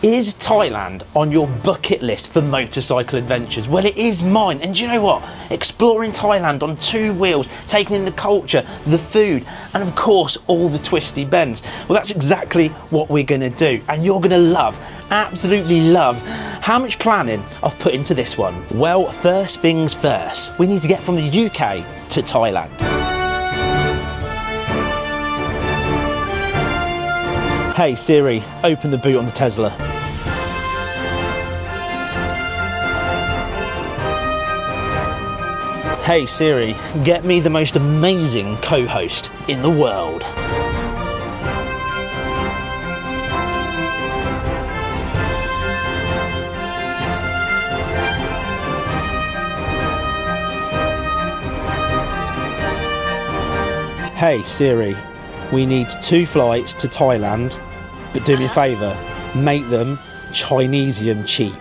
Is Thailand on your bucket list for motorcycle adventures? Well, it is mine. And do you know what? Exploring Thailand on two wheels, taking in the culture, the food, and of course, all the twisty bends. Well, that's exactly what we're going to do. And you're going to love, absolutely love, how much planning I've put into this one. Well, first things first, we need to get from the UK to Thailand. Hey Siri, open the boot on the Tesla. Hey Siri, get me the most amazing co-host in the world. Hey Siri, we need 2 flights to Thailand, but do me a favour, make them Chinesium cheap.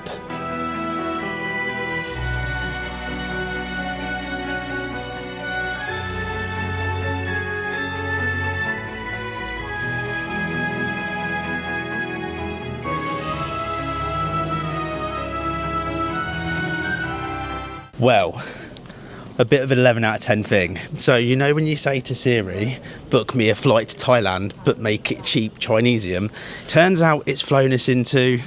Well, a bit of an 11 out of 10 thing. So you know when you say to Siri, book me a flight to Thailand but make it cheap Chinesium, turns out it's flown us into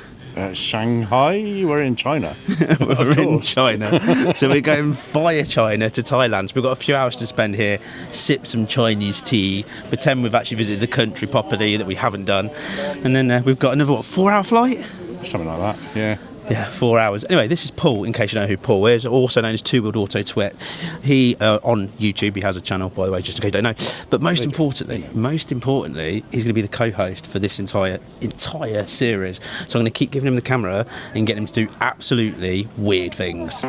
Shanghai. We're in China. We're in China. So we're going via China to Thailand. So we've got a few hours to spend here, sip some Chinese tea, pretend we've actually visited the country properly that we haven't done, and then we've got another 4-hour flight? Something like that, yeah. Yeah, 4 hours. Anyway, this is Paul, in case you know who Paul is, also known as Two Wheeled Auto Twit. He, on YouTube, he has a channel, by the way, just in case you don't know. But most importantly, he's going to be the co-host for this entire series. So I'm going to keep giving him the camera and get him to do absolutely weird things.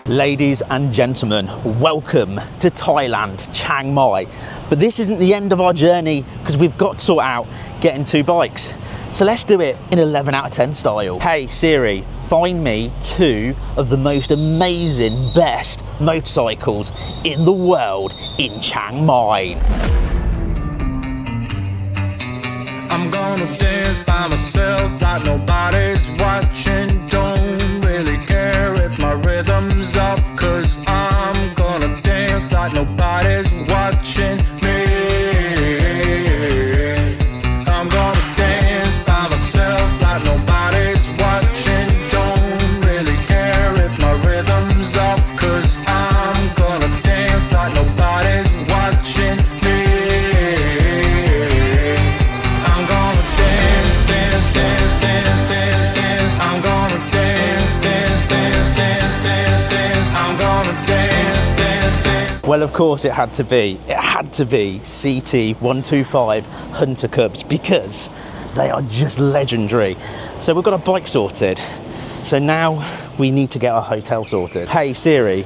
Ladies and gentlemen, welcome to Thailand, Chiang Mai. But this isn't the end of our journey because we've got to sort out getting 2 bikes. So let's do it in 11 out of 10 style. Hey Siri, find me 2 of the most amazing, best motorcycles in the world in Chiang Mai. I'm gonna dance by myself like nobody's watching. Don't really care if my rhythm's off, cause I'm gonna dance like nobody's watching me. I'm gonna dance by myself like nobody's watching. Don't really care if my rhythm's off, cause I'm gonna dance like nobody's watching me. I'm gonna dance, dance, dance, dance, dance, dance. I'm gonna dance, dance, dance, dance, dance, dance. I'm gonna dance, dance, dance. Well, of course it had to be CT125 Hunter Cubs because they are just legendary. So we've got a bike sorted. So now we need to get our hotel sorted. Hey Siri,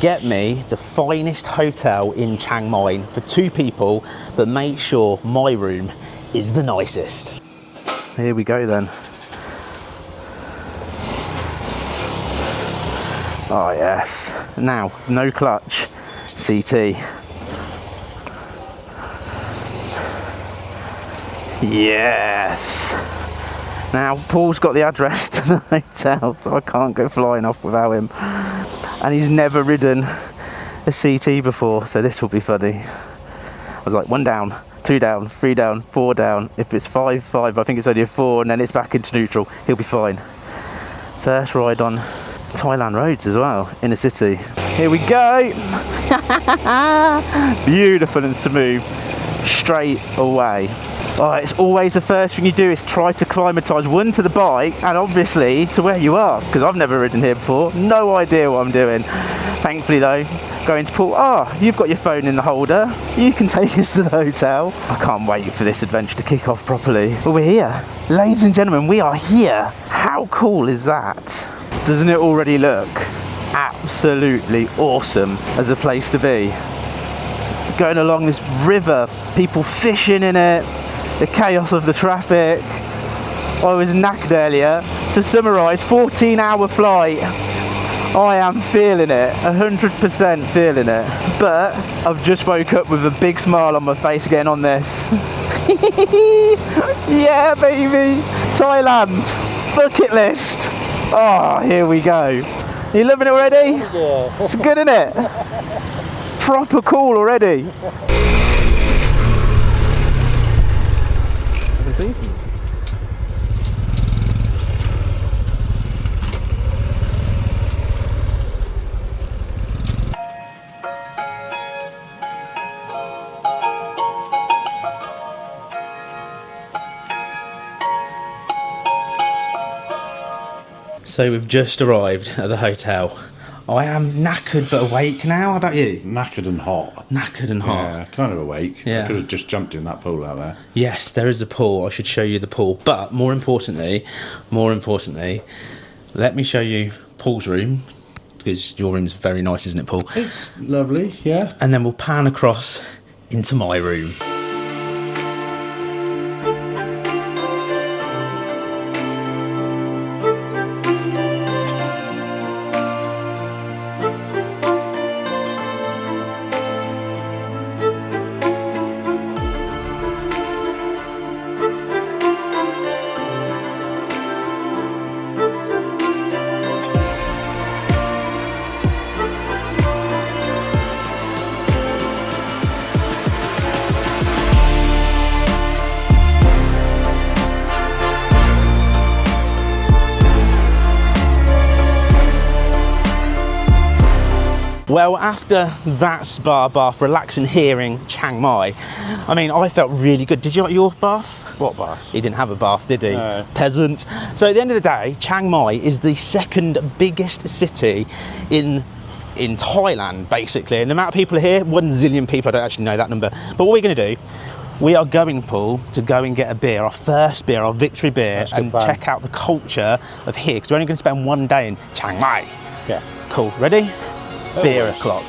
get me the finest hotel in Chiang Mai for 2 people, but make sure my room is the nicest. Here we go then. Oh yes. Now, no clutch, CT. Yes. Now, Paul's got the address to the hotel, so I can't go flying off without him. And he's never ridden a CT before, so this will be funny. I was like, 1 down, 2 down, 3 down, 4 down. If it's 5, 5, I think it's only a 4, and then it's back into neutral. He'll be fine. First ride on Thailand roads as well, in the city. Here we go. Beautiful and smooth, straight away. Alright, it's always the first thing you do is try to acclimatise one to the bike and obviously to where you are, because I've never ridden here before, no idea what I'm doing. Thankfully though, going to Paul, you've got your phone in the holder, you can take us to the hotel. I can't wait for this adventure to kick off properly. But we're here, ladies and gentlemen, we are here. How cool is that? Doesn't it already look absolutely awesome as a place to be? Going along this river, people fishing in it, the chaos of the traffic. I was knackered earlier. To summarise, 14-hour flight. I am feeling it, 100% feeling it. But I've just woke up with a big smile on my face getting on this. Yeah, baby! Thailand! Bucket list! Oh, here we go. You loving it already? Yeah. It's good, isn't it? Proper cool already. So we've just arrived at the hotel. I am knackered but awake now. How about you? Knackered and hot. Knackered and hot. Yeah, kind of awake. Yeah. I could have just jumped in that pool out there. Yes, there is a pool. I should show you the pool. But more importantly, let me show you Paul's room, because your room's very nice, isn't it, Paul? It's lovely, yeah. And then we'll pan across into my room. Well, after that spa bath, relaxing here in Chiang Mai, I mean, I felt really good. Did you like your bath? What bath? He didn't have a bath, did he? No. Peasant. So at the end of the day, Chiang Mai is the second biggest city in Thailand, basically. And the amount of people here, 1 zillion people, I don't actually know that number. But what we're going to do, we are going, Paul, to go and get a beer, our first beer, our victory beer, That's a good and plan. check out the culture of here, because we're only going to spend 1 day in Chiang Mai. Yeah. Cool. Ready? Beer yes. o'clock.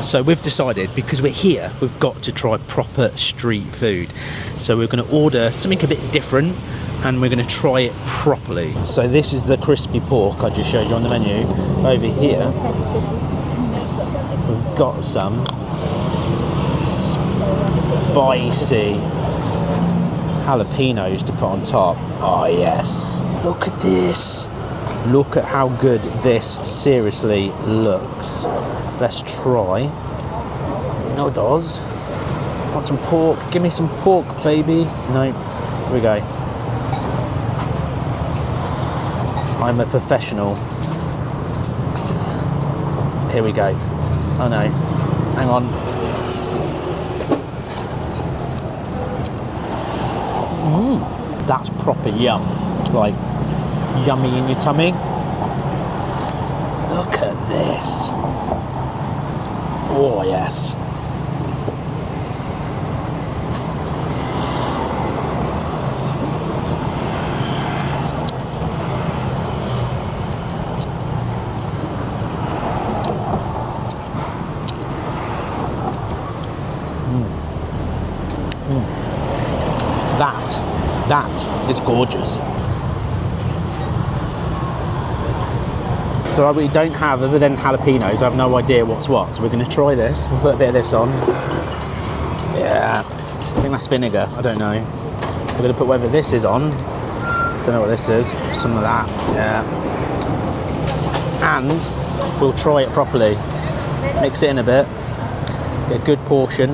So we've decided, because we're here, we've got to try proper street food. So we're going to order something a bit different, and we're going to try it properly. So this is the crispy pork I just showed you on the menu. Over here, we've got some spicy jalapenos to put on top. Oh yes, look at this. Look at how good this seriously looks. Let's try. Noodles. Want some pork? Give me some pork, baby. No. Here we go. I'm a professional. Here we go. Oh no. Hang on. That's proper yum. Like, yummy in your tummy. Look at this. Oh yes. That is gorgeous. So we don't have, other than jalapenos, I have no idea what's what. So we're going to try this. We'll put a bit of this on. Yeah, I think that's vinegar. I don't know. We're going to put whatever this is on. Don't know what this is. Some of that. Yeah. And we'll try it properly. Mix it in a bit. Get a good portion.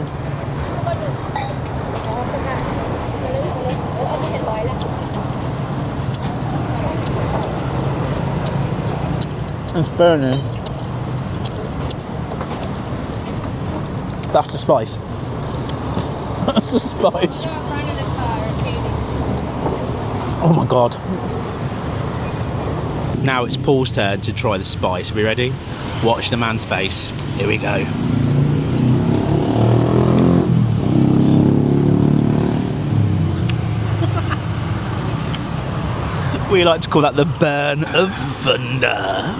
It's burning. That's the spice. That's the spice. Oh my god. Now it's Paul's turn to try the spice. Are we ready? Watch the man's face. Here we go. We like to call that the burn of thunder.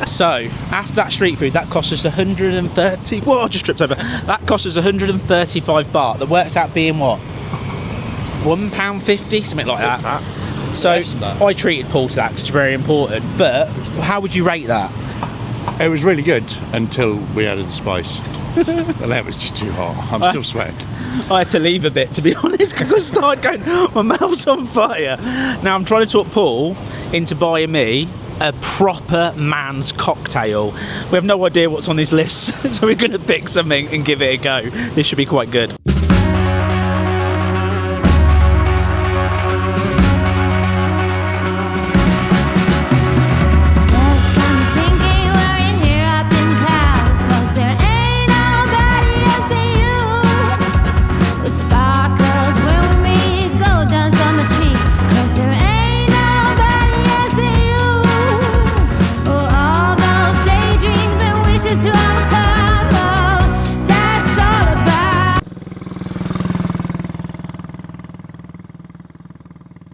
So, after that street food, that cost us 130... Whoa, I just tripped over. That cost us 135 baht. That works out being what? £1.50? Something like that. So, I treated Paul to that because it's very important. But, how would you rate that? It was really good until we added the spice. And that was just too hot. I'm still sweating. I had to leave a bit, to be honest, because I started going, my mouth's on fire. Now I'm trying to talk Paul into buying me a proper man's cocktail. We have no idea what's on this list, so we're going to pick something and give it a go. This should be quite good.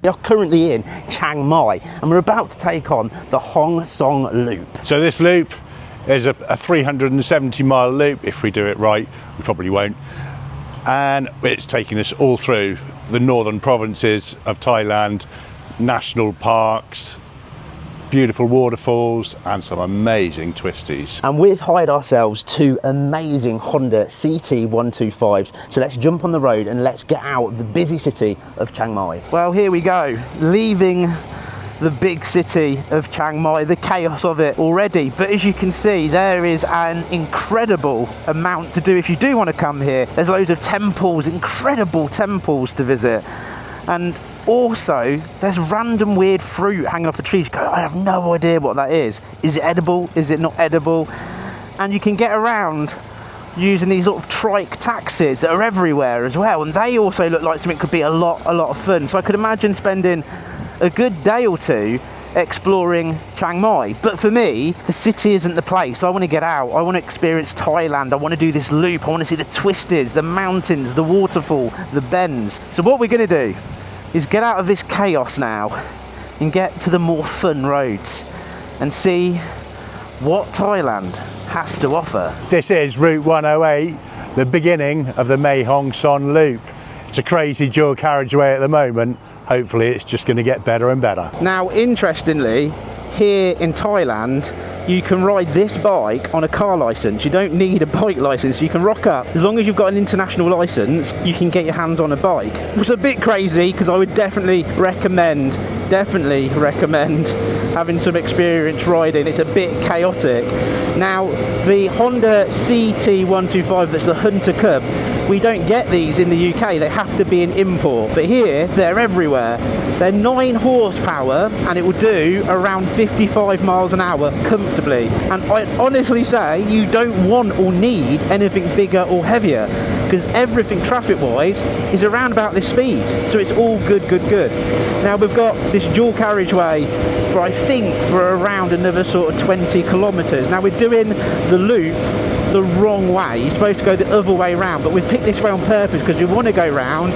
We are currently in Chiang Mai and we're about to take on the Hong Son loop. So this loop is a 370-mile loop. If we do it right, we probably won't. And it's taking us all through the northern provinces of Thailand, national parks, beautiful waterfalls and some amazing twisties. And we've hired ourselves two amazing Honda CT125s. So let's jump on the road and let's get out of the busy city of Chiang Mai. Well, here we go, leaving the big city of Chiang Mai, the chaos of it already. But as you can see, there is an incredible amount to do if you do want to come here. There's loads of temples, incredible temples to visit. And also, there's random weird fruit hanging off the trees. I have no idea what that is. Is it edible? Is it not edible? And you can get around using these sort of trike taxis that are everywhere as well. And they also look like something could be a lot of fun. So I could imagine spending a good day or two exploring Chiang Mai. But for me, the city isn't the place. I want to get out. I want to experience Thailand. I want to do this loop. I want to see the twisties, the mountains, the waterfall, the bends. So what we're going to do is get out of this chaos now and get to the more fun roads and see what Thailand has to offer. This is Route 108, the beginning of the Mae Hong Son loop. It's a crazy dual carriageway at the moment. Hopefully it's just going to get better and better. Now, interestingly, here in Thailand, you can ride this bike on a car license. You don't need a bike license. You can rock up. As long as you've got an international license, you can get your hands on a bike. It's a bit crazy because I would definitely recommend having some experience riding. It's a bit chaotic. Now, the Honda CT125, that's the Hunter Cub, we don't get these in the UK. They have to be an import. But here, they're everywhere. They're 9 horsepower and it will do around 55 miles an hour comfortably. And I honestly say you don't want or need anything bigger or heavier because everything traffic-wise is around about this speed. So it's all good. Now we've got this dual carriageway for I think for around another sort of 20 kilometres. Now we're doing the loop the wrong way. You're supposed to go the other way round, but we've picked this way on purpose because we want to go round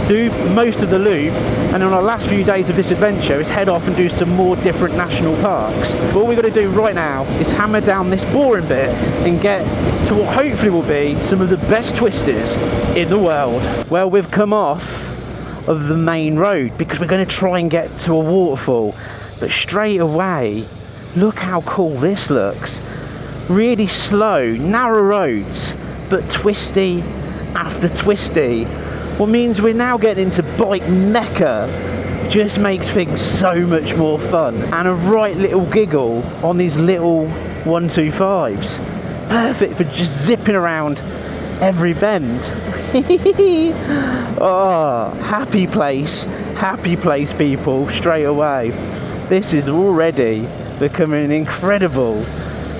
do most of the loop, and on our last few days of this adventure is head off and do some more different national parks. But all we've got to do right now is hammer down this boring bit and get to what hopefully will be some of the best twisters in the world. Well, we've come off of the main road because we're going to try and get to a waterfall, but straight away, look how cool this looks. Really slow, narrow roads, but twisty after twisty. What means we're now getting into bike mecca. Just makes things so much more fun. And a right little giggle on these little 125s. Perfect for just zipping around every bend. Oh, happy place people, straight away. This is already becoming an incredible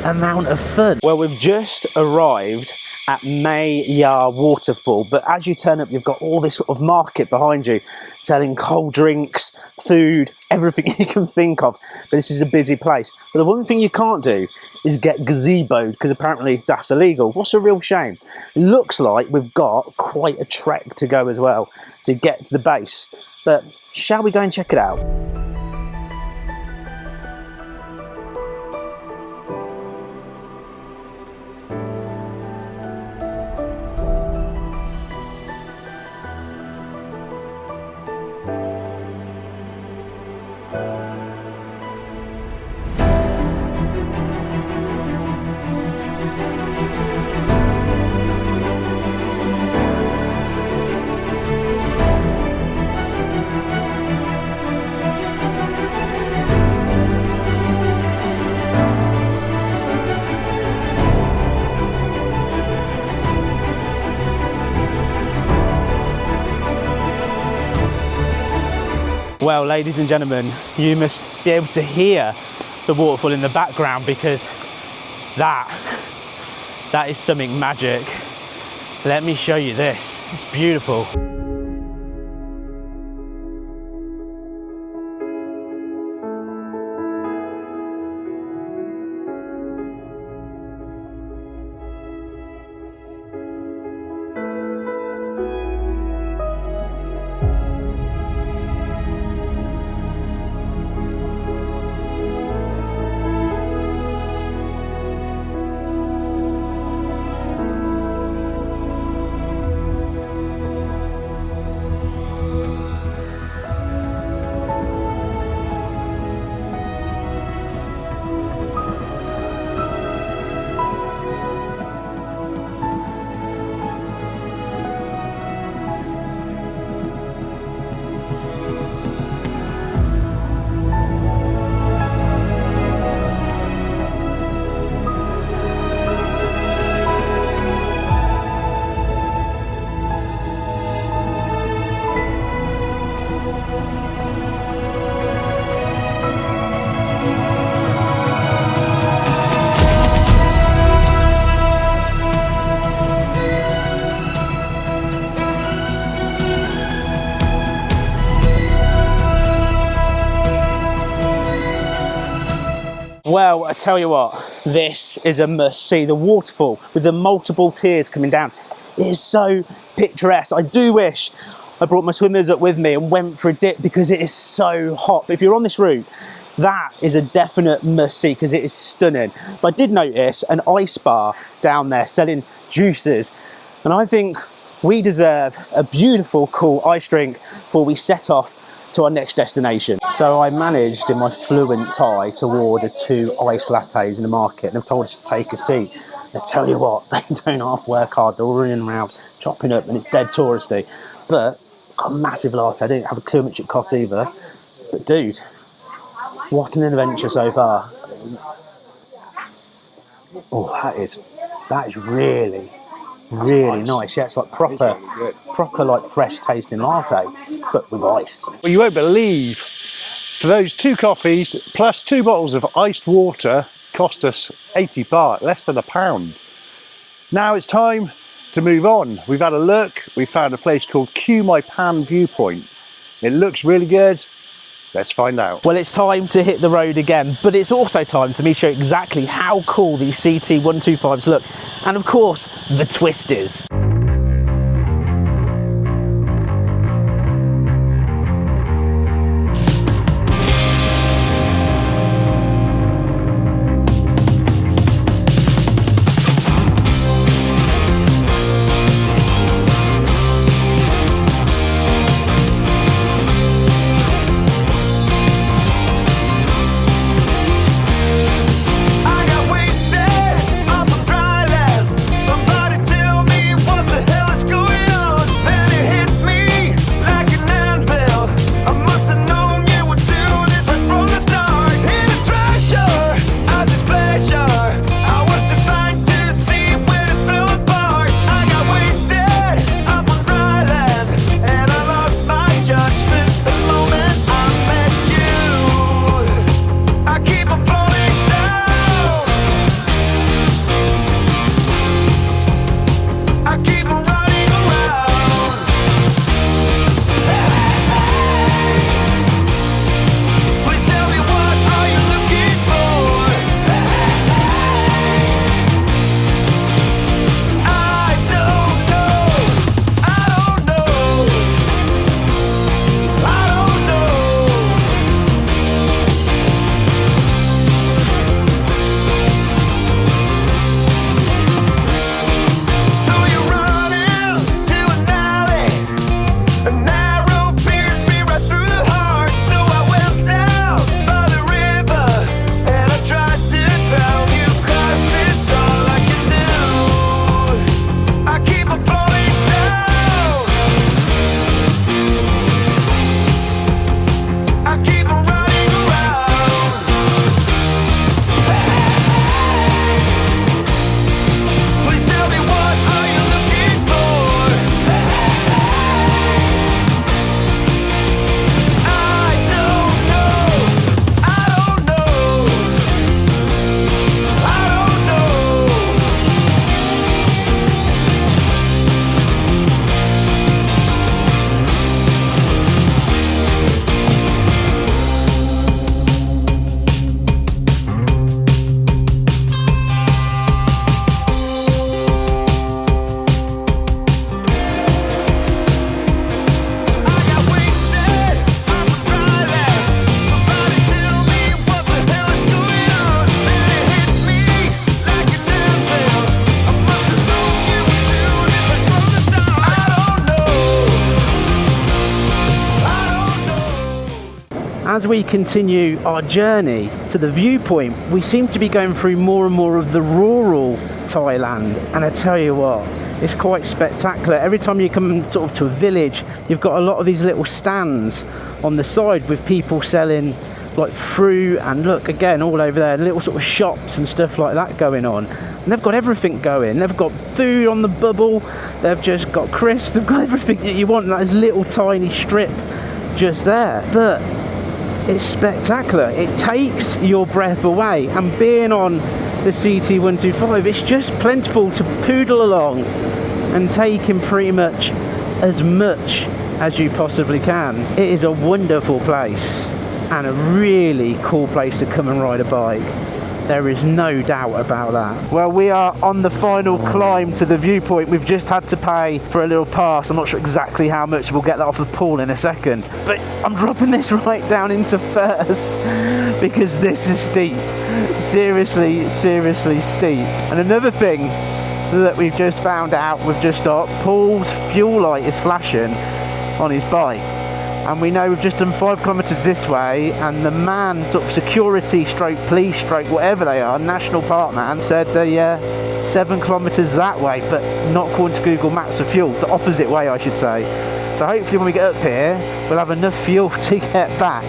amount of fun. Well, we've just arrived at Mae Ya waterfall, but as you turn up, you've got all this sort of market behind you selling cold drinks, food, everything you can think of. But this is a busy place. But the one thing you can't do is get gazeboed, because apparently that's illegal. What's a real shame. It looks like we've got quite a trek to go as well to get to the base, but shall we go and check it out? Well, ladies and gentlemen, you must be able to hear the waterfall in the background, because that is something magic. Let me show you this. It's beautiful. Well, I tell you what, this is a must see. The waterfall with the multiple tiers coming down. It is so picturesque. I do wish I brought my swimmers up with me and went for a dip, because it is so hot. But if you're on this route, that is a definite must see, because it is stunning. But I did notice an ice bar down there selling juices, and I think we deserve a beautiful, cool ice drink before we set off to our next destination. So I managed in my fluent Thai to order 2 iced lattes in the market, and they've told us to take a seat. I tell you what, they don't half work hard. They're all running around chopping up, and it's dead touristy. But got a massive latte. I didn't have a clue how much it cost either. But dude, what an adventure so far. Oh, that is really nice. Yeah, it's like proper like fresh tasting latte, but with ice. Well, you won't believe, for those 2 coffees plus 2 bottles of iced water cost us 80 baht, less than £1. Now it's time to move on. We've had a look. We found a place called Chiang Mai Viewpoint. It looks really good. Let's find out. Well, it's time to hit the road again, but it's also time for me to show you exactly how cool these CT 125s look, and of course the twist is. as we continue our journey to the viewpoint, we seem to be going through more and more of the rural Thailand, and I tell you what, it's quite spectacular. Every time you come sort of to a village, you've got a lot of these little stands on the side with people selling like fruit, and look again all over there, little sort of shops and stuff like that going on, and they've got everything going. They've got food on the bubble, they've just got crisps, they've got everything that you want in that little tiny strip just there. But it's spectacular, it takes your breath away, and being on the CT125, it's just plentiful to poodle along and take in pretty much as you possibly can. It is a wonderful place and a really cool place to come and ride a bike. There is no doubt about that. Well, we are on the final climb to the viewpoint. We've just had to pay for a little pass. I'm not sure exactly how much. We'll get that off the pool in a second. But I'm dropping this right down into first because this is steep. Seriously, seriously steep. And another thing that we've just found out, we've just stopped, Paul's fuel light is flashing on his bike. And we know we've just done 5 kilometres this way, and the man, sort of security stroke police stroke whatever they are, national park man, said 7 kilometres that way, but not according to Google Maps for fuel, the opposite way I should say. So hopefully when we get up here we'll have enough fuel to get back.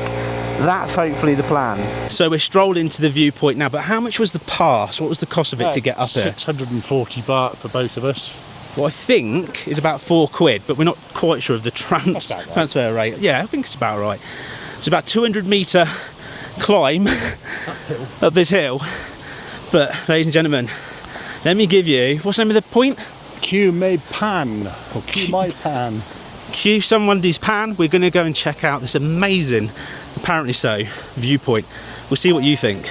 That's hopefully the plan. So we're strolling to the viewpoint now, but how much was the pass? What was the cost of it to get up here? 640 baht for both of us. Well, I think it's about £4, but we're not quite sure of the transfer rate. Yeah, I think it's about right. It's about 200-metre climb up this hill. But, ladies and gentlemen, let me give you, what's the name of the point? Mae Pan, or Mae Pan. Q somebody's pan. We're going to go and check out this amazing, apparently so, viewpoint. We'll see what you think.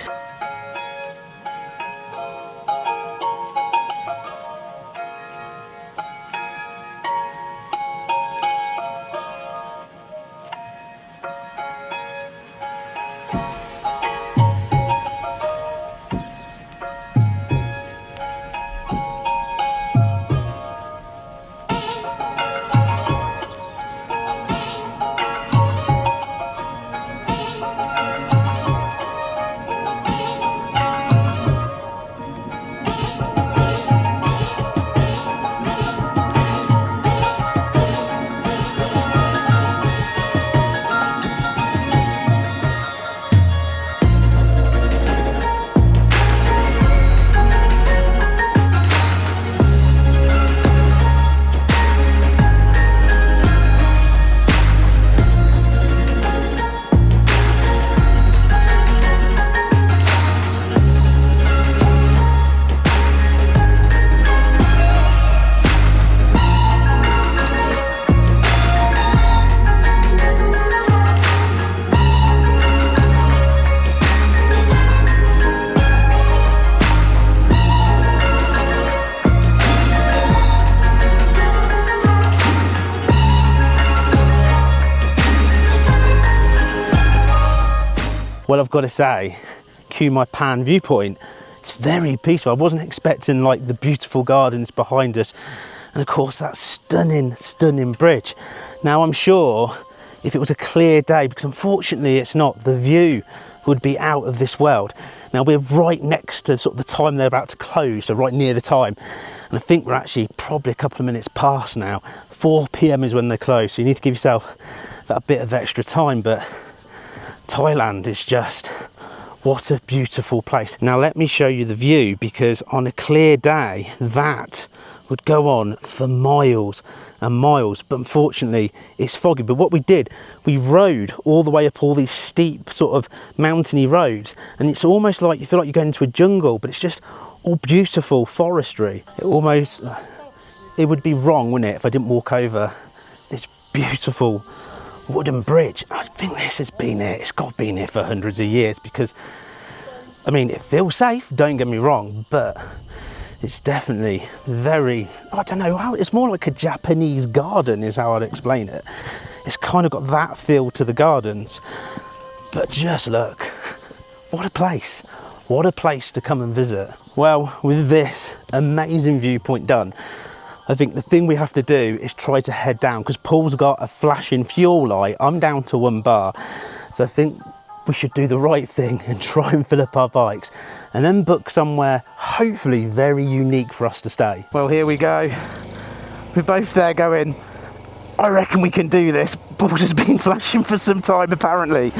Well, I've got to say, Mae Pan viewpoint, it's very peaceful. I wasn't expecting like the beautiful gardens behind us, and of course that stunning, stunning bridge. Now I'm sure if it was a clear day, because unfortunately it's not, the view would be out of this world. Now we're right next to sort of the time they're about to close, so right near the time, and I think we're actually probably a couple of minutes past now. 4 p.m. is when they close, so you need to give yourself that bit of extra time. But Thailand is just, what a beautiful place. Now let me show you the view, because on a clear day that would go on for miles and miles, but unfortunately it's foggy. But what we did, we rode all the way up all these steep sort of mountainy roads, and it's almost like you feel like you're going into a jungle, but it's just all beautiful forestry. It would be wrong, wouldn't it, if I didn't walk over this beautiful wooden bridge. I think this has been here, it's got to be here for hundreds of years, because I mean it feels safe, don't get me wrong, but it's definitely very, I don't know how, it's more like a Japanese garden is how I'd explain it. It's kind of got that feel to the gardens, but just look, what a place to come and visit. Well, with this amazing viewpoint done, I think the thing we have to do is try to head down, because Paul's got a flashing fuel light. I'm down to 1 bar. So I think we should do the right thing and try and fill up our bikes and then book somewhere hopefully very unique for us to stay. Well, here we go. We're both there going, I reckon we can do this. Balls has been flashing for some time apparently.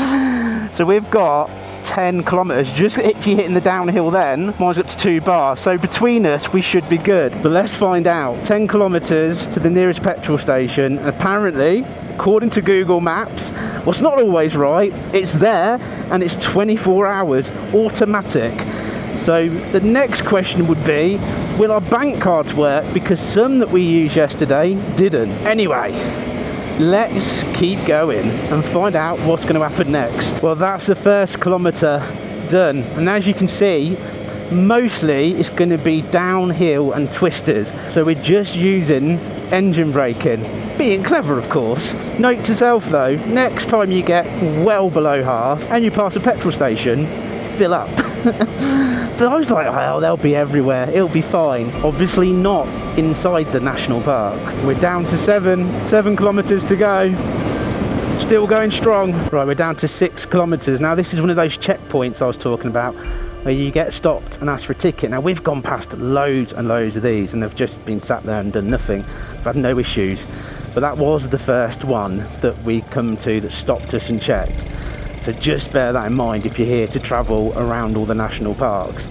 So we've got 10 kilometers, just itchy hitting the downhill then. Mine's got to 2 bars, so between us we should be good. But let's find out. 10 kilometers to the nearest petrol station. Apparently, according to Google Maps, well, it's not always right, it's there and it's 24 hours automatic. So the next question would be, will our bank cards work? Because some that we used yesterday didn't. Anyway, let's keep going and find out what's going to happen next. Well, that's the first kilometre done, and as you can see, mostly it's going to be downhill and twisters, so we're just using engine braking, being clever of course. Note to self though, next time you get well below half and you pass a petrol station, fill up. But I was like, oh, they'll be everywhere, it'll be fine. Obviously not inside the national park. We're down to 7 kilometers to go. Still going strong. Right, we're down to 6 kilometers. Now this is one of those checkpoints I was talking about, where you get stopped and asked for a ticket. Now we've gone past loads and loads of these and they've just been sat there and done nothing. I've had no issues. But that was the first one that we come to that stopped us and checked. So just bear that in mind if you're here to travel around all the national parks.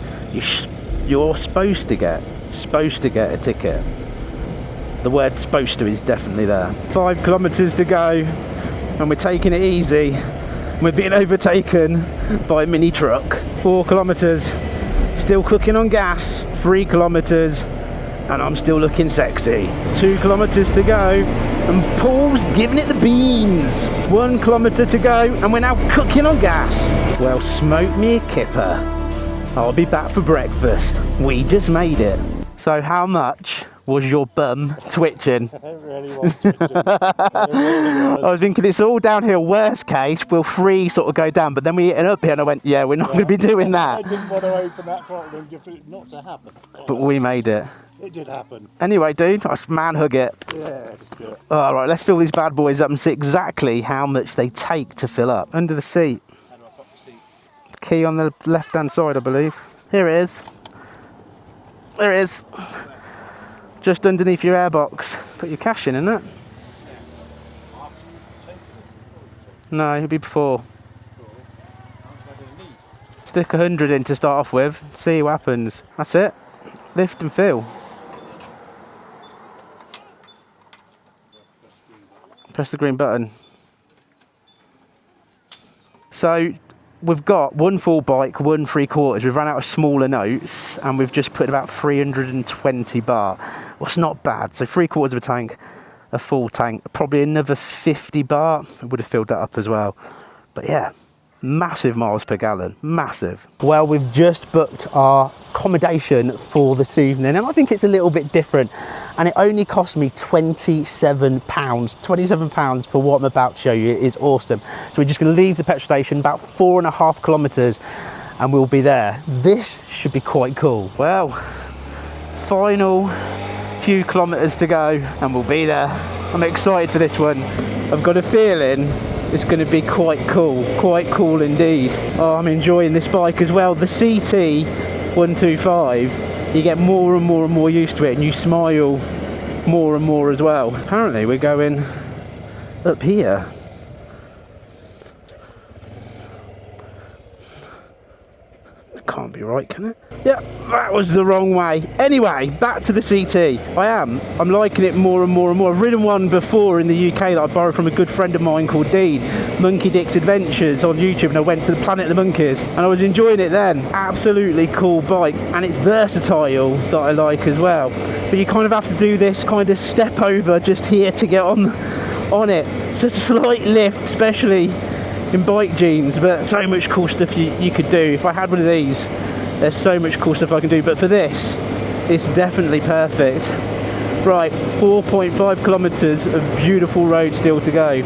You're supposed to get a ticket. The word supposed to is definitely there. 5 kilometers to go and we're taking it easy. We're being overtaken by a mini truck. 4 kilometers, still cooking on gas. 3 kilometers and I'm still looking sexy. 2 kilometers to go and Paul's giving it the beans. 1 kilometer to go and we're now cooking on gas. Well, smoke me a kipper. I'll be back for breakfast. We just made it. So how much was your bum twitching? It really was twitching. It really was. I was thinking it's all downhill, worst case, we'll free sort of go down, but then we hit an up here and I went, yeah, we're not going to be doing that. I didn't want to open that throttle and give it not to happen. But we made it. It did happen. Anyway, dude, let's man hug it. Yeah, let's do it. All right, let's fill these bad boys up and see exactly how much they take to fill up. Under the seat. How do I put the seat? Key on the left-hand side, I believe. Here it is. There it is. Just underneath your airbox. Put your cash in, innit? No, it'll be before. Stick 100 in to start off with. See what happens. That's it. Lift and fill. Press the green button. So we've got 1 full bike, 1 3/4. We've run out of smaller notes and we've just put about 320 bar. Well, it's not bad. So 3/4 of a tank, a full tank, probably another 50 bar. It would have filled that up as well. But yeah, massive miles per gallon, massive. Well, we've just booked our accommodation for this evening and I think it's a little bit different, and it only cost me £27 for what I'm about to show you. It is awesome. So we're just going to leave the petrol station about 4.5 kilometers and we'll be there. This should be quite cool. Well, final few kilometers to go and we'll be there. I'm excited for this one. I've got a feeling it's going to be quite cool indeed. Oh, I'm enjoying this bike as well. The CT 125, you get more and more used to it and you smile more and more as well. Apparently we're going up here. That can't be right, can it? Yeah, that was the wrong way. Anyway, back to the CT. I'm liking it more and more. I've ridden one before in the UK that I borrowed from a good friend of mine called Dean, Monkey Dick's Adventures on YouTube, and I went to the Planet of the Monkeys and I was enjoying it then. Absolutely cool bike, and it's versatile that I like as well. But you kind of have to do this kind of step over just here to get on it. So it's a slight lift, especially in bike jeans, but so much cool stuff you could do. If I had one of these, there's so much cool stuff I can do, but for this, it's definitely perfect. Right, 4.5 kilometers of beautiful road still to go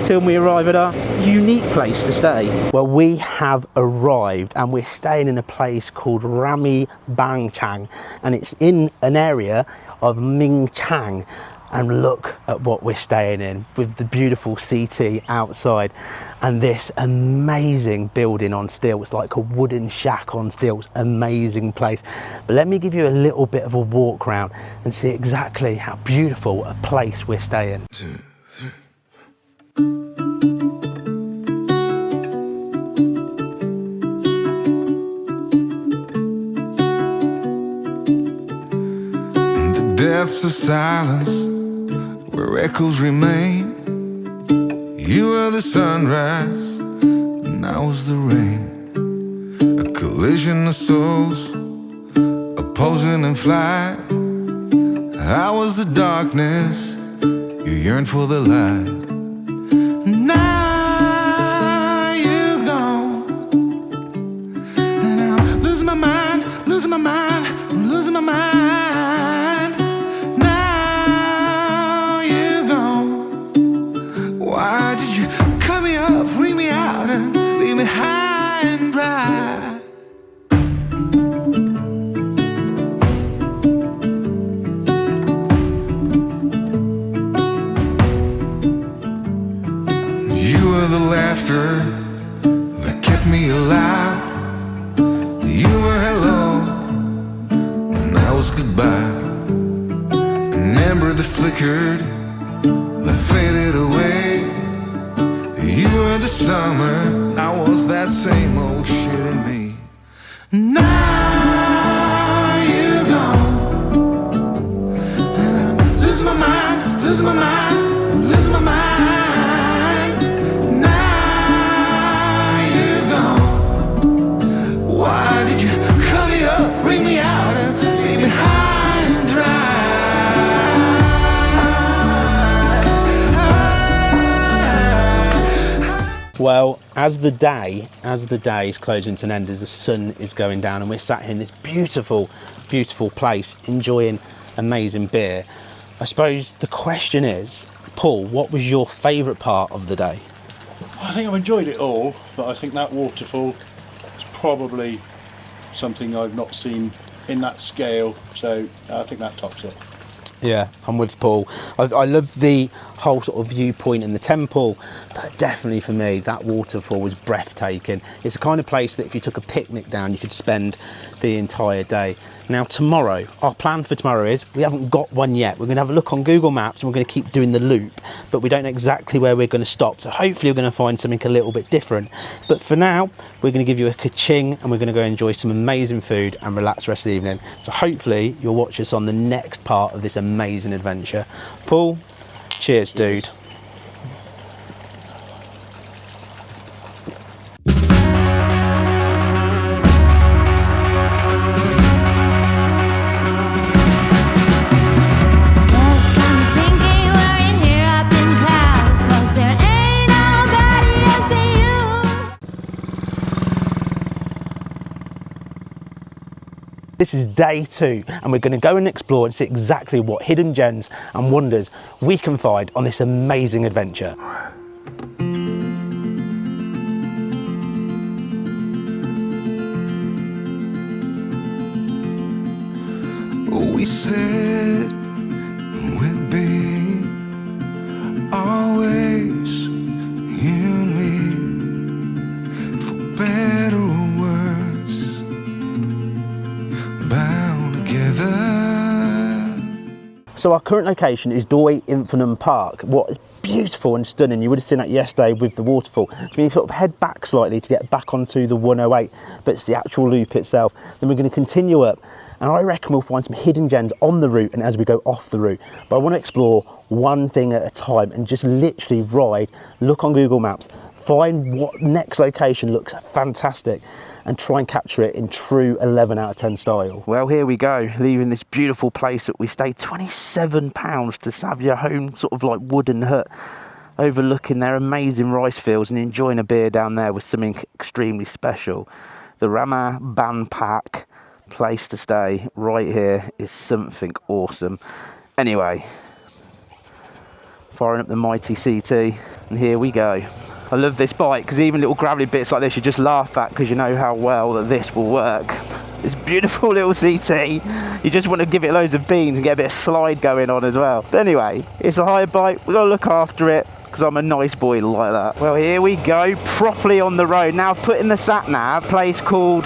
till we arrive at our unique place to stay. Well, we have arrived and we're staying in a place called Rami Bang Chang, and it's in an area of Ming Chang. and look at what we're staying in, with the beautiful CT outside and this amazing building on stilts, like a wooden shack on stilts. Amazing place. But let me give you a little bit of a walk around and see exactly how beautiful a place we're staying. 2, 3. Depths of silence where echoes remain. You were the sunrise and I was the rain. A collision of souls opposing in flight. I was the darkness, you yearned for the light. Now you're gone and I'm losing my mind, losing my mind, I'm losing my mind. Why did you cut me up, bring me out, and leave me high and dry? You were the laughter that kept me alive. You were hello, and I was goodbye. An ember that flickered, that faded away. You were the summer, I was that same old shit in me. Now you're gone and I'm losing my mind, losing my mind, losing my mind. Now you're gone. Why did you cut me up, bring me out, and leave me high and dry? Well, as the day is closing to an end, as the sun is going down, and we're sat here in this beautiful, beautiful place enjoying amazing beer, I suppose the question is, Paul, what was your favourite part of the day? I think I've enjoyed it all, but I think that waterfall is probably something I've not seen in that scale, so I think that tops it. Yeah, I'm with Paul. I love the whole sort of viewpoint and the temple, but definitely for me, that waterfall was breathtaking. It's the kind of place that if you took a picnic down, you could spend the entire day. Now tomorrow, our plan for tomorrow is, we haven't got one yet. We're going to have a look on Google Maps and we're going to keep doing the loop, but we don't know exactly where we're going to stop. So hopefully we're going to find something a little bit different. But for now, we're going to give you a ka-ching and we're going to go enjoy some amazing food and relax the rest of the evening. So hopefully you'll watch us on the next part of this amazing adventure. Paul, cheers, dude. This is day 2 and we're going to go and explore and see exactly what hidden gems and wonders we can find on this amazing adventure. We said we'd be always you and me, for better or worse, bound together. So our current location is Doi Infinum Park. What is beautiful and stunning, you would have seen that yesterday with the waterfall. So we need to sort of head back slightly to get back onto the 108, but it's the actual loop itself. Then we're going to continue up, and I reckon we'll find some hidden gems on the route and as we go off the route. But I want to explore one thing at a time and just literally ride, look on Google Maps, find what next location looks fantastic and try and capture it in true 11 out of 10 style. Well, here we go, leaving this beautiful place that we stayed £27 to Savia home, sort of like wooden hut, overlooking their amazing rice fields and enjoying a beer down there with something extremely special. The Rama Ban Pak place to stay right here is something awesome. Anyway, firing up the mighty CT, and here we go. I love this bike because even little gravelly bits like this you just laugh at because you know how well that this will work. This beautiful little CT. You just want to give it loads of beans and get a bit of slide going on as well. But anyway, it's a hire bike. We've got to look after it because I'm a nice boy like that. Well, here we go, properly on the road. Now I've put in the sat nav, a place called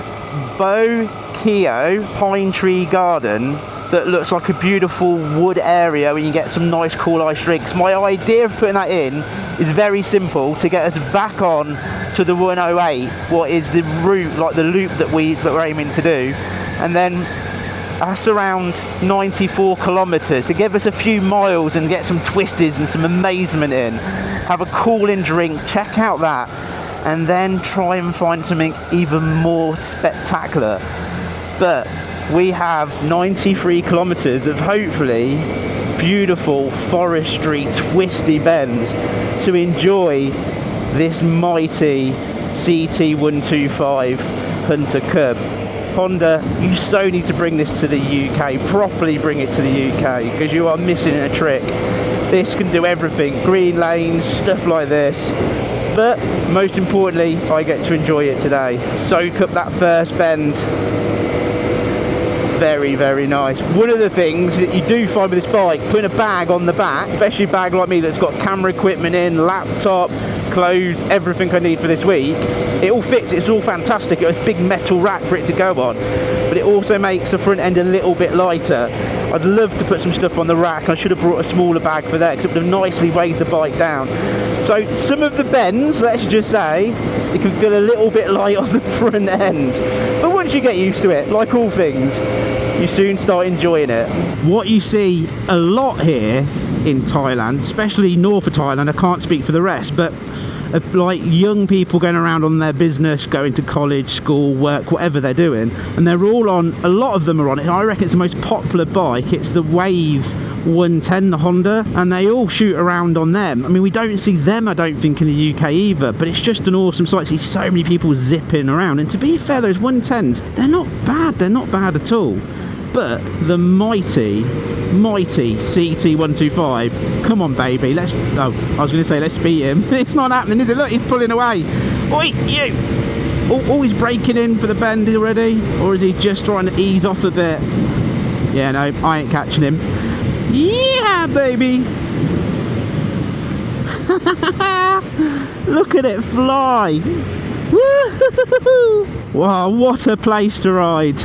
Boke Pine Tree Garden that looks like a beautiful wood area where you can get some nice cool ice drinks. My idea of putting that in is very simple, to get us back on to the 108, what is the route, like the loop that we're aiming to do, and then that's around 94 kilometers, to give us a few miles and get some twisties and some amazement in, have a cooling drink, check out that, and then try and find something even more spectacular. But we have 93 kilometers of hopefully beautiful forestry twisty bends to enjoy this mighty CT125 Hunter Cub. Honda, you so need to bring this to the UK, properly bring it to the UK, because you are missing a trick. This can do everything, green lanes, stuff like this, but most importantly, I get to enjoy it today. Soak up that first bend. Very, very nice. One of the things that you do find with this bike, putting a bag on the back, especially a bag like me that's got camera equipment in, laptop, clothes, everything I need for this week, it all fits, it's all fantastic. It's a big metal rack for it to go on, but it also makes the front end a little bit lighter. I'd love to put some stuff on the rack. I should have brought a smaller bag for that, because it would have nicely weighed the bike down. So some of the bends, let's just say, you can feel a little bit light on the front end. But once you get used to it, like all things, you soon start enjoying it. What you see a lot here in Thailand, especially north of Thailand, I can't speak for the rest, but like young people going around on their business, going to college, school, work, whatever they're doing, and they're all on, a lot of them are on it. I reckon it's the most popular bike. It's the Wave 110, the Honda, and they all shoot around on them. I mean, we don't see them, I don't think, in the UK either, but it's just an awesome sight to see so many people zipping around. And to be fair, those 110s, they're not bad at all. But the mighty CT125, come on baby, let's, oh, I was going to say let's beat him. It's not happening, is it? Look, he's pulling away. Oi, you! Oh, he's braking in for the bend already, or is he just trying to ease off a bit? Yeah, no, I ain't catching him. Yeah, baby! Look at it fly! Woo-hoo-hoo-hoo. Wow, what a place to ride!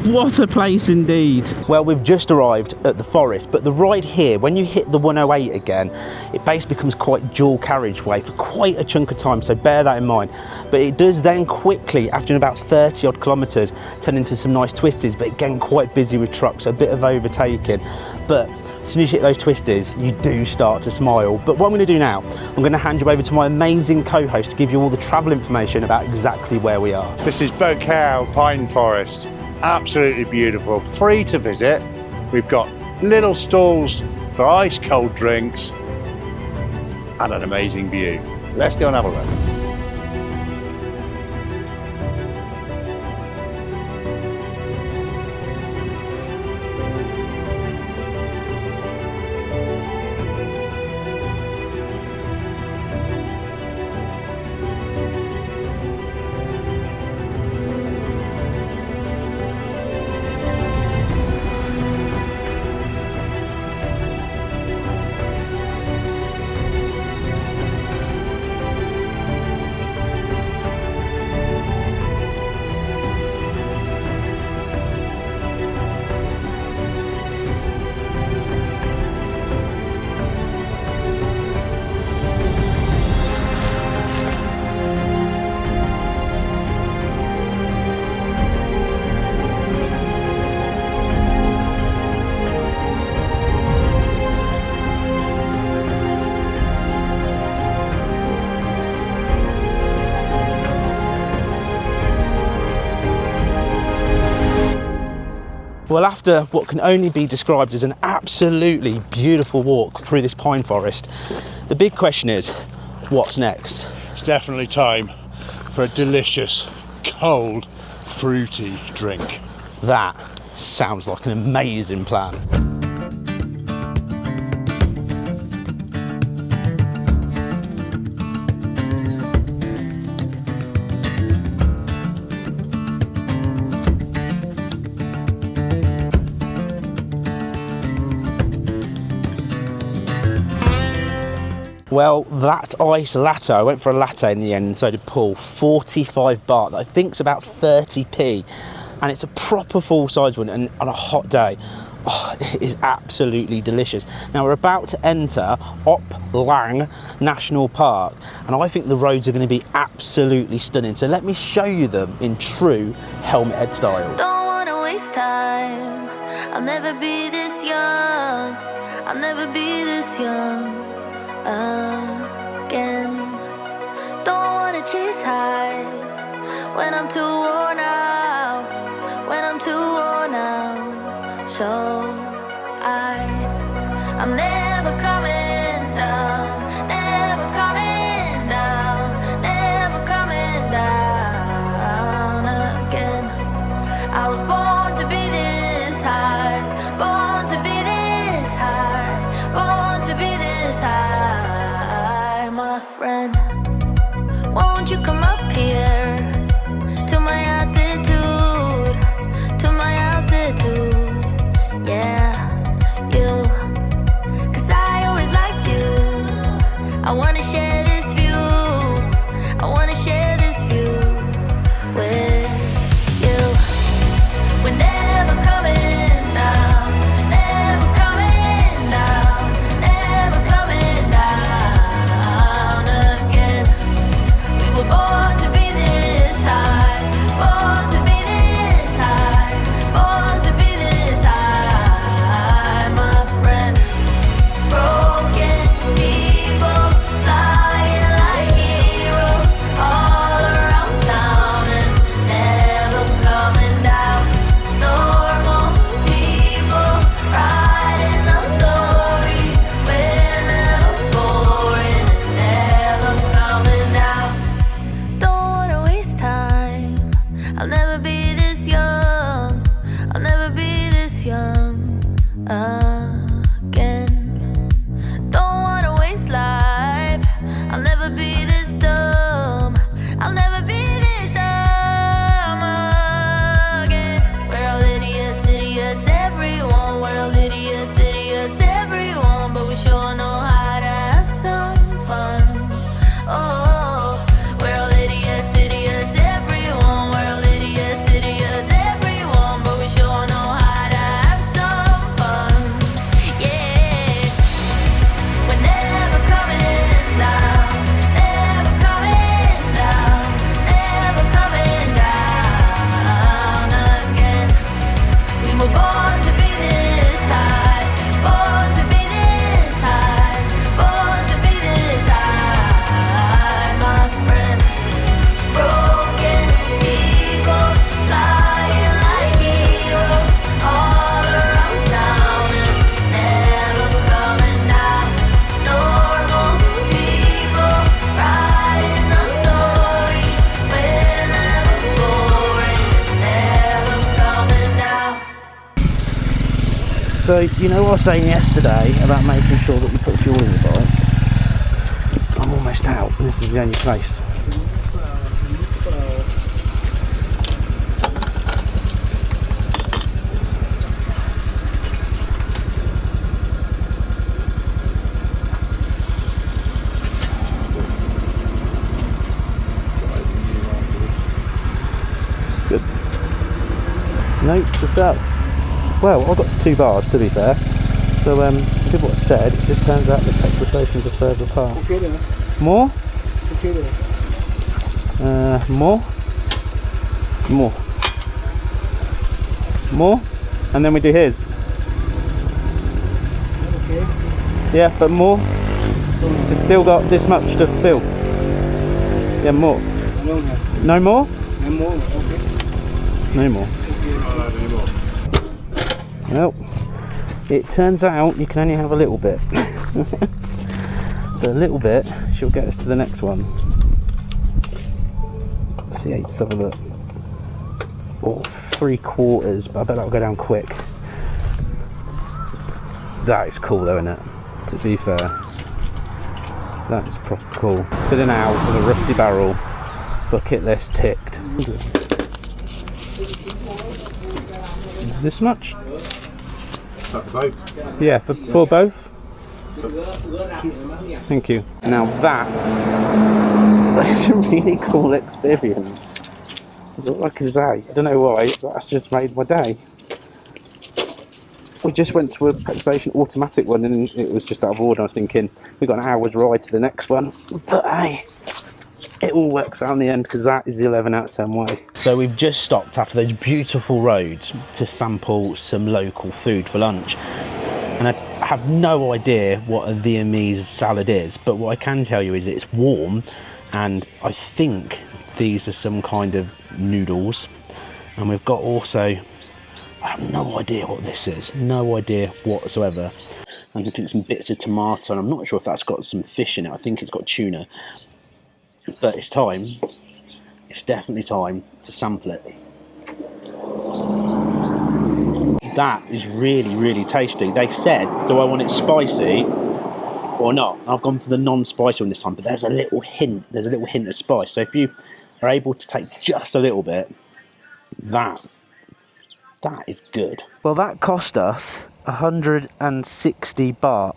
What a place indeed. Well, we've just arrived at the forest, but the ride here, when you hit the 108 again, it basically becomes quite dual carriageway for quite a chunk of time, so bear that in mind. But it does then quickly, after about 30 odd kilometres, turn into some nice twisties, but again quite busy with trucks, so a bit of overtaking. But as soon as you hit those twisties, you do start to smile. But what I'm going to do now, I'm going to hand you over to my amazing co-host to give you all the travel information about exactly where we are. This is Boke Pine Forest. Absolutely beautiful, free to visit. We've got little stalls for ice cold drinks and an amazing view. Let's go and have a look. Well, after what can only be described as an absolutely beautiful walk through this pine forest, the big question is, what's next? It's definitely time for a delicious, cold, fruity drink. That sounds like an amazing plan. Well, that iced latte, I went for a latte in the end, and so did Paul. 45 baht, that I think's about 30p, and it's a proper full-size one, and on a hot day, oh, it is absolutely delicious. Now we're about to enter Op Lang National Park, and I think the roads are going to be absolutely stunning. So let me show you them in true Helmet Head style. Don't wanna waste time. I'll never be this young. I'll never be this young again. Don't wanna chase highs when I'm too worn out. When I'm too worn out. So I'm never coming down. Never coming down. Never coming down again. I was born to be this high. Born to be this high. Born to be this high, my friend. Won't you come up here to my altitude? To my altitude. Yeah, you. 'Cause I always liked you. I wanna share this view. I wanna share this view with you. We're never coming down. Never coming down. Never coming down again. We were born to be this high. Born to be this high. Born to be this high, my friend. Broken people flying like heroes all around town and never coming down. Normal people writing our stories. We're never boring and never coming down. Don't wanna waste time. I'll never be this young. I'll never be this young again. Don't wanna waste life. I'll never be this dumb. I'll never be this dumb again. We're all idiots, idiots, everyone. We're all idiots, idiots, everyone. But we sure know how to have some fun. Oh, we're all idiots, idiots, everyone. We're all idiots, idiots, everyone. But we sure know how to have some fun. Yeah. We're never coming down. Never coming down. Never coming down again. We were born to be this high. Born to be this high. Born to be this high, my friend. Broken people flying like heroes all around town and never coming down. Normal people writing our stories. We're never boring, never coming down. So, you know what I was saying yesterday about making sure that you put fuel in the bike? I'm almost out, and this is the only place. Good. Note to self. Well, I got to 2 bars, to be fair. So, I did what I said. It just turns out the petrol stations are further apart. More? More? More. More? And then we do his. Yeah, but more. It's still got this much to fill. Yeah, more. No more? No more. Well, it turns out you can only have a little bit. So a little bit should get us to the next one. See, let's have a look. Oh, 3/4, but I bet that'll go down quick. That is cool though, isn't it? To be fair. That is proper cool. Filling out with a rusty barrel. Bucket list ticked. This much? Both? Yeah, for both. Thank you. Now that is a really cool experience. That's all I can say. I don't know why, but that's just made my day. We just went to a PlayStation automatic one and it was just out of order. I was thinking we got an hour's ride to the next one, but hey, it all works out in the end because that is the 11 out of 10 way. So we've just stopped after those beautiful roads to sample some local food for lunch, and I have no idea what a Vietnamese salad is, but what I can tell you is it's warm, and I think these are some kind of noodles, and we've got also, I have no idea what this is, no idea whatsoever. And I think some bits of tomato, and I'm not sure if that's got some fish in it. I think it's got tuna. But it's time, it's definitely time to sample it. That is really, really tasty. They said, do I want it spicy or not? And I've gone for the non-spicy one this time, but there's a little hint of spice. So if you are able to take just a little bit, that is good. Well, that cost us 160 baht.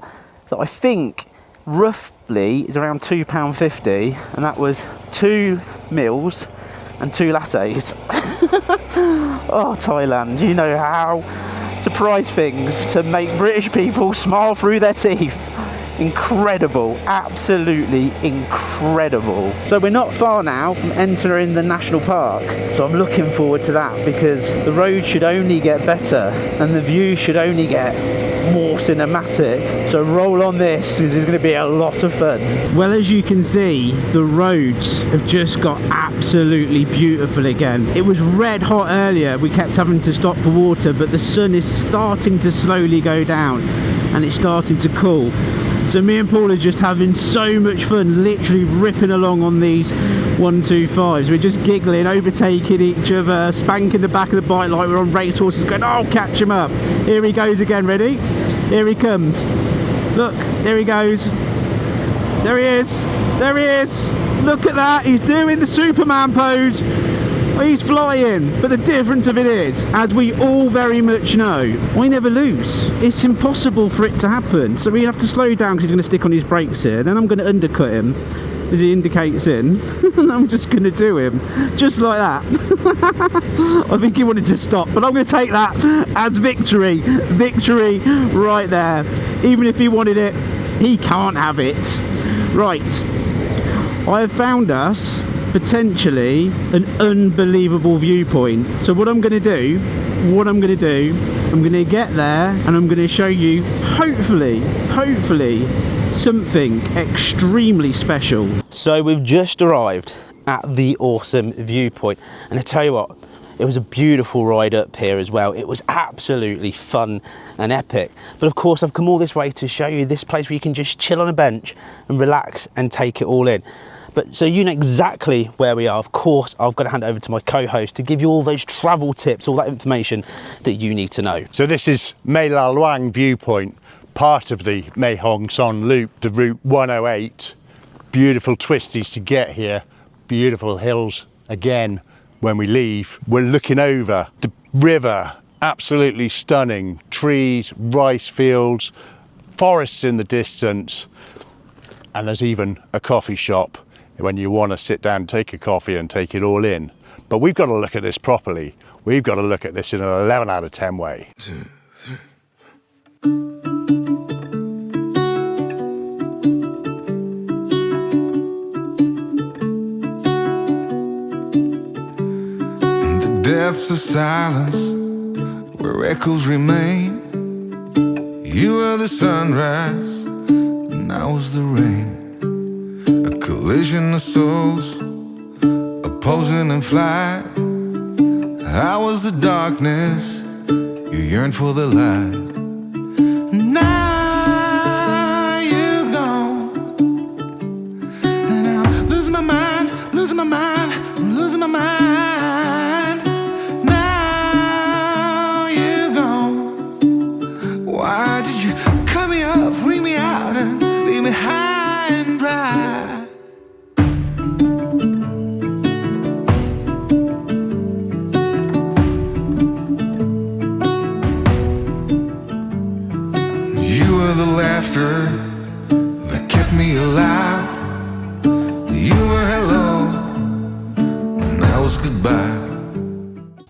So I think roughly is around £2.50, and that was 2 meals and 2 lattes. Oh, Thailand, you know how to price things to make British people smile through their teeth. Incredible, absolutely incredible. So we're not far now from entering the national park, so I'm looking forward to that because the road should only get better and the view should only get more cinematic. So roll on this because it's going to be a lot of fun. Well, as you can see, the roads have just got absolutely beautiful again. It was red hot earlier, we kept having to stop for water, but the sun is starting to slowly go down and it's starting to cool. So me and Paul are just having so much fun, literally ripping along on these 125s. We're just giggling, overtaking each other, spanking the back of the bike like we're on racehorses, going, oh, catch him up. Here he goes again, ready? Here he comes. Look, there he goes. There he is. There he is. Look at that, he's doing the Superman pose. He's flying, but the difference of it is, as we all very much know, I never lose. It's impossible for it to happen. So we have to slow down because he's going to stick on his brakes here. Then I'm going to undercut him as he indicates in. And I'm just going to do him. Just like that. I think he wanted to stop, but I'm going to take that as victory. Victory right there. Even if he wanted it, he can't have it. Right. I have found us potentially an unbelievable viewpoint. So what I'm going to do, I'm going to get there and I'm going to show you hopefully something extremely special. So we've just arrived at the awesome viewpoint, and I tell you what, it was a beautiful ride up here as well. It was absolutely fun and epic. But of course I've come all this way to show you this place where you can just chill on a bench and relax and take it all in. But so you know exactly where we are. Of course, I've got to hand it over to my co-host to give you all those travel tips, all that information that you need to know. So this is Mae Wang Viewpoint, part of the Mae Hong Son loop, the route 108. Beautiful twisties to get here, beautiful hills again when we leave. We're looking over the river, absolutely stunning. Trees, rice fields, forests in the distance, and there's even a coffee shop when you want to sit down, take a coffee and take it all in. But we've got to look at this properly. We've got to look at this in an 11 out of 10 way. 2, 3. In the depths of silence, where echoes remain, you were the sunrise, and I was the rain. A collision of souls, opposing in flight. I was the darkness, you yearned for the light. Now you're gone, and I'm losing my mind, losing my mind, I'm losing my mind. Now you're gone. Why did you cut me up, bring me out, and leave me high and dry? goodbye.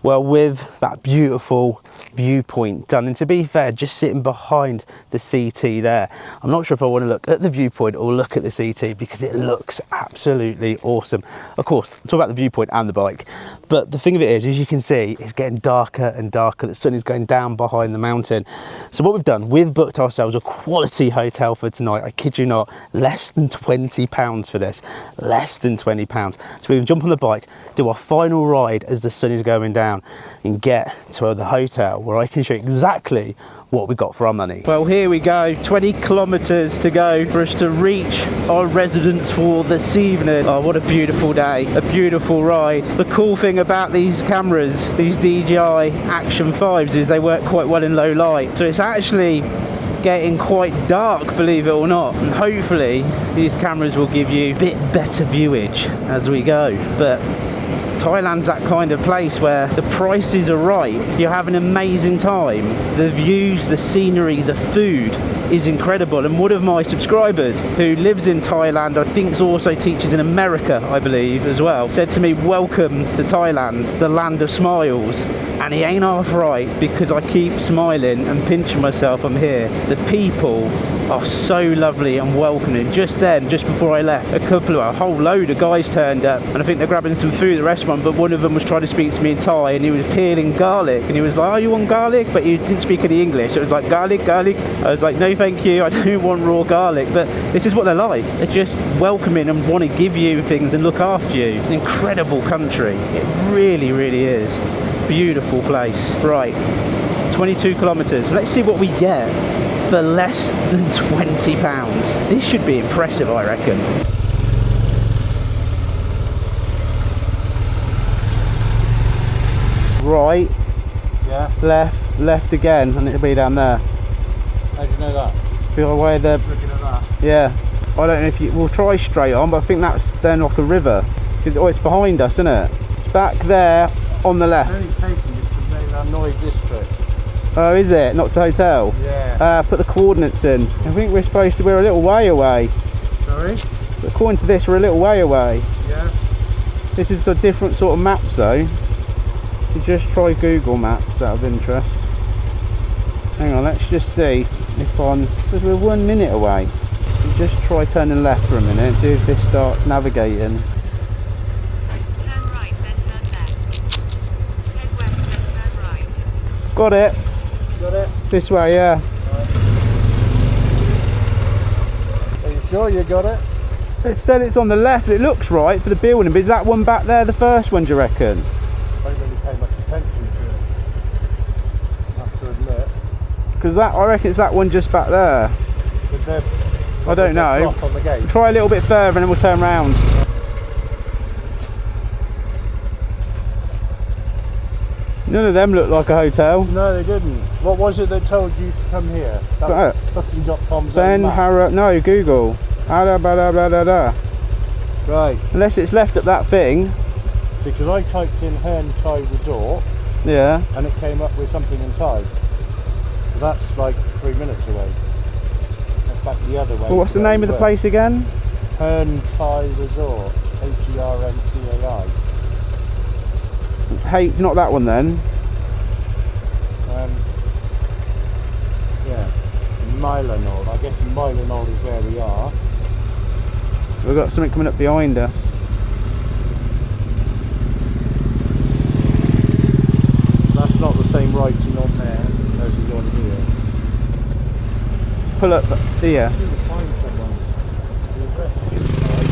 Well, with that beautiful viewpoint done, and to be fair, just sitting behind the CT there, I'm not sure if I want to look at the viewpoint or look at the CT because it looks absolutely awesome. Of course, I'm talking about the viewpoint and the bike, but the thing of it is, as you can see, it's getting darker and darker. The sun is going down behind the mountain. So what we've done, we've booked ourselves a quality hotel for tonight. I kid you not, less than £20 for this, less than £20. So we can jump on the bike, do our final ride as the sun is going down, and get to the hotel where I can show you exactly what we got for our money. Well, here we go, 20 kilometers to go for us to reach our residence for this evening. Oh, what a beautiful day, a beautiful ride. The cool thing about these cameras, these DJI Action 5s, is they work quite well in low light. So it's actually getting quite dark, believe it or not, and hopefully these cameras will give you a bit better viewage as we go. But Thailand's that kind of place where the prices are right, you have an amazing time, the views, the scenery, the food is incredible. And one of my subscribers who lives in Thailand, I think also teaches in America, I believe as well, said to me, welcome to Thailand, the land of smiles. And he ain't half right, because I keep smiling and pinching myself, I'm here. The people are so lovely and welcoming. Just then, just before I left, a whole load of guys turned up, and I think they're grabbing some food at the restaurant, but one of them was trying to speak to me in Thai, and he was peeling garlic, and he was like, oh, you want garlic? But he didn't speak any English. It was like, garlic, garlic. I was like, no thank you, I don't want raw garlic. But this is what they're like. They're just welcoming and want to give you things and look after you. It's an incredible country. It really, really is. Beautiful place. Right, 22 kilometers. Let's see what we get for less than £20. This should be impressive, I reckon. Right, Yeah. left again, and it'll be down there. How do you know that? Feel away there. Looking at that. Yeah, I don't know if you. We'll try straight on, but I think that's then like a river. Oh, it's behind us, isn't it? It's back there on the left. Only taking it to Mae Wang district. Oh, is it? Not to the hotel? Yeah. Put the coordinates in. I think we're supposed to. We're a little way away. Sorry? But according to this, we're a little way away. Yeah. This is the different sort of maps, though. You just try Google Maps out of interest. Hang on, let's just see if on. Because we're 1 minute away. You just try turning left for a minute and see if this starts navigating. Turn right, then turn left. Head west, then turn right. Got it. Got it? This way, yeah. Are you sure you got it? It said it's on the left. It looks right for the building, but is that one back there the first one, do you reckon? I don't really pay much attention to it, I have to admit. Because I reckon it's that one just back there. With the, I don't know. clock on the gate. Try a little bit further and then we'll turn round. None of them look like a hotel. No, they didn't. What was it that told you to come here? That That- was Booking.com's Ben own map. Harrow. No, Google. Da. Right, Unless it's left at that thing. because I typed in Hern Thai Resort Yeah. and it came up with something in Thai. So that's like 3 minutes away. That's back the other way. Well, what's to the where name we of the were. place again? Hern Thai Resort. Herntai. Hey, not that one then. Yeah, Mylanol. I guess Mylanol is where we are. We've got something coming up behind us. That's not the same writing on there as is on here. Pull up here. I need to find someone. The address is right.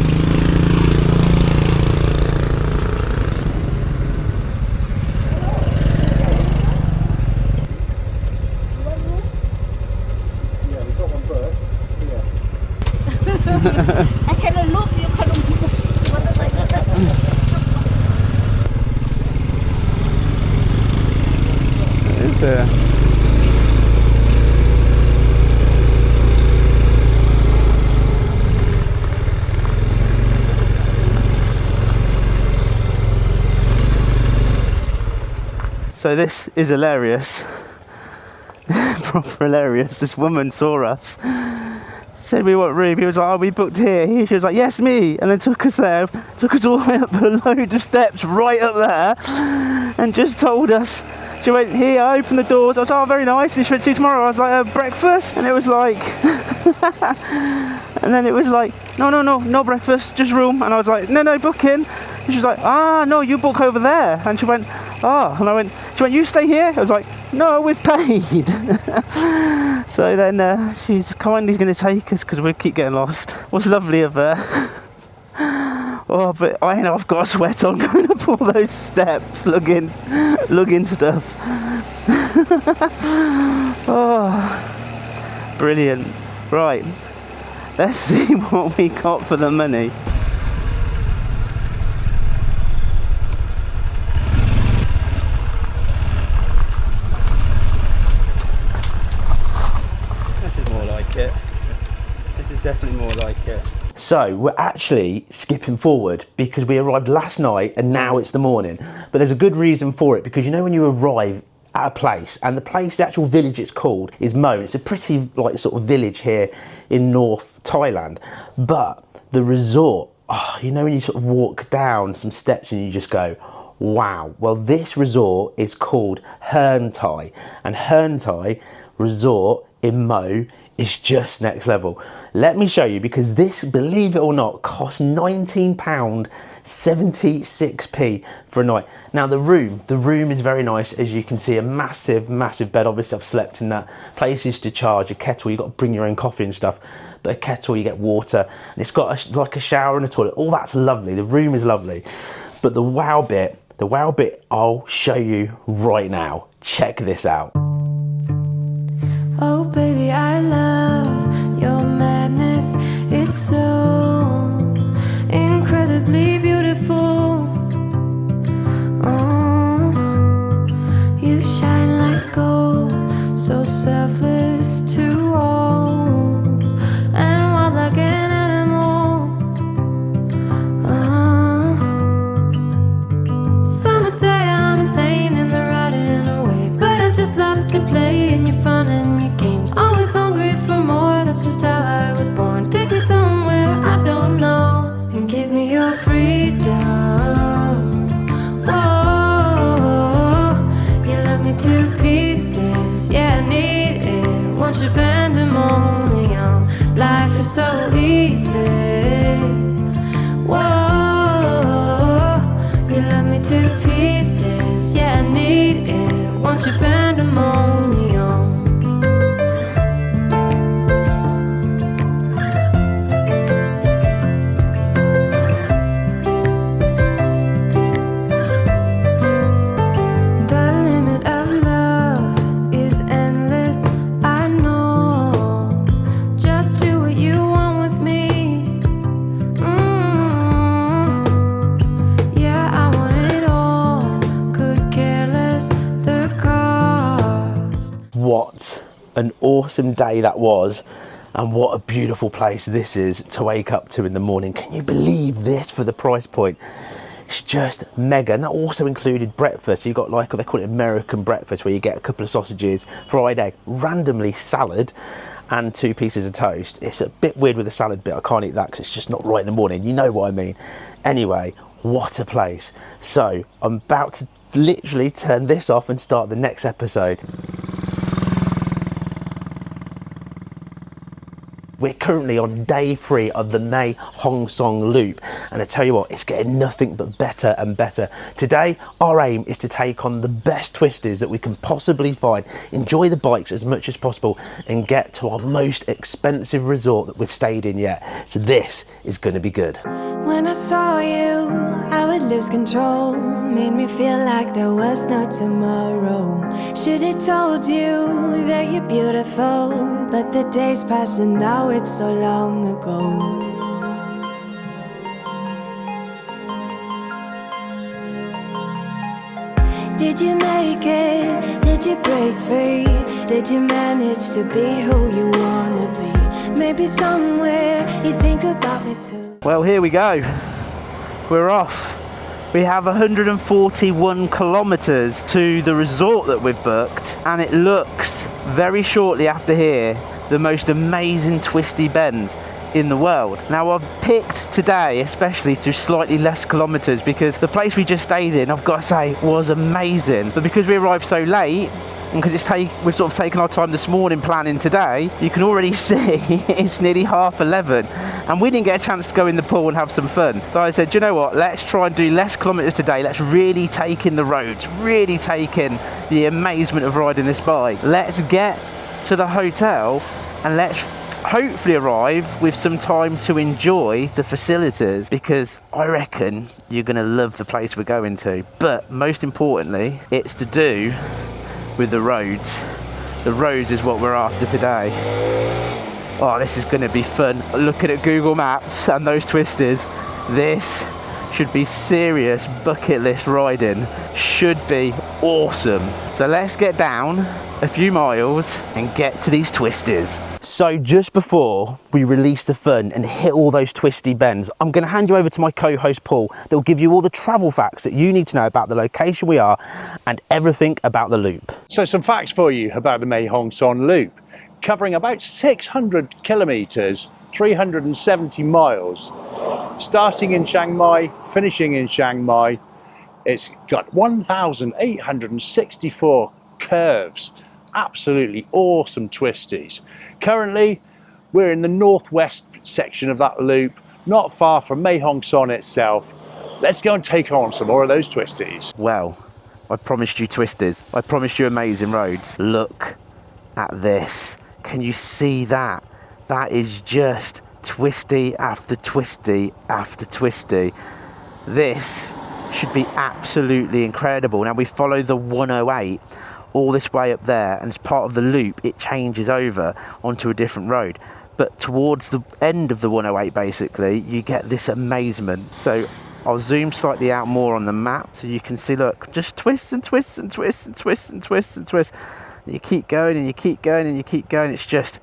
Yeah, we've got one booked. Here. I cannot look, you cannot look. It is here. So this is hilarious. Proper hilarious. This woman saw us. said we want room. He was like, oh, we booked here. She was like, yes, me. And then took us there, took us all the way up a load of steps right up there, and just told us. She went, here, open the doors. I was like, oh, very nice. And she went, see you tomorrow. I was like, breakfast? And it was like, and then it was like, no breakfast, just room. And I was like, no, booking. And she was like, no, you book over there. And she went, oh. And she went, you stay here? I was like, no, we've paid. So then she's kindly going to take us because we keep getting lost. What's lovely of her. Oh, but I know I've got a sweat on going up all those steps, lugging stuff. Oh, brilliant. Right, let's see what we got for the money. This is more like it. This is definitely more like it. So we're actually skipping forward because we arrived last night and now it's the morning. But there's a good reason for it, because you know when you arrive at a place, and the actual village it's called is Mae. It's a pretty like sort of village here in North Thailand. But the resort, you know when you sort of walk down some steps and you just go, wow. Well, this resort is called Hern Thai, and Hern Thai Resort in Mae is just next level. Let me show you, because this, believe it or not, costs £19.76 for a night. Now the room is very nice. As you can see, a massive bed. Obviously I've slept in that. Places to charge, a kettle, you've got to bring your own coffee and stuff, but a kettle, you get water, and it's got like a shower and a toilet. All that's lovely. The room is lovely, but the wow bit I'll show you right now. Check this out. Oh baby, I love your madness. It's so incredibly beautiful. Oh, you shine like gold, so selfless to all, and wild like an animal. Some would say I'm insane in the right in a way, but I just love to play in your fun and your games. Always hungry for more, that's just how I was born. Take me somewhere I don't know, and give me your freedom. Whoa, you love me to pieces, yeah, I need it. Want your pandemonium, life is so easy. Whoa, you love me to pieces, yeah, I need it. Want your pandemonium. The limit of love is endless, I know. Just do what you want with me. Yeah, I want it all. Could care less the cost. What an awesome day that was, and what a beautiful place this is to wake up to in the morning. Can you believe this for the price point? It's just mega. And that also included breakfast. So you got like, they call it American breakfast, where you get a couple of sausages, fried egg, randomly salad, and 2 pieces of toast. It's a bit weird with the salad bit. I can't eat that because it's just not right in the morning. You know what I mean. Anyway, what a place. So I'm about to literally turn this off and start the next episode. We're currently on day 3 of the Mae Hong Son loop, and I tell you what, it's getting nothing but better and better. Today, our aim is to take on the best twisters that we can possibly find, enjoy the bikes as much as possible, and get to our most expensive resort that we've stayed in yet. So this is going to be good. When I saw you, I would lose control. Made me feel like there was no tomorrow. Should've told you that you're beautiful, but the days pass and now it's so long ago. Did you make it? Did you break free? Did you manage to be who you wanna be? Maybe somewhere you think about me too. Well, here we go. We're off. We have 141 kilometers to the resort that we've booked, and it looks very shortly after here the most amazing twisty bends in the world. Now I've picked today especially to slightly less kilometers because the place we just stayed in, I've got to say, was amazing. But because we arrived so late, and because we've sort of taken our time this morning planning today, you can already see it's nearly 11:30 and we didn't get a chance to go in the pool and have some fun. So I said, you know what, let's try and do less kilometers today. Let's really take in the roads, really take in the amazement of riding this bike. Let's get to the hotel and let's hopefully arrive with some time to enjoy the facilities, because I reckon you're going to love the place we're going to. But most importantly, it's to do with the roads. The roads is what we're after today. Oh, this is going to be fun. Looking at Google Maps and those twisties, this should be serious bucket list riding. Should be awesome. So let's get down a few miles and get to these twisties. So just before we release the fun and hit all those twisty bends, I'm going to hand you over to my co-host Paul that will give you all the travel facts that you need to know about the location we are and everything about the loop. So some facts for you about the Mae Hong Son loop. Covering about 600 kilometres, 370 miles. Starting in Chiang Mai, finishing in Chiang Mai. It's got 1,864 curves. Absolutely awesome twisties. Currently, we're in the northwest section of that loop, not far from Mae Hong Son itself. Let's go and take on some more of those twisties. Well, I promised you twisties. I promised you amazing roads. Look at this. Can you see that? That is just twisty after twisty after twisty. This should be absolutely incredible. Now we follow the 108 all this way up there, and as part of the loop it changes over onto a different road, but towards the end of the 108 basically you get this amazement. So I'll zoom slightly out more on the map so you can see, look, just twists and twists and twists and twists and twists and twists, and you keep going and you keep going and you keep going. It's just,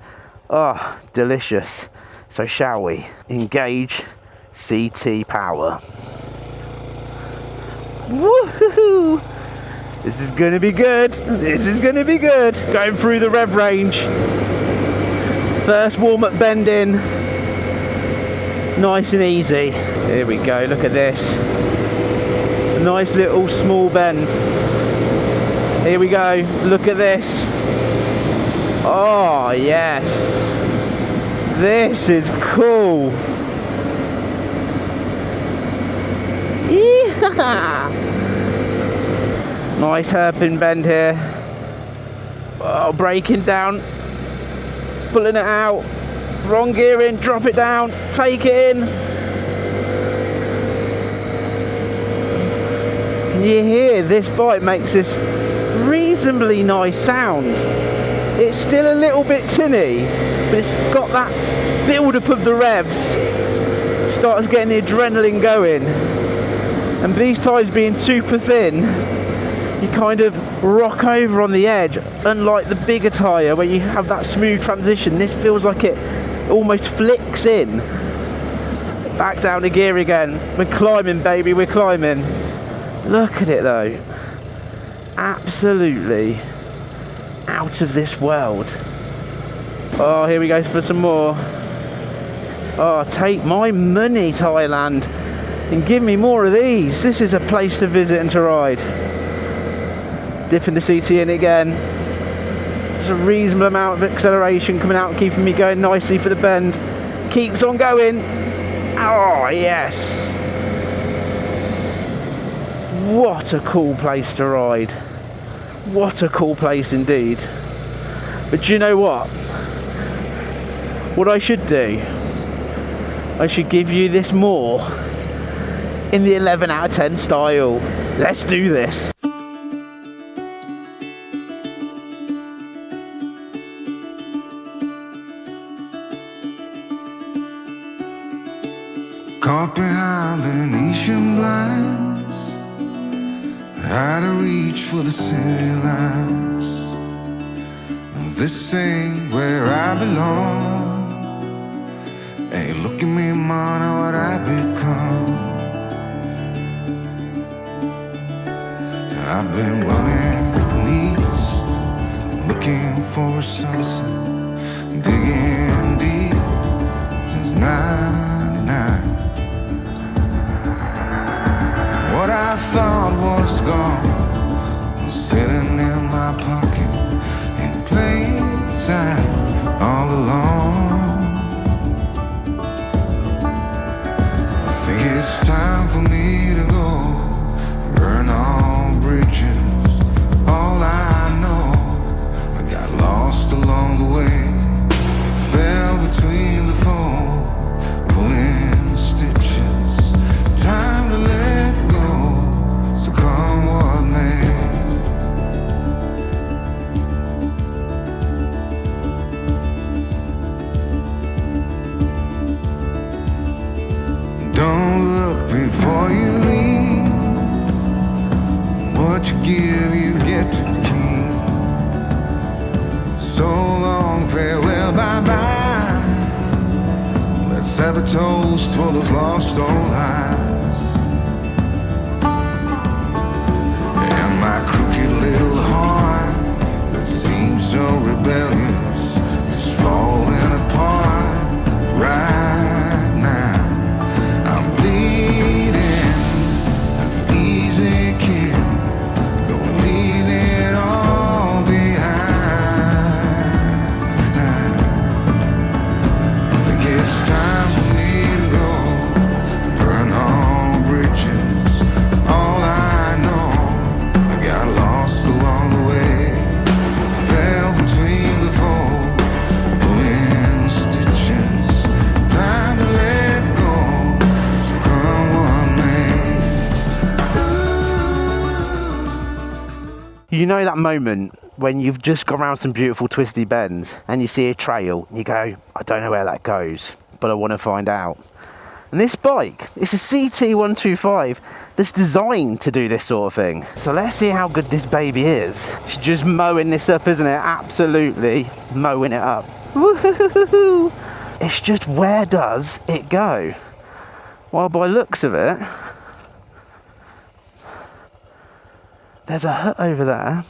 oh, delicious. So shall we engage CT power? Woohoo! This is going to be good. This is going to be good. Going through the rev range. First warm-up bend in. Nice and easy. Here we go. Look at this. A nice little small bend. Here we go. Look at this. Oh, yes. This is cool. Yeah. Nice hairpin bend here. Oh, braking down, pulling it out, wrong gear in, drop it down, take it in. Can you hear this bike makes this reasonably nice sound? It's still a little bit tinny, but it's got that build up of the revs. Starts getting the adrenaline going, and these tyres being super thin, you kind of rock over on the edge. Unlike the bigger tyre where you have that smooth transition, this feels like it almost flicks in. Back down to gear again. We're climbing, baby, we're climbing. Look at it though. Absolutely out of this world. Oh, here we go for some more. Oh, take my money, Thailand, and give me more of these. This is a place to visit and to ride. Dipping the CT in again. There's a reasonable amount of acceleration coming out, keeping me going nicely for the bend. Keeps on going. Oh, yes. What a cool place to ride. What a cool place indeed. But do you know what? What I should do? I should give you this more in the 11 out of 10 style. Let's do this. Caught behind Venetian blinds, out of reach for the city lights. This ain't where I belong. Hey, look at me, man, what I become. I've been running east, looking for a sunset. digging deep since '99. What I thought was gone was sitting in my pocket in plain sight all along. I think it's time for me to go, burn all bridges. All I know, I got lost along the way, fell between the foam, pulling stitches. Time to let go, so come what may. Don't look before you leave. What you give, you get to keep. So long, farewell, bye-bye. Let's have a toast for those lost old eyes. And my crooked little heart that seems so rebellious is falling apart right now. I'm bleeding, an easy kill, gonna leave it all behind. I think it's time for me to go, burn all bridges. All I know, I got lost along the way, fell between the fold, pulling stitches. Time to let go, so come what may. You know that moment when you've just gone around some beautiful twisty bends and you see a trail and you go, I don't know where that goes, but I want to find out. And this bike, it's a CT125 that's designed to do this sort of thing. So let's see how good this baby is. She's just mowing this up, isn't it? Absolutely mowing it up. Woohoo! It's just, where does it go? Well, by looks of it, there's a hut over there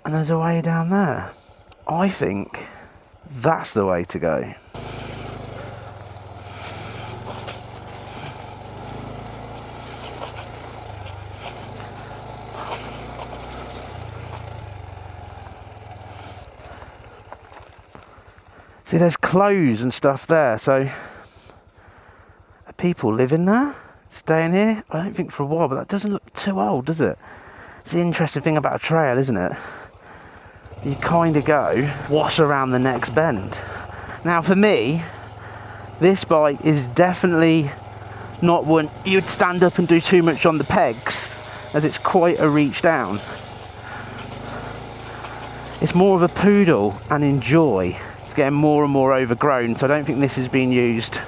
and there's a way down there. I think that's the way to go. See, there's clothes and stuff there, so are people living there? Staying here? I don't think for a while, but that doesn't look too old, does it? It's the interesting thing about a trail, isn't it? You kind of go, what's around the next bend? Now for me, this bike is definitely not one you'd stand up and do too much on the pegs, as it's quite a reach down. It's more of a poodle and enjoy. It's getting more and more overgrown, so I don't think this has been used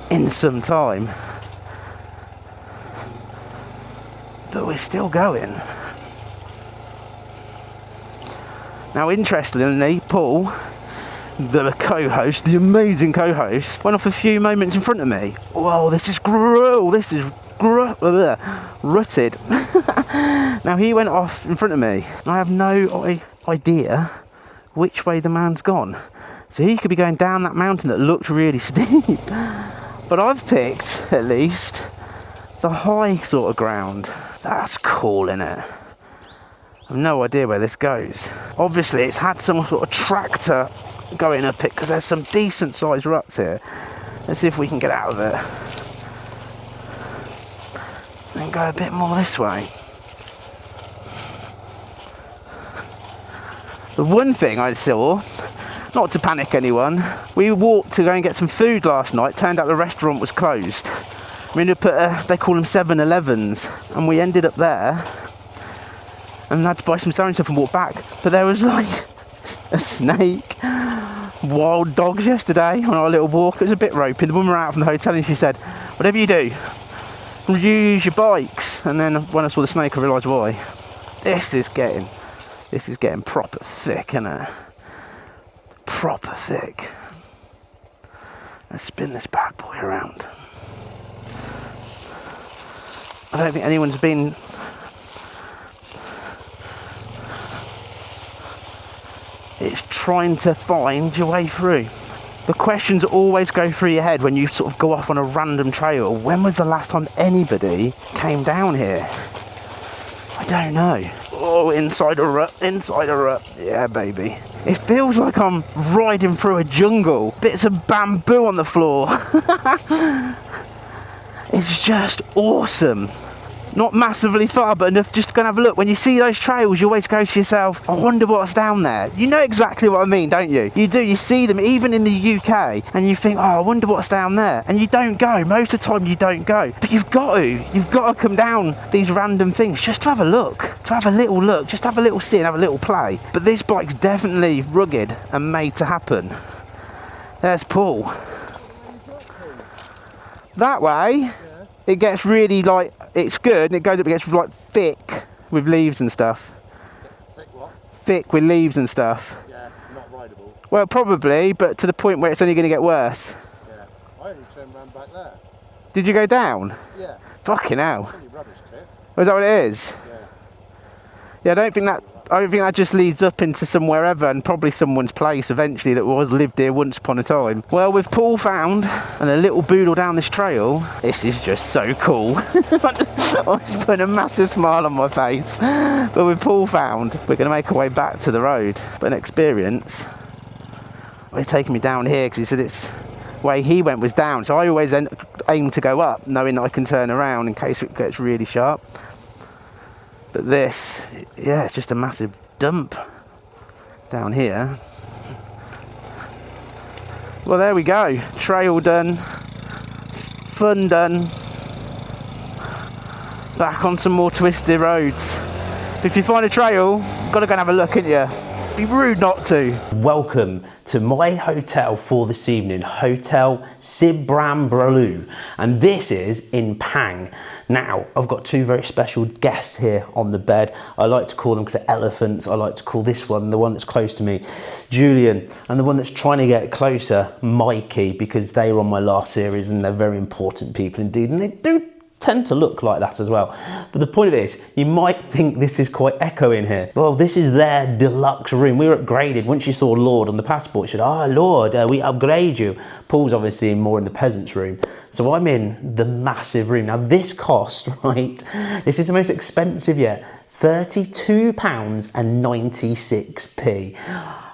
in some time. But we're still going. Now, interestingly, Paul, the co-host, the amazing co-host, went off a few moments in front of me. Whoa, this is rutted. Now, he went off in front of me. I have no idea which way the man's gone. So he could be going down that mountain that looked really steep. But I've picked, at least, the high sort of ground. That's cool, innit? I've no idea where this goes. Obviously, it's had some sort of tractor going up it because there's some decent sized ruts here. Let's see if we can get out of it. And go a bit more this way. The one thing I saw, not to panic anyone, we walked to go and get some food last night. Turned out the restaurant was closed. We ended up at, they call them 7-Elevens, and we ended up there and had to buy some sandwich stuff and walk back. But there was like a snake, wild dogs yesterday on our little walk. It was a bit ropey. The woman ran out from the hotel and she said, whatever you do, use your bikes. And then when I saw the snake, I realised why. This is getting proper thick, isn't it? Proper thick. Let's spin this bad boy around. I don't think anyone's been It's trying to find your way through. The questions always go through your head when you sort of go off on a random trail. When was the last time anybody came down here? I don't know. Oh, inside a rut, inside a rut. Yeah, baby. It feels like I'm riding through a jungle. Bits of bamboo on the floor. It's just awesome. Not massively far, but enough just to go and have a look. When you see those trails, you always go to yourself, I wonder what's down there. You know exactly what I mean, don't you? You do, you see them even in the UK, and you think, oh, I wonder what's down there. And you don't go. Most of the time you don't go. But you've got to. You've got to come down these random things just to have a look. To have a little look. Just have a little see and have a little play. But this bike's definitely rugged and made to happen. There's Paul. That way, it gets really like, it's good, and it goes up, it gets like thick with leaves and stuff. Thick what? Thick with leaves and stuff. Yeah, not rideable. Well, probably, but to the point where it's only going to get worse. Yeah, I only turned round back there. Did you go down? Yeah. Fucking hell. Pretty rubbish tip. Oh, is that what it is? Yeah. Yeah, I don't think that just leads up into somewhere ever, and probably someone's place eventually that was lived here once upon a time. Well, with Paul found and a little boodle down this trail, this is just so cool. I was putting a massive smile on my face. But with Paul found, we're going to make our way back to the road. But an experience. He's taking me down here because he said it's way he went was down, so I always aim to go up, knowing that I can turn around in case it gets really sharp. But this, yeah, it's just a massive dump down here. Well, there we go. Trail done. Fun done. Back on some more twisty roads. If you find a trail, you've got to go and have a look, ain't you? Be rude not to. Welcome to my hotel for this evening, Hotel Sibrambralu, and this is in Pang. Now, I've got two very special guests here on the bed. I like to call them, because they're elephants, I like to call this one, the one that's close to me, Julian, and the one that's trying to get closer, Mikey, because they were on my last series and they're very important people indeed, and they do tend to look like that as well. But the point of it is, you might think this is quite echo in here. Well, this is their deluxe room. We were upgraded. Once you saw Lord on the passport, you said, oh Lord, we upgrade you. Paul's obviously more in the peasant's room. So I'm in the massive room. Now this cost, right, this is the most expensive yet, £32.96.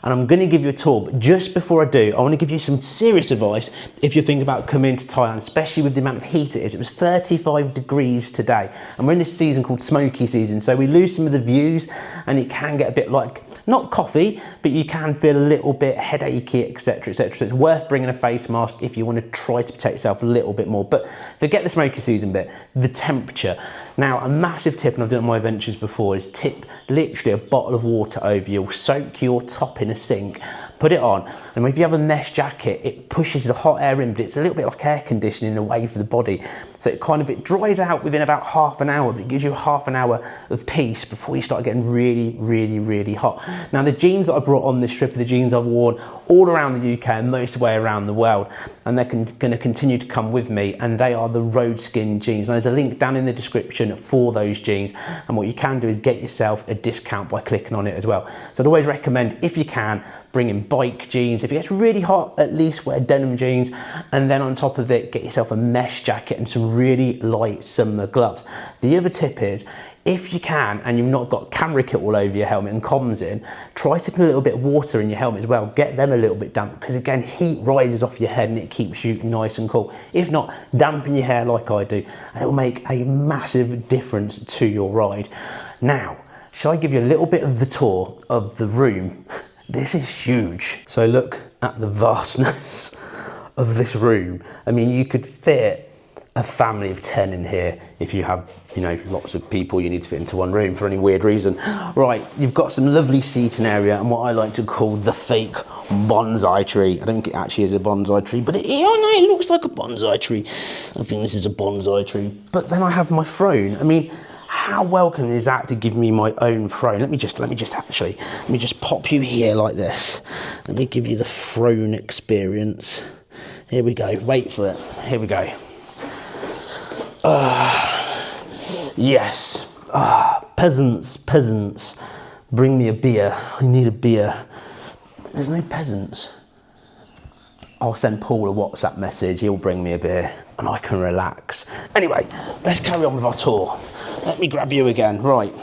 And I'm going to give you a tour, but just before I do, I want to give you some serious advice if you think about coming to Thailand, especially with the amount of heat it is. It was 35 degrees today, and we're in this season called smoky season, so we lose some of the views, and it can get a bit like, not coffee, but you can feel a little bit headachy, etc, etc. So it's worth bringing a face mask if you want to try to protect yourself a little bit more. But forget the smoky season bit, the temperature. Now, a massive tip, and I've done it on my adventures before, is tip literally a bottle of water over you, soak your top in a sink, put it on, and if you have a mesh jacket, it pushes the hot air in, but it's a little bit like air conditioning away for the body. So it dries out within about half an hour, but it gives you half an hour of peace before you start getting really, really, really hot. Now, the jeans that I brought on this trip are the jeans I've worn all around the UK and most of the way around the world, and they're going to continue to come with me, and they are the road skin jeans. Now, there's a link down in the description for those jeans, and what you can do is get yourself a discount by clicking on it as well. So I'd always recommend, if you can, bring in bike jeans. If it gets really hot, at least wear denim jeans, and then on top of it, get yourself a mesh jacket and some really light summer gloves. The other tip is, if you can, and you've not got camera kit all over your helmet and comms in, try to put a little bit of water in your helmet as well. Get them a little bit damp, because again, heat rises off your head and it keeps you nice and cool. If not, dampen your hair like I do, and it will make a massive difference to your ride. Now, shall I give you a little bit of the tour of the room? This is huge. So look at the vastness of this room. I mean, you could fit a family of 10 in here if you have, you know, lots of people you need to fit into one room for any weird reason. Right, you've got some lovely seating area and what I like to call the fake bonsai tree. I don't think it actually is a bonsai tree, but it looks like a bonsai tree. I think this is a bonsai tree. But then I have my throne. I mean, how welcome is that to give me my own throne? Let me just pop you here like this. Let me give you the throne experience. Here we go, wait for it. Here we go. Yes. Peasants, bring me a beer. I need a beer. There's no peasants. I'll send Paul a WhatsApp message, he'll bring me a beer and I can relax. Anyway, let's carry on with our tour. Let me grab you again. Right,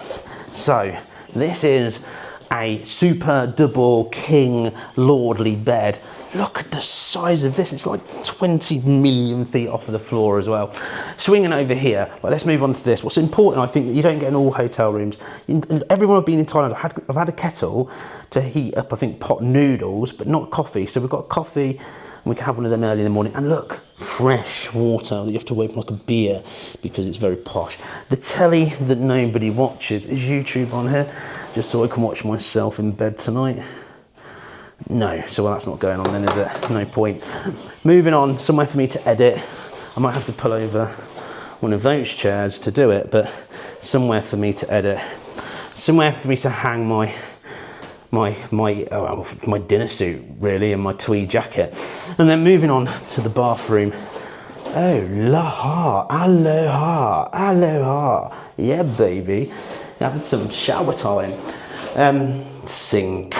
so this is a super double king lordly bed. Look at the size of this. It's like 20 million feet off of the floor as well. Swinging over here, but let's move on to this. What's important, I think, that you don't get in all hotel rooms. Everyone I've been in Thailand, I've had a kettle to heat up, I think, pot noodles, but not coffee. So we've got coffee, and we can have one of them early in the morning. And look, fresh water that you have to open like a beer because it's very posh. The telly that nobody watches is YouTube on here, just so I can watch myself in bed tonight. No, so well, that's not going on then, is it? No point. Moving on, somewhere for me to edit. I might have to pull over one of those chairs to do it, but somewhere for me to edit. Somewhere for me to hang my dinner suit, really, and my tweed jacket. And then moving on to the bathroom. Oh, aloha. Yeah, baby. Have some shower time. Sink.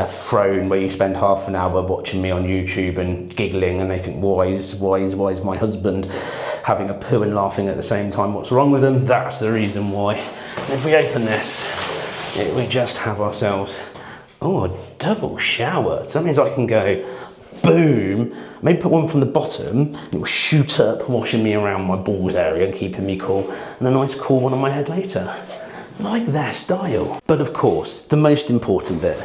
Throne where you spend half an hour watching me on YouTube and giggling, and they think, why is my husband having a poo and laughing at the same time? What's wrong with them? That's the reason why. And if we open this, we just have ourselves, a double shower. So that means I can go, boom, maybe put one from the bottom, and it will shoot up, washing me around my balls area and keeping me cool, and a nice cool one on my head later. Like their style. But of course, the most important bit,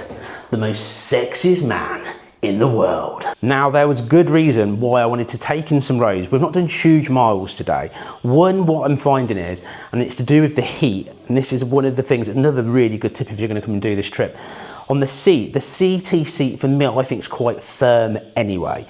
the most sexiest man in the world. Now, there was good reason why I wanted to take in some roads. We've not done huge miles today. One, what I'm finding is, and it's to do with the heat, and this is one of the things, another really good tip if you're gonna come and do this trip. On the seat, the CT seat for me, I think is quite firm anyway.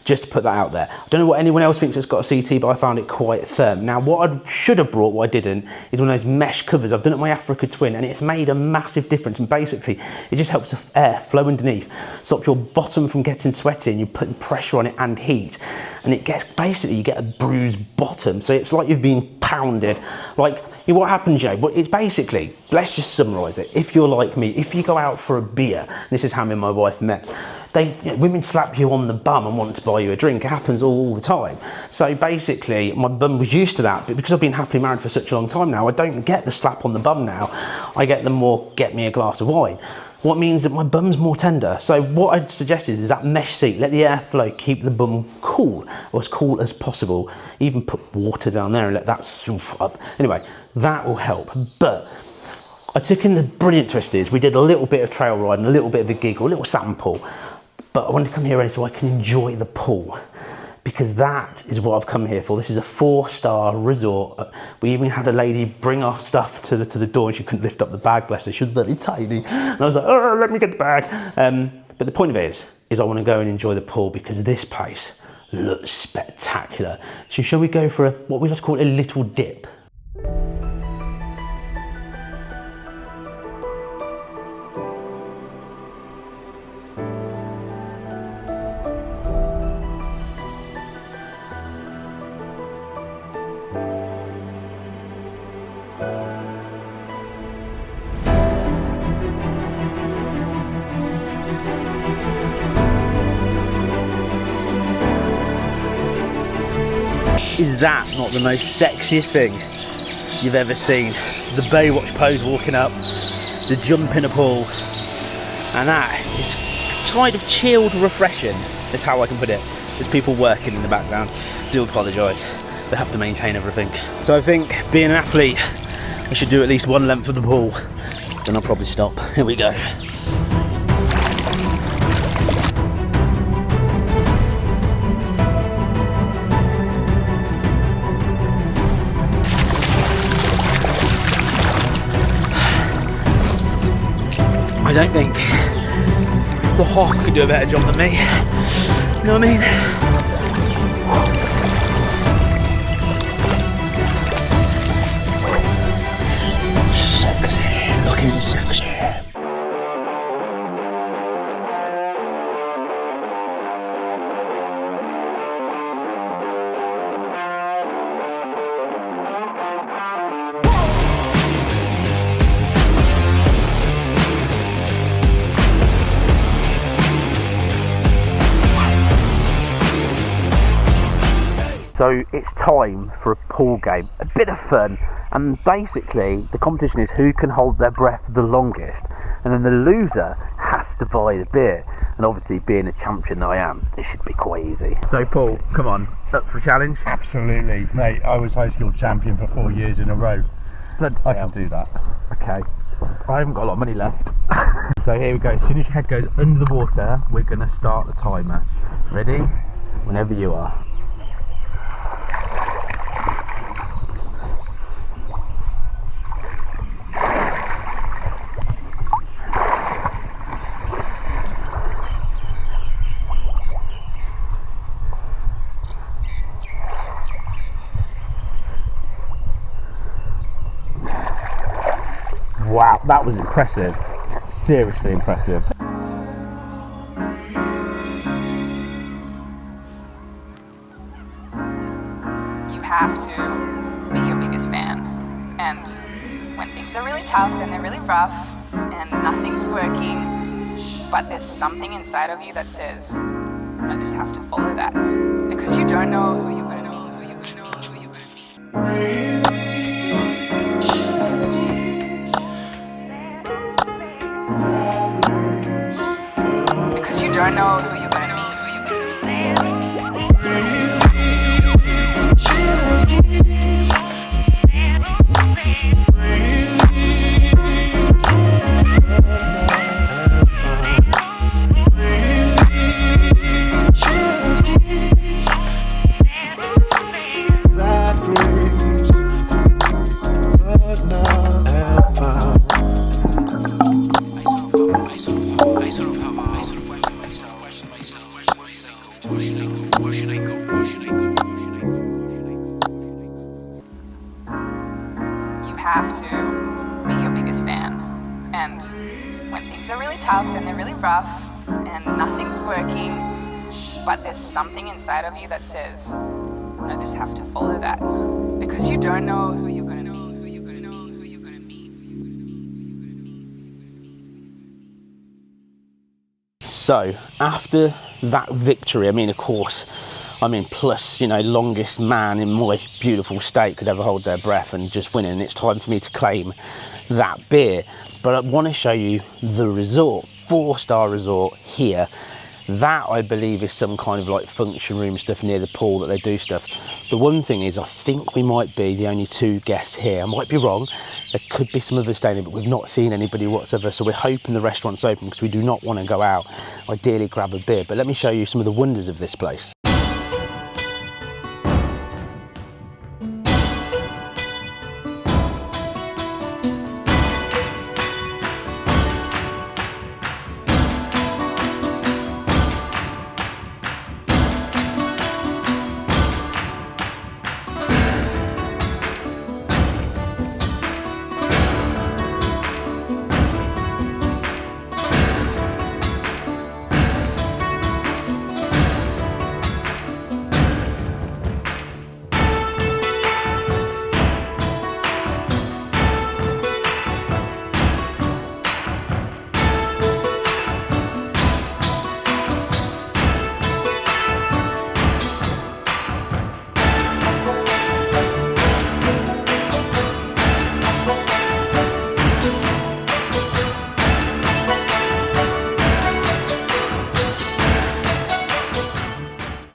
Just to put that out there. I don't know what anyone else thinks that's got a CT, but I found it quite firm. Now, what I should have brought, what I didn't, is one of those mesh covers. I've done it on my Africa Twin, and it's made a massive difference. And basically, it just helps the air flow underneath, stops your bottom from getting sweaty, and you're putting pressure on it and heat. And it gets, basically, you get a bruised bottom. So it's like you've been pounded. Like, what happens, Joe? Well, it's basically, let's just summarise it. If you're like me, if you go out for a beer, this is how me and my wife met, women slap you on the bum and want to buy you a drink. It happens all the time. So basically, my bum was used to that, but because I've been happily married for such a long time now, I don't get the slap on the bum now. I get the more, get me a glass of wine. What means that my bum's more tender. So what I'd suggest is that mesh seat, let the air flow, keep the bum cool, or as cool as possible. Even put water down there and let that soof up. Anyway, that will help. But I took in the brilliant twist is, we did a little bit of trail riding, a little bit of a giggle, a little sample. But I wanted to come here early so I can enjoy the pool, because that is what I've come here for. This is a 4-star resort. We even had a lady bring our stuff to the door, and she couldn't lift up the bag, bless her. She was very tiny. And I was like, oh, let me get the bag. But the point of it is I want to go and enjoy the pool, because this place looks spectacular. So shall we go for what we like to call a little dip? Is that not the most sexiest thing you've ever seen? The Baywatch pose walking up, the jump in a pool, and that is kind of chilled, refreshing, is how I can put it. There's people working in the background. Do apologise, they have to maintain everything. So I think, being an athlete, I should do at least one length of the pool, then I'll probably stop. Here we go. I don't think the Hoff could do a better job than me. You know what I mean? Sexy, looking sexy. So it's time for a pool game, a bit of fun, and basically the competition is who can hold their breath the longest, and then the loser has to buy the beer. And obviously, being a champion that I am, this should be quite easy. So Paul, come on, up for a challenge? Absolutely, mate. I was high school champion for 4 years in a row. I can do that. Okay. I haven't got a lot of money left. So here we go. As soon as your head goes under the water, we're going to start the timer. Ready? Whenever you are. Wow, that was impressive. Seriously impressive. You have to be your biggest fan. And when things are really tough and they're really rough and nothing's working, but there's something inside of you that says, I just have to follow that. Because you don't know who you're going to meet, who you're going to meet, who you're going to meet. Because you don't know who you're going to meet, who you're going to meet. Have to be your biggest fan. And when things are really tough and they're really rough and nothing's working, but there's something inside of you that says, I just have to follow that. Because you don't know who you're going to meet, who you're going to meet, who you're going to meet, who you're going to meet, who you're going to meet, who you're going to meet. So after that victory, I mean, of course, plus, longest man in my beautiful state could ever hold their breath and just winning. And it's time for me to claim that beer. But I want to show you the resort, 4-star resort here. That, I believe, is some kind of like function room stuff near the pool that they do stuff. The one thing is, I think we might be the only 2 guests here. I might be wrong. There could be some others staying in, but we've not seen anybody whatsoever. So we're hoping the restaurant's open because we do not want to go out, ideally grab a beer. But let me show you some of the wonders of this place.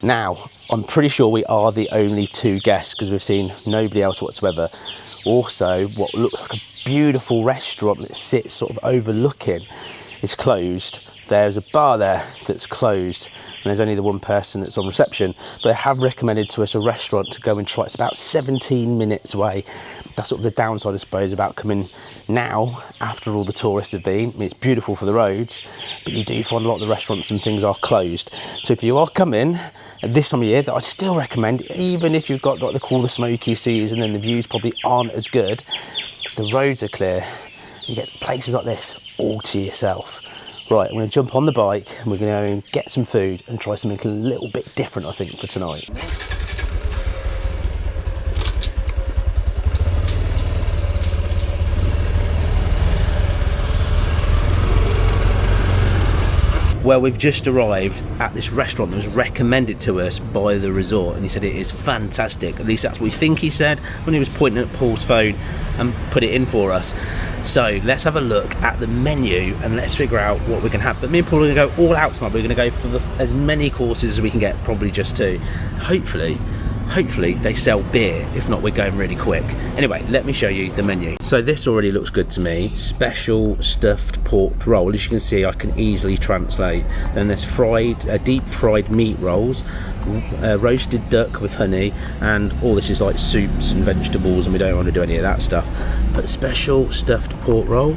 Now, I'm pretty sure we are the only 2 guests because we've seen nobody else whatsoever. Also, what looks like a beautiful restaurant that sits sort of overlooking is closed. There's a bar there that's closed and there's only the one person that's on reception. But they have recommended to us a restaurant to go and try. It's about 17 minutes away. That's sort of the downside, I suppose, about coming now after all the tourists have been. I mean, it's beautiful for the roads, but you do find a lot of the restaurants and things are closed. So if you are coming at this time of year, that I still recommend, even if you've got what they call the smoky season and the views probably aren't as good, the roads are clear. You get places like this all to yourself. Right, I'm going to jump on the bike and we're going to go and get some food and try something a little bit different, I think, for tonight. Well, we've just arrived at this restaurant that was recommended to us by the resort, and he said it is fantastic. At least that's what we think he said when he was pointing at Paul's phone and put it in for us. So let's have a look at the menu and let's figure out what we can have. But me and Paul are going to go all out tonight. We're going to go for as many courses as we can get, probably just 2. Hopefully they sell beer. If not, we're going really quick. Anyway, let me show you the menu. So this already looks good to me. Special stuffed pork roll. As you can see, I can easily translate. Then there's deep fried meat rolls, roasted duck with honey, and all this is like soups and vegetables, and we don't want to do any of that stuff. But special stuffed pork roll,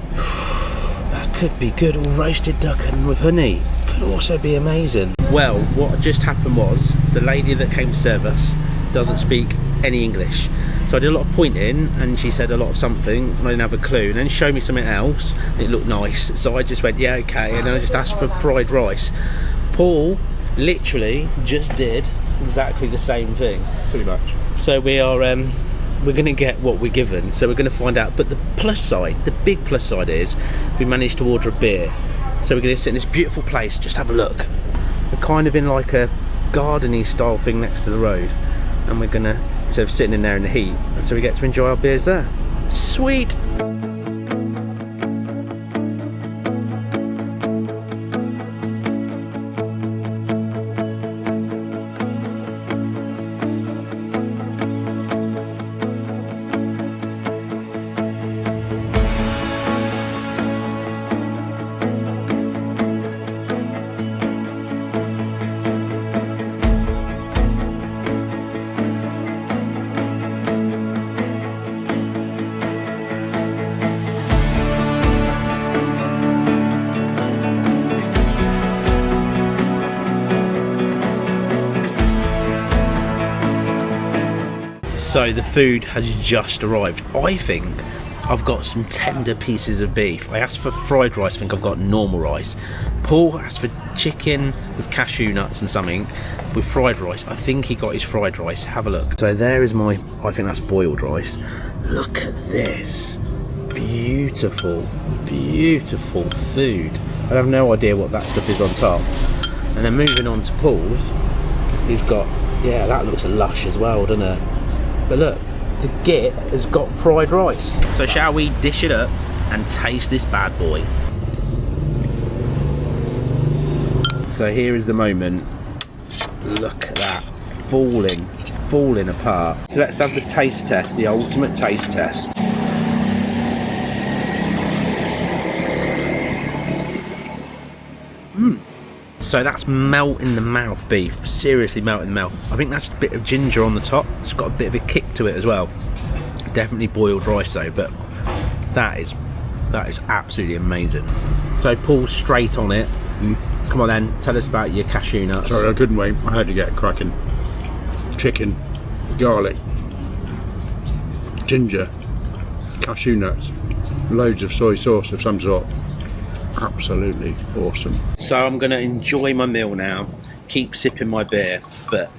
that could be good. Or roasted duck and with honey could also be amazing. Well, what just happened was the lady that came to serve us doesn't speak any English, so I did a lot of pointing and she said a lot of something and I didn't have a clue, and then she showed me something else and it looked nice, so I just went yeah, okay, and then I just asked for fried rice. Paul literally just did exactly the same thing, pretty much. So we are we're gonna get what we're given, so we're gonna find out. But the plus side, the big plus side is we managed to order a beer, so we're gonna sit in this beautiful place. Just have a look. We're kind of in like a gardeny style thing next to the road, and we're gonna, instead of sitting in there in the heat, and so we get to enjoy our beers there. Sweet. So the food has just arrived. I think I've got some tender pieces of beef. I asked for fried rice, I think I've got normal rice. Paul asked for chicken with cashew nuts and something with fried rice. I think he got his fried rice. Have a look. So there is my, I think that's boiled rice. Look at this. Beautiful, beautiful food. I have no idea what that stuff is on top. And then moving on to Paul's, he's got, yeah, that looks lush as well, doesn't it? But look, the git has got fried rice. So shall we dish it up and taste this bad boy? So here is the moment. Look at that, falling apart. So let's have the taste test, the ultimate taste test. So that's melt in the mouth beef, seriously melt in the mouth. I think that's a bit of ginger on the top. It's got a bit of a kick to it as well. Definitely boiled rice though, but that is absolutely amazing. So Paul's straight on it. Come on then, tell us about your cashew nuts. Sorry, I couldn't wait. I had to get cracking. Chicken, garlic, ginger, cashew nuts, loads of soy sauce of some sort. Absolutely awesome. So I'm going to enjoy my meal now, keep sipping my beer, but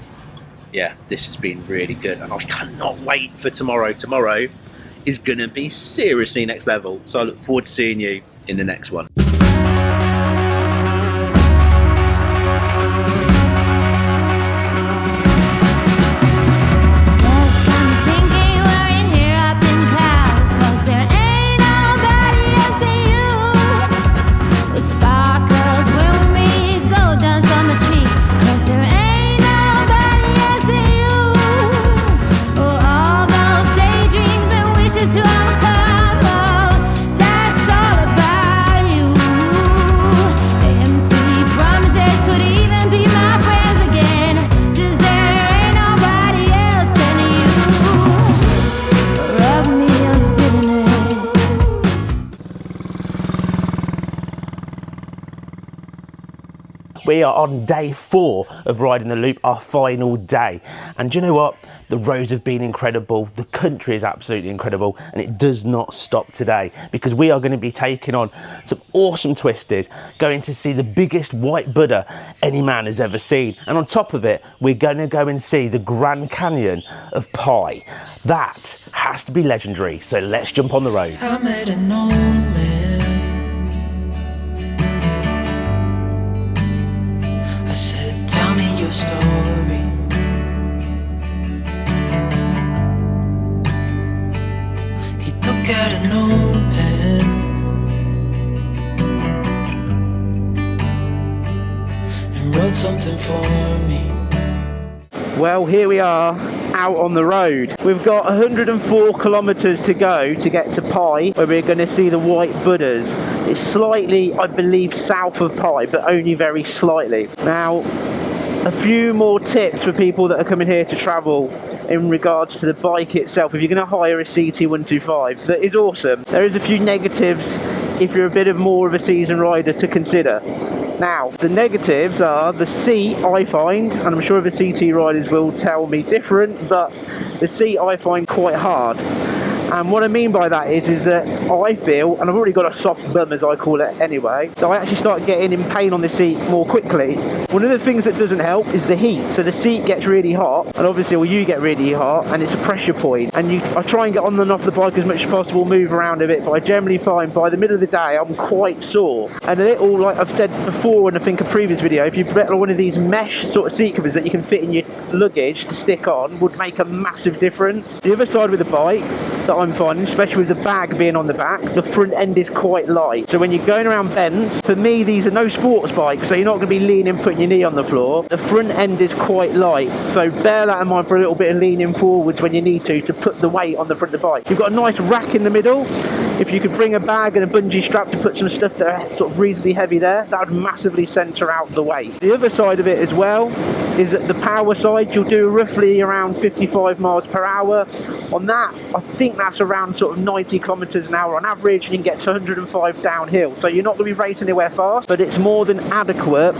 yeah, this has been really good and I cannot wait for tomorrow. Tomorrow is going to be seriously next level, so I look forward to seeing you in the next one. We are on day 4 of riding the loop, our final day. And do you know what? The roads have been incredible. The country is absolutely incredible. And it does not stop today, because we are going to be taking on some awesome twisties, going to see the biggest white Buddha any man has ever seen. And on top of it, we're going to go and see the Grand Canyon of Pai. That has to be legendary. So let's jump on the road. I made an old man the story. He took out a notepad and wrote something for me. Well, here we are out on the road. We've got 104 kilometers to go to get to Pai, where we're going to see the white Buddhas. It's slightly, I believe, south of Pai, but only very slightly. Now, a few more tips for people that are coming here to travel in regards to the bike itself. If you're going to hire a CT125, that is awesome. There is a few negatives if you're a bit more of a seasoned rider to consider. Now, the negatives are the seat, I find, and I'm sure the CT riders will tell me different, but the seat I find quite hard. And what I mean by that is that I feel, and I've already got a soft bum as I call it anyway, that I actually start getting in pain on the seat more quickly. One of the things that doesn't help is the heat. So the seat gets really hot, and obviously, well, you get really hot, and it's a pressure point. And I try and get on and off the bike as much as possible, move around a bit, but I generally find by the middle of the day, I'm quite sore. And a little, like I've said before in I think a previous video, if you get one of these mesh sort of seat covers that you can fit in your luggage to stick on, would make a massive difference. The other side with the bike that I'm finding, especially with the bag being on the back, the front end is quite light. So when you're going around bends, for me, these are no sports bikes, so you're not going to be leaning, putting your knee on the floor. The front end is quite light, so bear that in mind for a little bit of leaning forwards when you need to put the weight on the front of the bike. You've got a nice rack in the middle. If you could bring a bag and a bungee strap to put some stuff that are sort of reasonably heavy there, that would massively centre out the weight. The other side of it as well is that the power side, you'll do roughly around 55 miles per hour. On that, I think that's around sort of 90 kilometers an hour on average, and you can get to 105 downhill. So you're not going to be racing anywhere fast, but it's more than adequate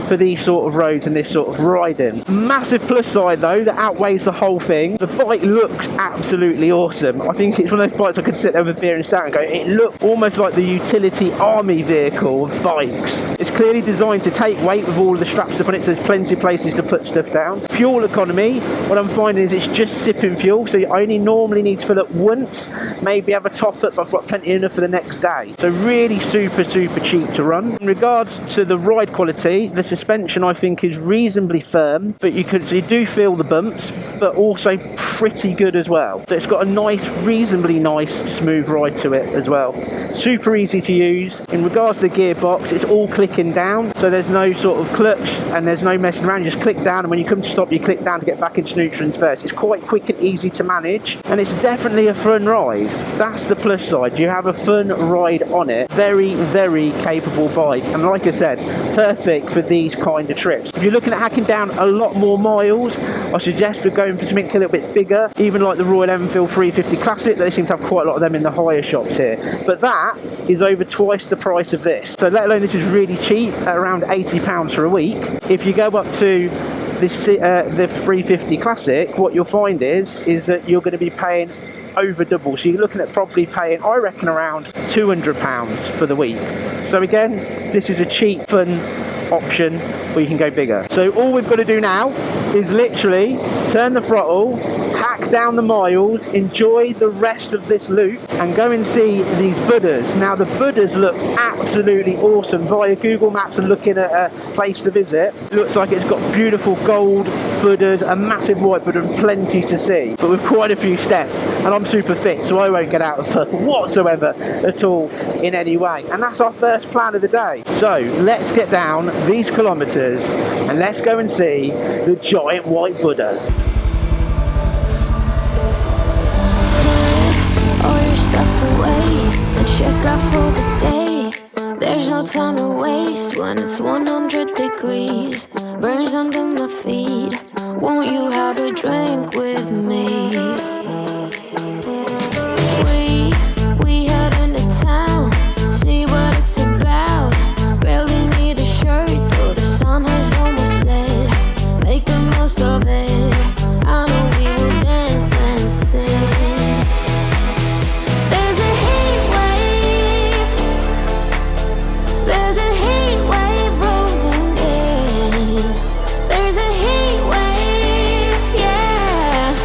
for these sort of roads and this sort of riding. Massive plus side though that outweighs the whole thing. The bike looks absolutely awesome. I think it's one of those bikes I could sit there with a beer and stand and go, it looked almost like the utility army vehicle of bikes. It's clearly designed to take weight with all of the straps stuff on it, so there's plenty of places to put stuff down. Fuel economy, what I'm finding is it's just sipping fuel, so I only normally need to fill up once, maybe have a top up, I've got plenty enough for the next day. So really super cheap to run. In regards to the ride quality, the suspension I think is reasonably firm, but you do feel the bumps, but also pretty good as well. So it's got a nice, reasonably nice smooth ride to it as well. Super easy to use. In regards to the gearbox, it's all clicking down, so there's no sort of clutch and there's no messing around. You just click down, and when you come to stop, you click down to get back into neutral and first. It's quite quick and easy to manage, and it's definitely a fun ride. That's the plus side. You have a fun ride on it. Very capable bike, and like I said, perfect for these kind of trips. If you're looking at hacking down a lot more miles, I suggest for going for something a little bit bigger, even like the Royal Enfield 350 Classic. They seem to have quite a lot of them in the higher shops here, but that is over twice the price of this. So let alone this is really cheap at around £80 for a week. If you go up to this the 350 Classic, what you'll find is that you're going to be paying over double. So you're looking at probably paying, I reckon, around £200 for the week. So again, this is a cheap, fun option where you can go bigger. So all we've got to do now is literally turn the throttle, hack down the miles, enjoy the rest of this loop, and go and see these Buddhas. Now the Buddhas look absolutely awesome. Via Google Maps and looking at a place to visit, it looks like it's got beautiful gold Buddhas, a massive white Buddha, and plenty to see, but with quite a few steps. And I'm super fit, so I won't get out of puff whatsoever at all in any way. And that's our first plan of the day. So let's get down these kilometers and let's go and see the giant white Buddha. All your stuff away and check out for the day. There's no time to waste when it's 100 degrees. Burns under my feet. Won't you have a drink with me? We head into town, see what it's about. Barely need a shirt, though the sun has almost set. Make the most of it. I know we will dance and sing. There's a heat wave. There's a heat wave rolling in. There's a heat wave, yeah.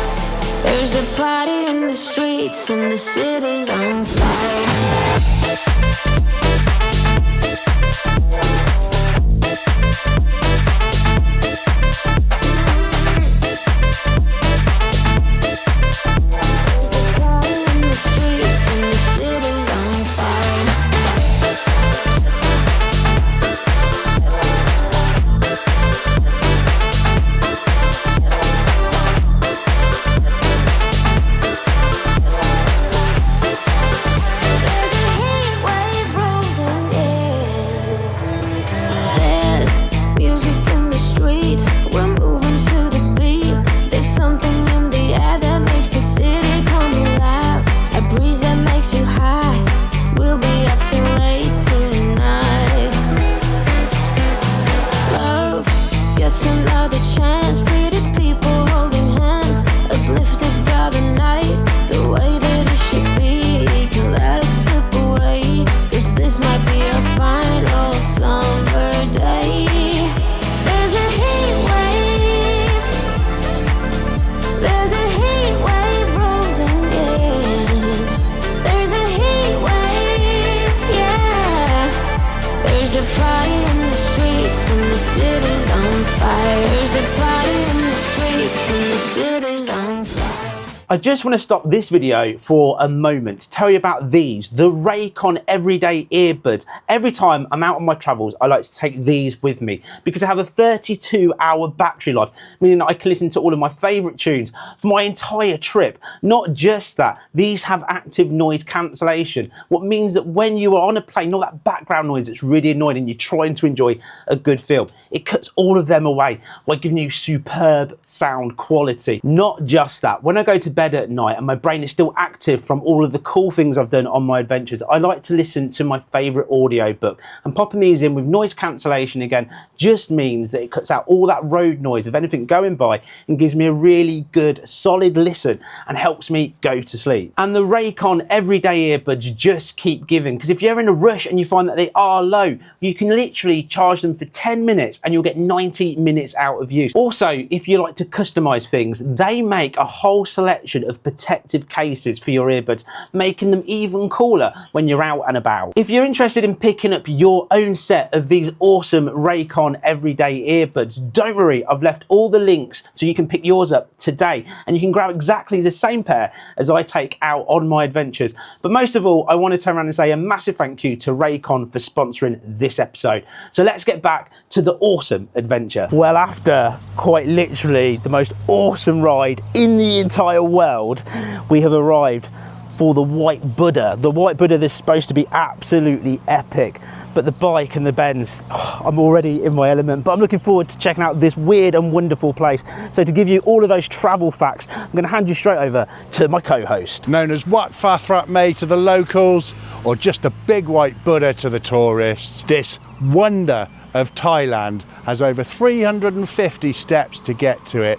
There's a party in the streets and the city's on fire. There's a party in the streets and the city's on fire. I just want to stop this video for a moment to tell you about these, the Raycon Everyday Earbuds. Every time I'm out on my travels, I like to take these with me because they have a 32-hour battery life, meaning that I can listen to all of my favourite tunes for my entire trip. Not just that, these have active noise cancellation, what means that when you are on a plane, all that background noise that's really annoying and you're trying to enjoy a good film, it cuts all of them away by giving you superb sound quality. Not just that, when I go to bed at night and my brain is still active from all of the cool things I've done on my adventures, I like to listen to my favourite audiobook, and popping these in with noise cancellation again just means that it cuts out all that road noise of anything going by and gives me a really good solid listen and helps me go to sleep. And the Raycon Everyday Earbuds just keep giving, because if you're in a rush and you find that they are low, you can literally charge them for 10 minutes and you'll get 90 minutes out of use. Also, if you like to customize things, they make a whole selection of protective cases for your earbuds, making them even cooler when you're out and about. If you're interested in picking up your own set of these awesome Raycon Everyday Earbuds, don't worry, I've left all the links so you can pick yours up today and you can grab exactly the same pair as I take out on my adventures. But most of all, I want to turn around and say a massive thank you to Raycon for sponsoring this episode. So let's get back to the awesome adventure. Well, after quite literally the most awesome ride in the entire world, we have arrived for the White Buddha. The White Buddha that's supposed to be absolutely epic, but the bike and the Benz, I'm already in my element, but I'm looking forward to checking out this weird and wonderful place. So to give you all of those travel facts, I'm going to hand you straight over to my co-host. Known as Wat Pha Thrat Mae to the locals, or just a big white Buddha to the tourists, this wonder of Thailand has over 350 steps to get to it,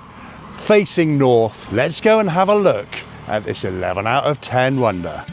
facing north. Let's go and have a look at this 11 out of 10 wonder.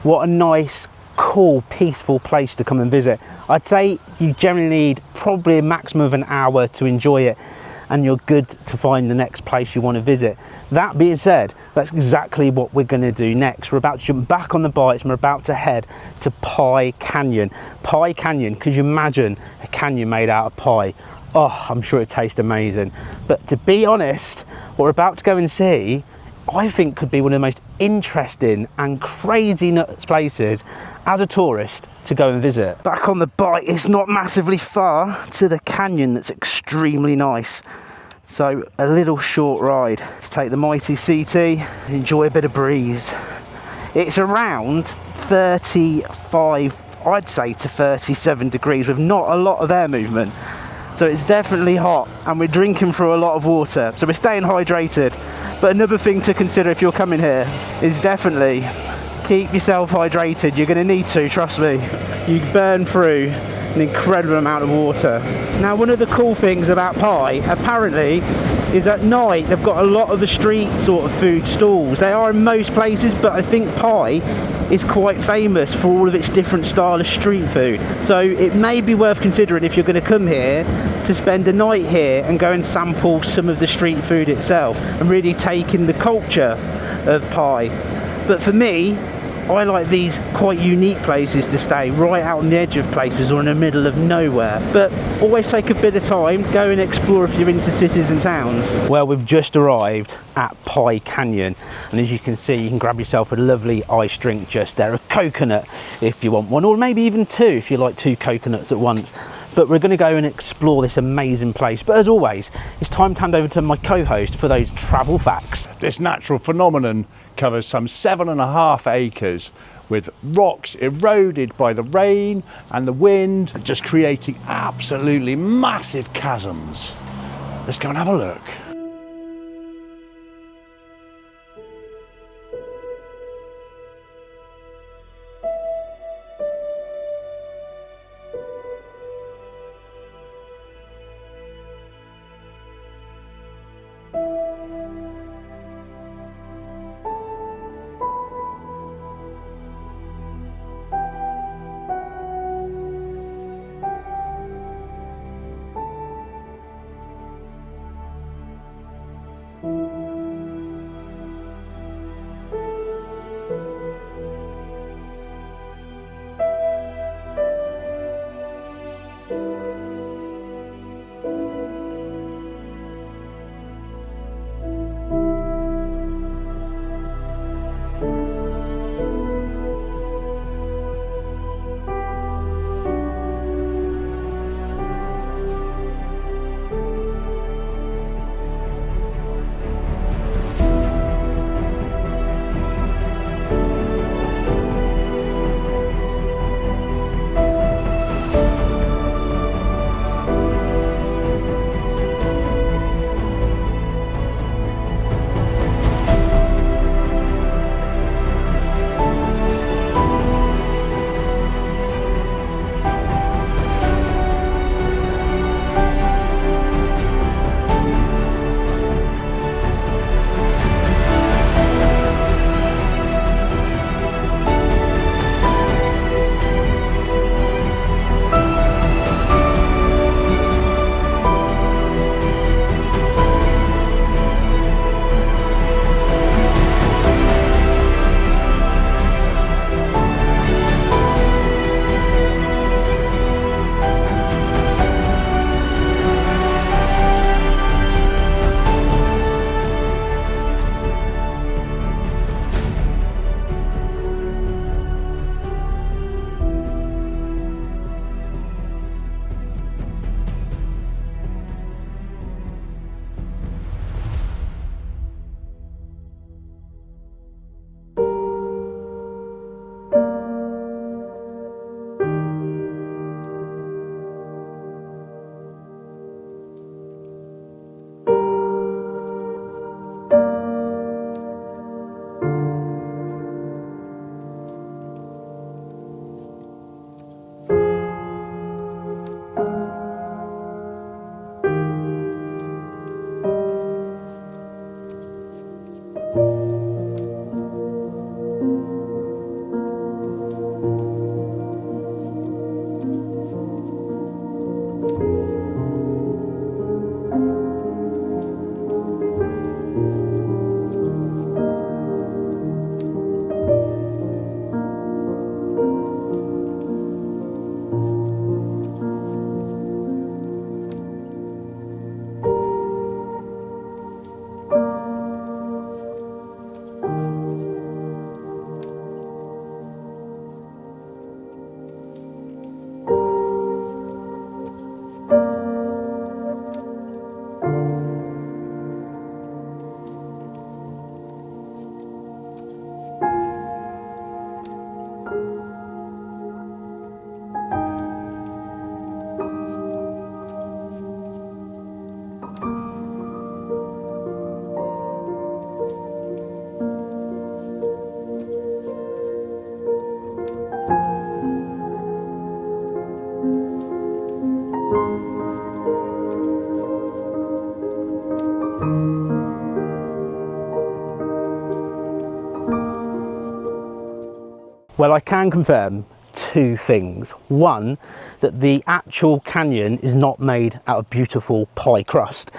What a nice, cool, peaceful place to come and visit. I'd say you generally need probably a maximum of an hour to enjoy it, and you're good to find the next place you want to visit. That being said, that's exactly what we're going to do next. We're about to jump back on the bikes and we're about to head to Pai Canyon. Pai Canyon, could you imagine a canyon made out of pie? Oh, I'm sure it tastes amazing. But to be honest, what we're about to go and see, I think could be one of the most interesting and crazy nuts places as a tourist to go and visit. Back on the bike, it's not massively far to the canyon that's extremely nice. So a little short ride to take the mighty CT, enjoy a bit of breeze. It's around 35, I'd say, to 37 degrees with not a lot of air movement. So it's definitely hot, and we're drinking through a lot of water, so we're staying hydrated. But another thing to consider if you're coming here is definitely keep yourself hydrated. You're going to need to, trust me. You burn through an incredible amount of water. Now, one of the cool things about Pai, apparently, is at night they've got a lot of the street sort of food stalls. They are in most places, but I think Pai is quite famous for all of its different style of street food. So it may be worth considering if you're going to come here to spend a night here and go and sample some of the street food itself and really take in the culture of Pai. But for me, I like these quite unique places to stay, right out on the edge of places or in the middle of nowhere. But always take a bit of time, go and explore if you're into cities and towns. Well, we've just arrived at Pai Canyon, and as you can see, you can grab yourself a lovely iced drink just there, a coconut if you want one, or maybe even two if you like two coconuts at once. But we're going to go and explore this amazing place. But as always, it's time to hand over to my co-host for those travel facts. This natural phenomenon covers some 7.5 acres with rocks eroded by the rain and the wind, just creating absolutely massive chasms. Let's go and have a look. Well, I can confirm two things. One, that the actual canyon is not made out of beautiful pie crust.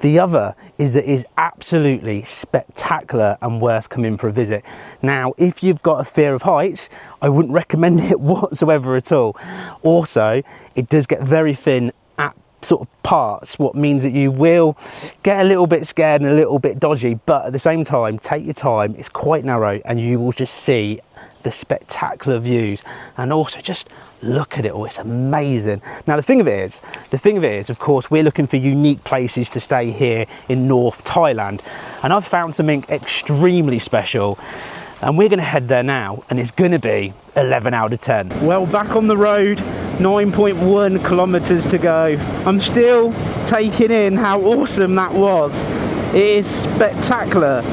The other is that it is absolutely spectacular and worth coming for a visit. Now, if you've got a fear of heights, I wouldn't recommend it whatsoever at all. Also, it does get very thin at sort of parts, what means that you will get a little bit scared and a little bit dodgy, but at the same time, take your time. It's quite narrow and you will just see the spectacular views, and also just look at it all. It's amazing. Now the thing of it is, of course, we're looking for unique places to stay here in North Thailand, and I've found something extremely special, and we're going to head there now, and it's going to be 11 out of 10. Well, back on the road, 9.1 kilometers to go. I'm still taking in how awesome that was. It is spectacular.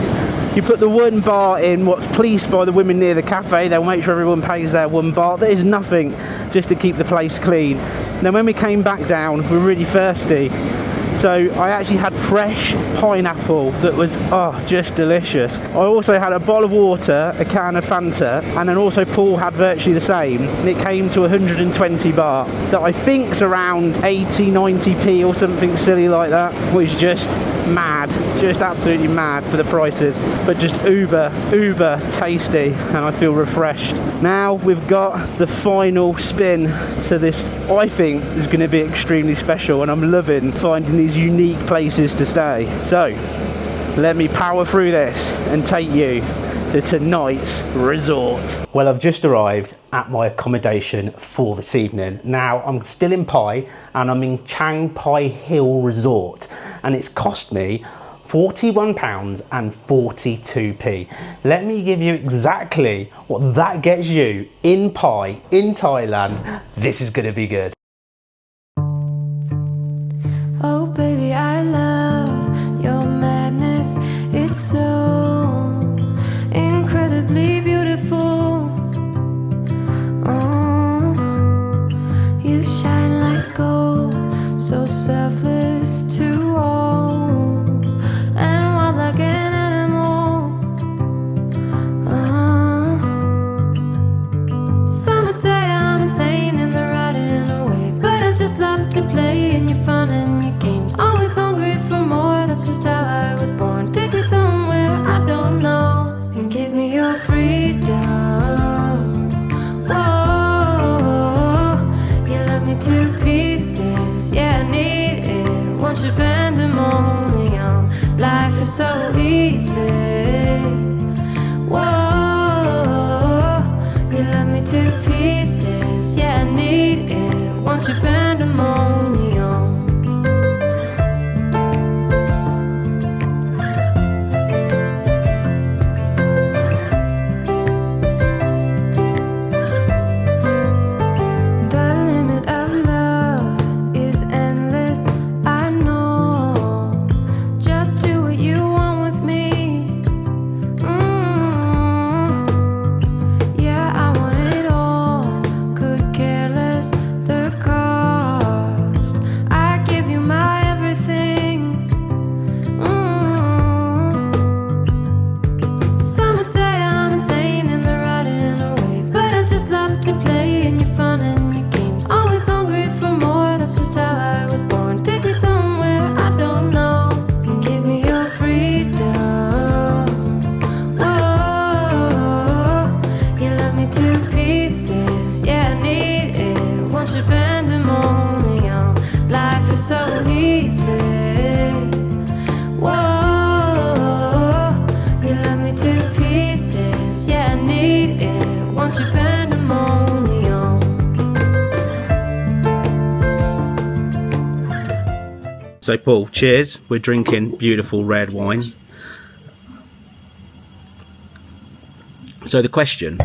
You put the 1 baht in what's policed by the women near the cafe. They'll make sure everyone pays their 1 baht. There is nothing, just to keep the place clean. Then when we came back down, we were really thirsty. So I actually had fresh pineapple that was just delicious. I also had a bottle of water, a can of Fanta, and then also Paul had virtually the same. And it came to 120 baht. That I think's around 80-90p or something silly like that, which is just mad, just absolutely mad for the prices, but just uber tasty, and I feel refreshed. Now we've got the final spin to this. I think is going to be extremely special, and I'm loving finding these unique places to stay. So let me power through this and take you to tonight's resort. Well, I've just arrived at my accommodation for this evening. Now, I'm still in Pai, and I'm in Chiang Mai Hill Resort, and it's cost me £41.42. Let me give you exactly what that gets you in Pai, in Thailand. This is gonna be good. Oh baby, I love your madness. It's so incredibly beautiful. Oh, you shine like gold, so selfless to all, and wild like an animal. Some would say I'm insane in the right and away, but I just love to play in your fun and your games. Always hungry for more, that's just how I was born. Take me somewhere I don't know, and give me your freedom. Whoa, you love me to pieces, yeah, I need it. Want your pandemonium, life is so easy. Whoa, you love me to pieces, yeah, I need it. Want your pandemonium. The limit of love is endless, I know. Just do what you want with me. Yeah, I want it all. Could care less the cost. I give you my everything. Some would say I'm insane in the right and away, but I just love to play in your fun and your games. Always hungry for more, that's just how I was born. Take me somewhere I don't know, and give me your freedom. Whoa, you love me to pieces, yeah, I need it. Want your pandemonium, life is so easy. Whoa, you love me to pieces, yeah, I need it. Want your pandemonium. So Paul, cheers. We're drinking beautiful red wine. So the question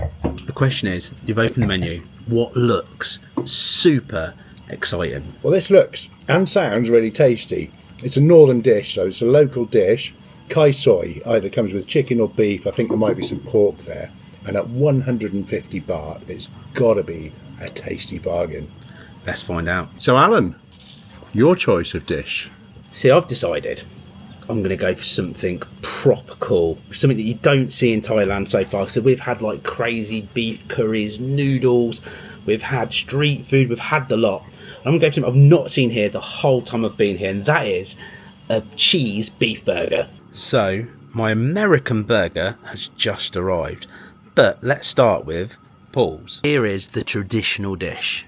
is, you've opened the menu. What looks super exciting? Well, this looks and sounds really tasty. It's a northern dish, so it's a local dish. Kai soy either comes with chicken or beef. I think there might be some pork there. And at 150 baht, it's got to be a tasty bargain. Let's find out. So, Alan, Your choice of dish. See, I've decided I'm going to go for something proper cool, something that you don't see in Thailand so far. So we've had like crazy beef curries, noodles, we've had street food, we've had the lot. I'm going to go for something I've not seen here the whole time I've been here, and that is a cheese beef burger. So my American burger has just arrived, but let's start with Paul's. Here is the traditional dish,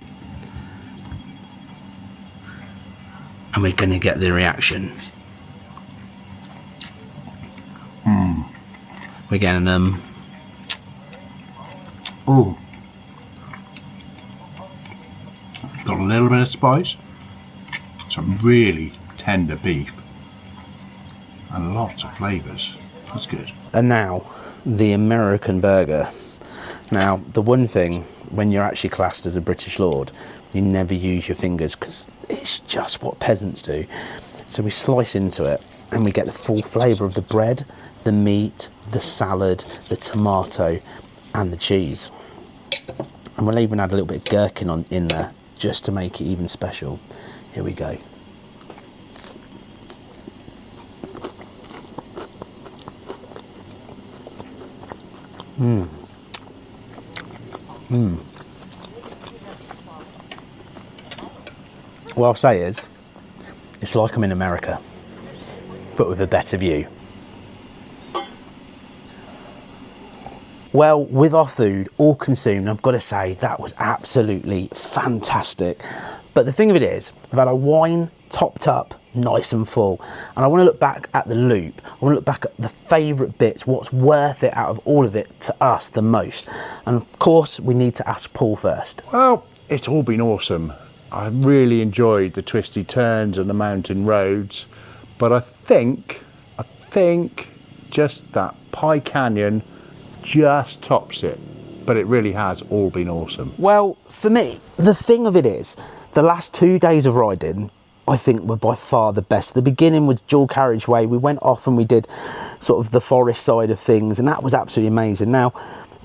and we're going to get the reaction. We're getting Oh, got a little bit of spice, some really tender beef, and lots of flavours. That's good. And now the American burger. Now the one thing when you're actually classed as a British lord, you never use your fingers because it's just what peasants do. So we slice into it and we get the full flavour of the bread, the meat, the salad, the tomato and the cheese. And we'll even add a little bit of gherkin in there just to make it even special. Here we go. What I'll say is, it's like I'm in America, but with a better view. Well, with our food all consumed, I've got to say that was absolutely fantastic. But the thing of it is, we've had our wine topped up, nice and full. And I want to look back at the loop. I want to look back at the favourite bits, what's worth it out of all of it to us the most. And of course, we need to ask Paul first. Well, it's all been awesome. I really enjoyed the twisty turns and the mountain roads, but I think just that Pai Canyon just tops it. But it really has all been awesome. Well, for me, the thing of it is, the last 2 days of riding, I think were by far the best. The beginning was dual carriageway. We went off and we did sort of the forest side of things, and that was absolutely amazing. Now,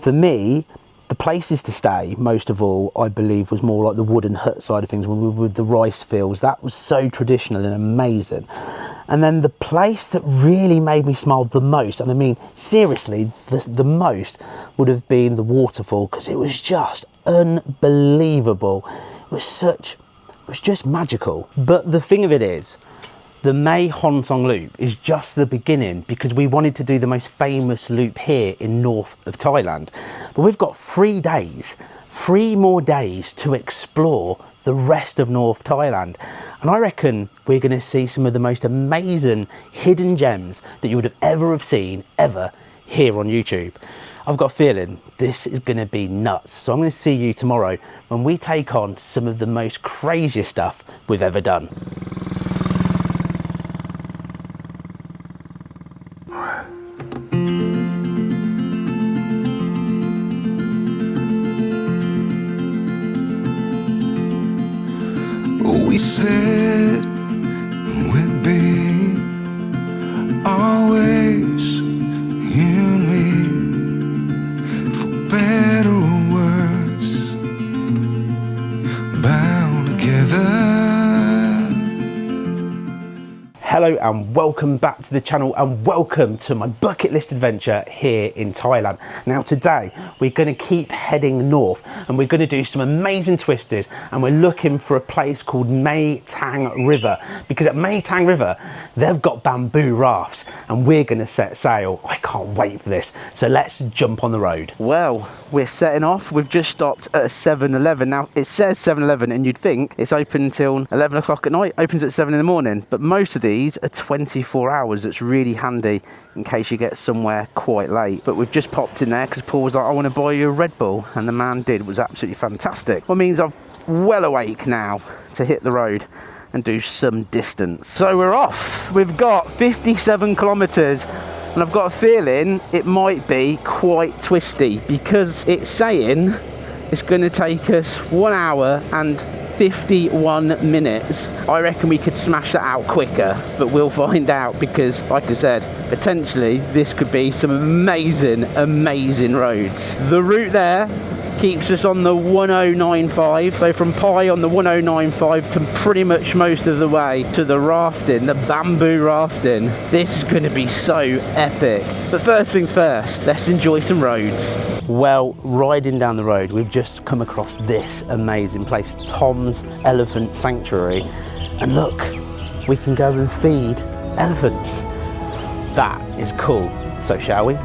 for me, the places to stay, most of all, I believe, was more like the wooden hut side of things when we were with the rice fields. That was so traditional and amazing. And then the place that really made me smile the most, and I mean, seriously, the most, would have been the waterfall, because it was just unbelievable. It was just magical. But the thing of it is, the Mae Hong Son loop is just the beginning, because we wanted to do the most famous loop here in north of Thailand. But we've got 3 days, 3 more days to explore the rest of North Thailand. And I reckon we're going to see some of the most amazing hidden gems that you would have ever seen here on YouTube. I've got a feeling this is going to be nuts. So I'm going to see you tomorrow when we take on some of the most craziest stuff we've ever done. We said we'd be always you and me, for better or worse, bound together. Hello and welcome back to the channel, and welcome to my bucket list adventure here in Thailand. Now today we're going to keep heading north and we're going to do some amazing twisties, and we're looking for a place called Mae Tang River, because at Mae Tang River they've got bamboo rafts and we're going to set sail. I can't wait for this, so let's jump on the road. Well, we're setting off. We've just stopped at a 7-Eleven. Now it says 7-Eleven and you'd think it's open until 11 o'clock at night, opens at 7 in the morning, but most of these are 24 hours. That's really handy in case you get somewhere quite late. But we've just popped in there because Paul was like, I want to buy you a Red Bull, and the man did. It was absolutely fantastic. What means I'm well awake now to hit the road and do some distance. So we're off. We've got 57 kilometers and I've got a feeling it might be quite twisty, because it's saying it's going to take us 1 hour and 51 minutes. I reckon we could smash that out quicker, but we'll find out, because like I said, potentially this could be some amazing roads. The route there keeps us on the 1095, so from Pai on the 1095 to pretty much most of the way to the rafting, the bamboo rafting. This is going to be so epic. But first things first, let's enjoy some roads. Well, riding down the road, we've just come across this amazing place, Tom's Elephant Sanctuary. And look, we can go and feed elephants. That is cool. So shall we?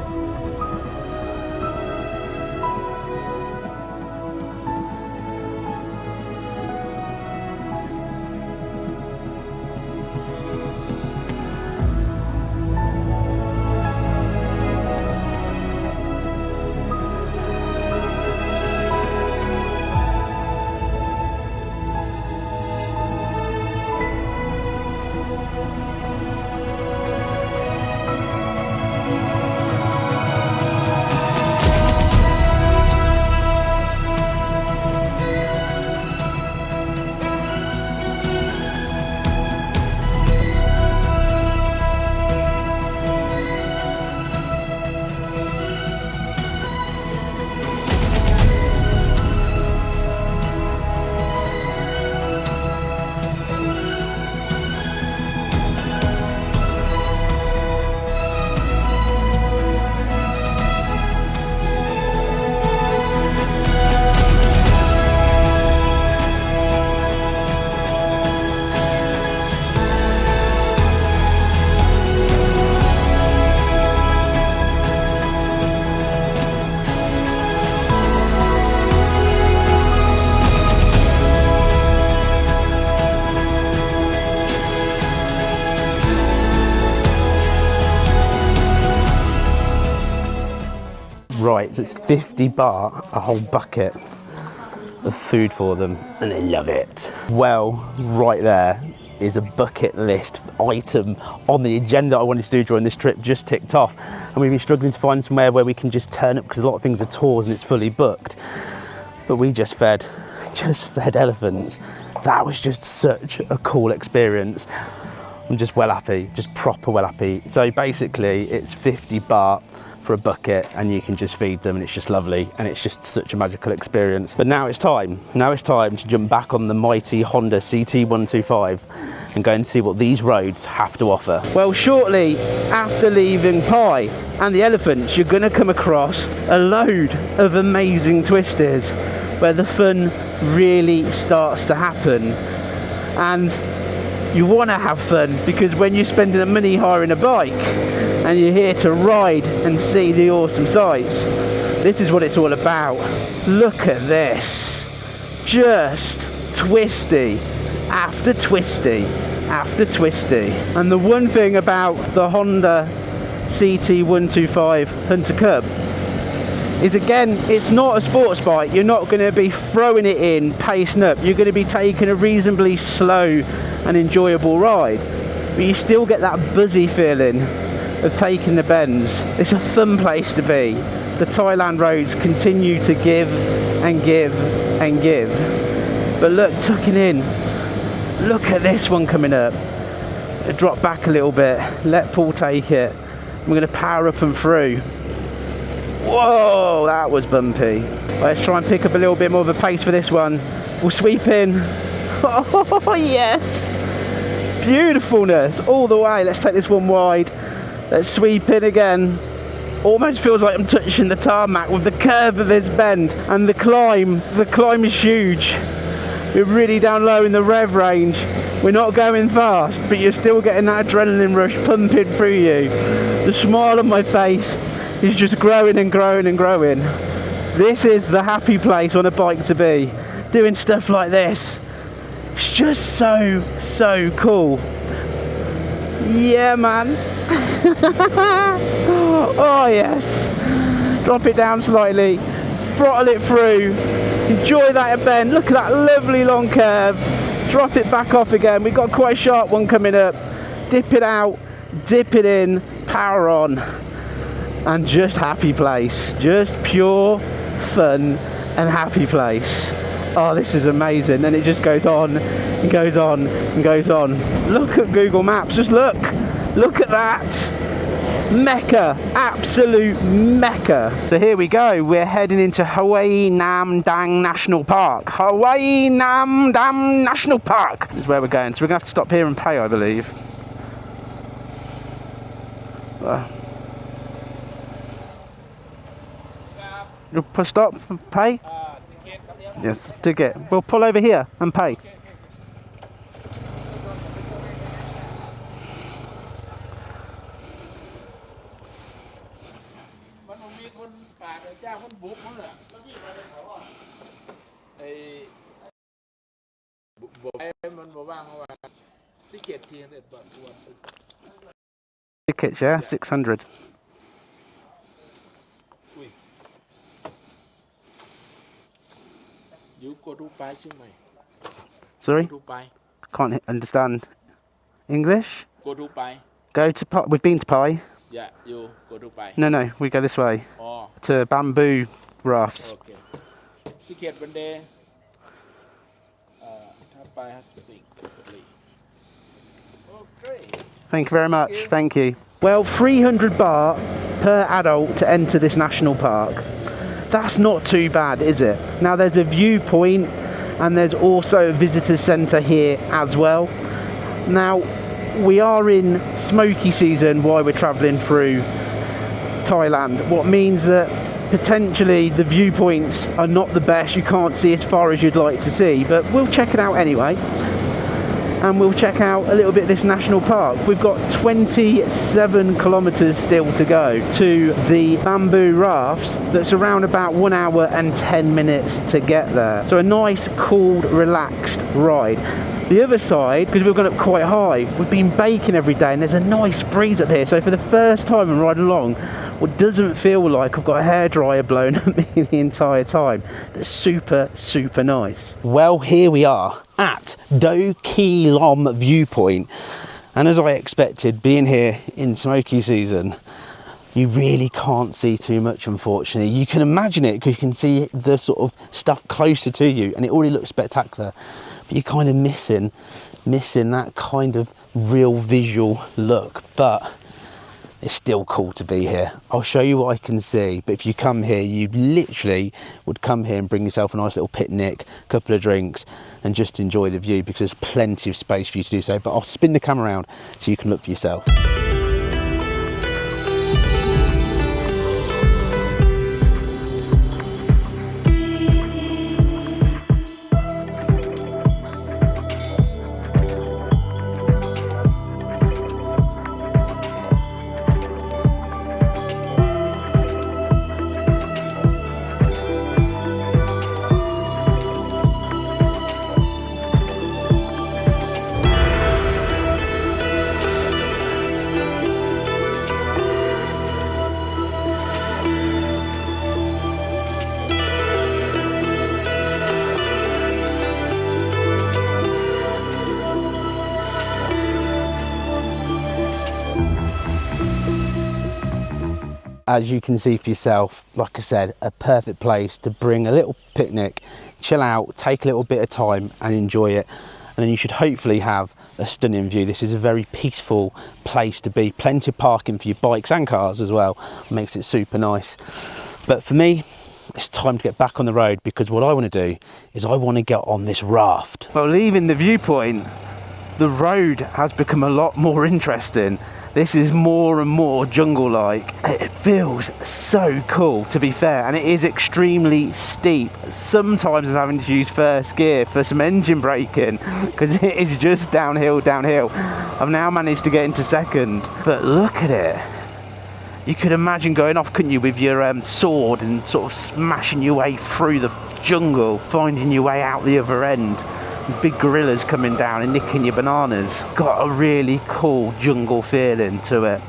Right, so it's 50 baht, a whole bucket of food for them, and they love it. Well, right there is a bucket list item on the agenda I wanted to do during this trip, just ticked off. And we've been struggling to find somewhere where we can just turn up because a lot of things are tours and it's fully booked. But we just fed elephants. That was just such a cool experience. I'm just well happy, just proper well happy. So basically it's 50 baht for a bucket and you can just feed them and it's just lovely and it's just such a magical experience. But now it's time to jump back on the mighty Honda CT125 and go and see what these roads have to offer. Well, shortly after leaving Pai and the elephants, you're going to come across a load of amazing twisters where the fun really starts to happen. And you want to have fun because when you're spending the money hiring a bike and you're here to ride and see the awesome sights, this is what it's all about. Look at this. Just twisty after twisty after twisty. And the one thing about the Honda CT125 Hunter Cub is, again, it's not a sports bike. You're not going to be throwing it in, pacing up. You're going to be taking a reasonably slow and enjoyable ride, but you still get that buzzy feeling of taking the bends. It's a fun place to be. The Thailand roads continue to give and give and give. But look, tucking in, look at this one coming up. Drop back a little bit, let Paul take it. We're going to power up and through. Whoa, that was bumpy. Let's try and pick up a little bit more of a pace for this one. We'll sweep in. Oh yes, beautifulness all the way. Let's take this one wide. Let's sweep in again. Almost feels like I'm touching the tarmac with the curve of this bend and the climb. The climb is huge. We're really down low in the rev range. We're not going fast, but you're still getting that adrenaline rush pumping through you. The smile on my face is just growing and growing and growing. This is the happy place on a bike to be. Doing stuff like this. It's just so cool. Yeah, man. Oh yes. Drop it down slightly, throttle it through, enjoy that bend. Look at that lovely long curve. Drop it back off again. We've got quite a sharp one coming up. Dip it out, dip it in, power on, and just happy place. Just pure fun and happy place. Oh, this is amazing. And it just goes on and goes on and goes on. Look at Google Maps, just look at that. Mecca, absolute Mecca. So here we go, we're heading into Hawaii Nam Dang National Park. Hawaii Nam Dang National Park is where we're going. So we're gonna have to stop here and pay, I believe. You'll push stop and pay? Yes, ticket. We'll pull over here and pay. Tickets, yeah? 600. You go to Pai Chiang Mai. Sorry? Go to Pai. Can't understand English. Go to Pai. Go to Pai. We've been to Pai. Yeah, you go to Pai. No, we go this way. Oh. To bamboo rafts. Okay. Ticket one day. Pai has been completely. Okay. Thank you very much. Thank you. Well, 300 baht per adult to enter this national park. That's not too bad, is it? Now there's a viewpoint and there's also a visitor centre here as well. Now we are in smoky season while we're travelling through Thailand, what means that potentially the viewpoints are not the best. You can't see as far as you'd like to see, but we'll check it out anyway. And we'll check out a little bit of this national park. We've got 27 kilometres still to go to the bamboo rafts. That's around about 1 hour and 10 minutes to get there. So a nice, cool, relaxed ride. The other side, because we've gone up quite high, we've been baking every day and there's a nice breeze up here. So for the first time I'm riding along, what doesn't feel like I've got a hairdryer blown at me the entire time. That's super, super nice. Well, here we are at Do Ki Lom Viewpoint. And as I expected, being here in smoky season, you really can't see too much, unfortunately. You can imagine it because you can see the sort of stuff closer to you and it already looks spectacular. But you're kind of missing that kind of real visual look. But it's still cool to be here. I'll show you what I can see, but if you come here, you literally would come here and bring yourself a nice little picnic, a couple of drinks, and just enjoy the view because there's plenty of space for you to do so. But I'll spin the camera around so you can look for yourself. As you can see for yourself, like I said, a perfect place to bring a little picnic, chill out, take a little bit of time and enjoy it. And then you should hopefully have a stunning view. This is a very peaceful place to be. Plenty of parking for your bikes and cars as well. Makes it super nice. But for me, it's time to get back on the road because what I want to do is I want to get on this raft. Well, leaving the viewpoint, the road has become a lot more interesting. This is more and more jungle-like. It feels so cool, to be fair, and it is extremely steep. Sometimes I'm having to use first gear for some engine braking because it is just downhill. I've now managed to get into second, but look at it. You could imagine going off, couldn't you, with your sword and sort of smashing your way through the jungle, finding your way out the other end. Big gorillas coming down and nicking your bananas. Got a really cool jungle feeling to it.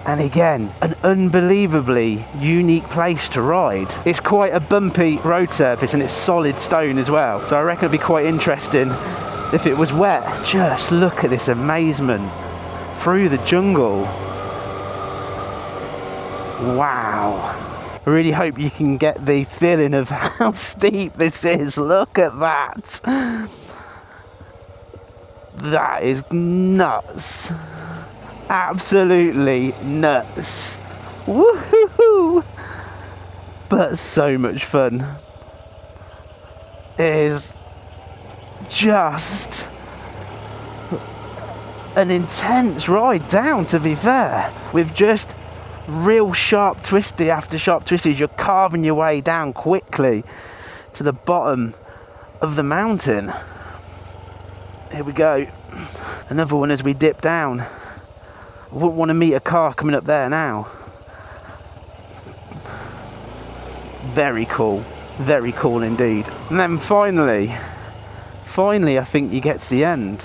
And again, an unbelievably unique place to ride. It's quite a bumpy road surface and it's solid stone as well. So I reckon it'd be quite interesting if it was wet. Just look at this amazement through the jungle. Wow. I really hope you can get the feeling of how steep this is. Look at that. That is nuts. absolutely nuts. Woohoo! But so much fun. It is just an intense ride down, to be fair, with just real sharp twisty after sharp twisties. You're carving your way down quickly to the bottom of the mountain. Here we go, another one as we dip down. I wouldn't want to meet a car coming up there now. Very cool indeed. And then finally I think you get to the end.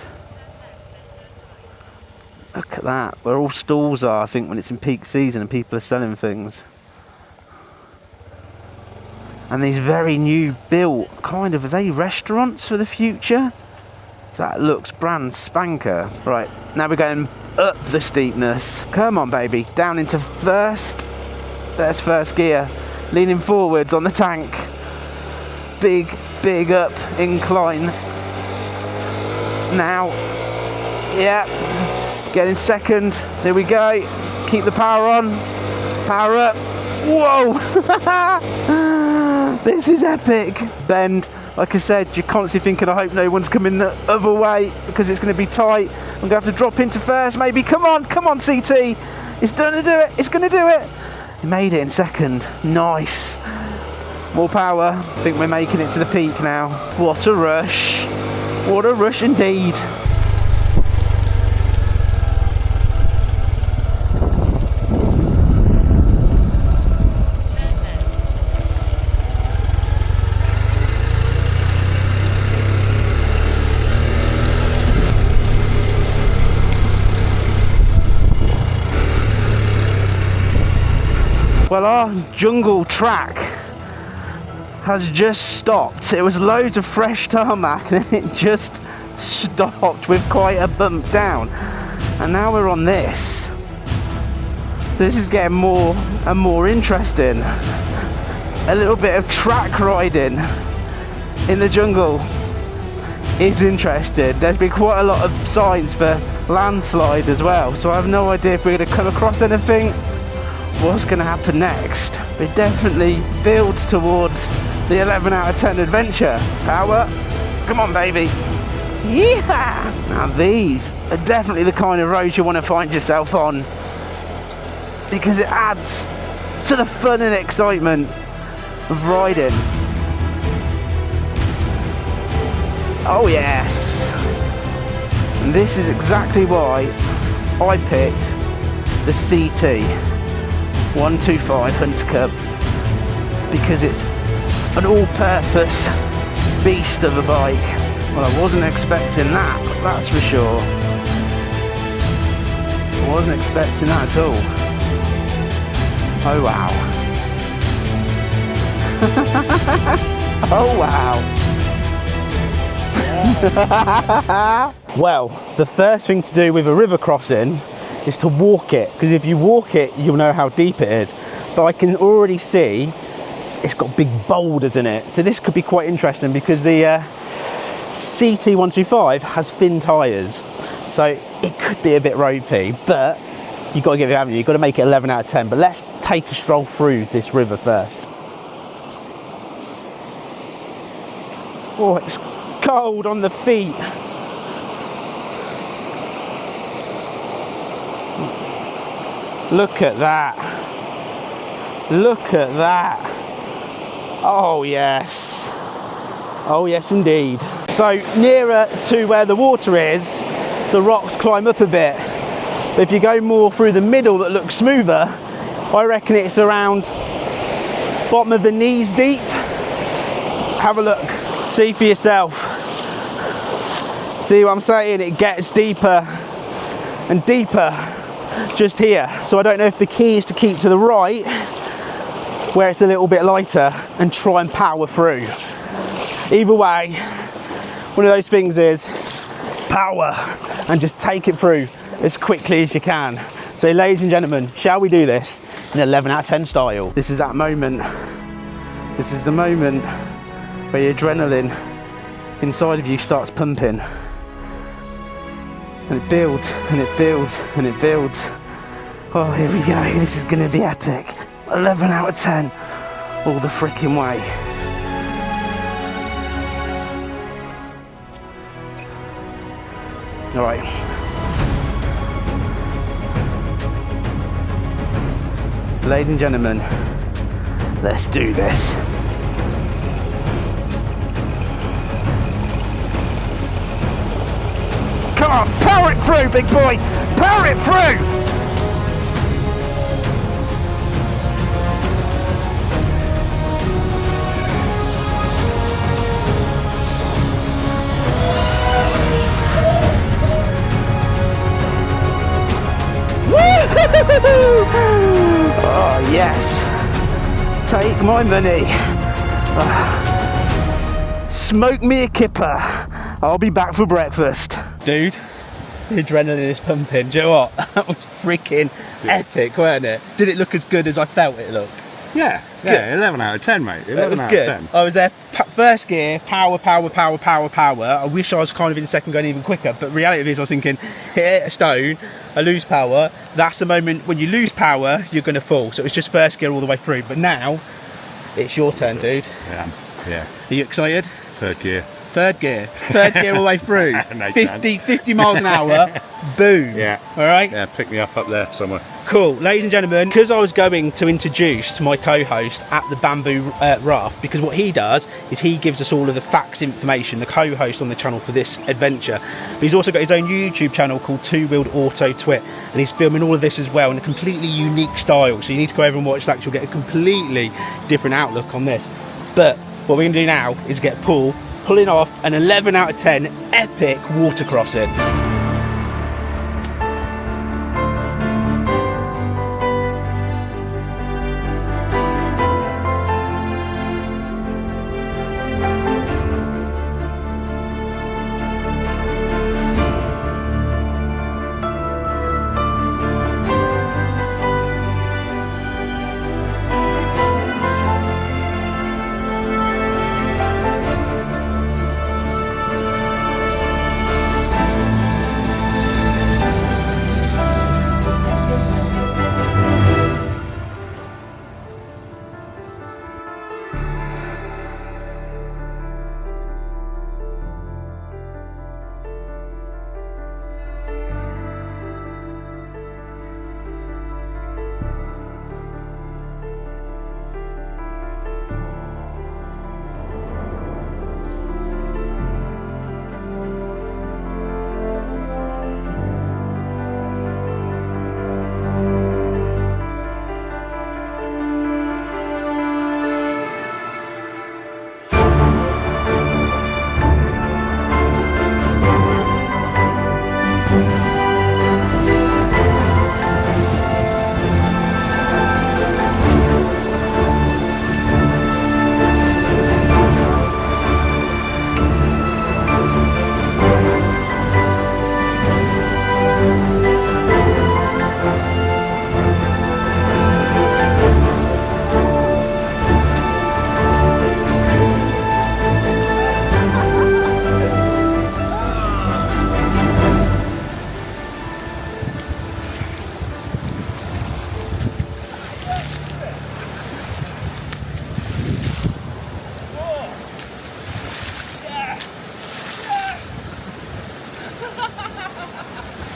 Look at that, where all stalls are, I think, when it's in peak season and people are selling things. And these very new built, kind of, are they restaurants for the future? That looks brand spanker. Right, now we're going up the steepness. Come on, baby, down into first. There's first gear. Leaning forwards on the tank. Big up incline. Now, yeah, getting second. There we go. Keep the power on. Power up. Whoa! This is epic. Bend. Like I said, you're constantly thinking, I hope no one's coming the other way because it's going to be tight. I'm going to have to drop into first, maybe. Come on, CT. It's going to do it. It's going to do it. You made it in second. Nice. More power. I think we're making it to the peak now. What a rush. What a rush indeed. Well, our jungle track has just stopped. It was loads of fresh tarmac and then it just stopped with quite a bump down. And now we're on this. This is getting more and more interesting. A little bit of track riding in the jungle is interesting. There's been quite a lot of signs for landslide as well, so I have no idea if we're going to come across anything. What's going to happen next? It definitely builds towards the 11 out of 10 adventure. Power. Come on, baby. Yeah! Now these are definitely the kind of roads you want to find yourself on, because it adds to the fun and excitement of riding. Oh yes! And this is exactly why I picked the CT 125 Hunter Cub, because it's an all-purpose beast of a bike. Well, I wasn't expecting that, that's for sure. I wasn't expecting that at all. Oh wow. Oh wow. Well, the first thing to do with a river crossing is to walk it, because if you walk it you'll know how deep it is. But I can already see it's got big boulders in it, so this could be quite interesting, because the CT 125 has thin tyres, so it could be a bit ropey, but you've got to give it, haven't you? You've got to make it 11 out of 10. But let's take a stroll through this river first. Oh, it's cold on the feet. Look at that. Look at that. Oh yes. Oh yes indeed. So nearer to where the water is, the rocks climb up a bit. But if you go more through the middle that looks smoother, I reckon it's around bottom of the knees deep. Have a look. See for yourself. See what I'm saying? It gets deeper and deeper just here. So I don't know if the key is to keep to the right where it's a little bit lighter and try and power through. Either way, one of those things is power and just take it through as quickly as you can. So ladies and gentlemen, shall we do this in 11 out of 10 style? This is that moment. This is the moment where your adrenaline inside of you starts pumping. and it builds and it builds and it builds. Oh, here we go. This is going to be epic. 11 out of 10 all the freaking way. All right. Ladies and gentlemen, let's do this. Come on, power it through, big boy! Power it through! Oh yes, take my money. Smoke me a kipper. I'll be back for breakfast. Dude, the adrenaline is pumping. Do you know what? That was freaking epic, wasn't it? Did it look as good as I felt it looked? Yeah, Good. 11 out of 10, mate. 11 It was out good. of 10. I was there, first gear, power. I wish I was kind of in second going even quicker, but reality is I was thinking, hit a stone, I lose power. That's the moment when you lose power, you're going to fall. So it was just first gear all the way through. But now, it's your turn, dude. Yeah. Are you excited? Third gear. Third gear all the way through. No 50 miles an hour, boom. Yeah. All right? Yeah, pick me up there somewhere. Cool, ladies and gentlemen, because I was going to introduce my co-host at the bamboo raft, because what he does is he gives us all of the facts information, the co-host on the channel for this adventure. But he's also got his own YouTube channel called Two Wheeled Auto Twit, and he's filming all of this as well in a completely unique style, so you need to go over and watch that, you'll get a completely different outlook on this. But what we're going to do now is get pulling off an 11 out of 10 epic water crossing.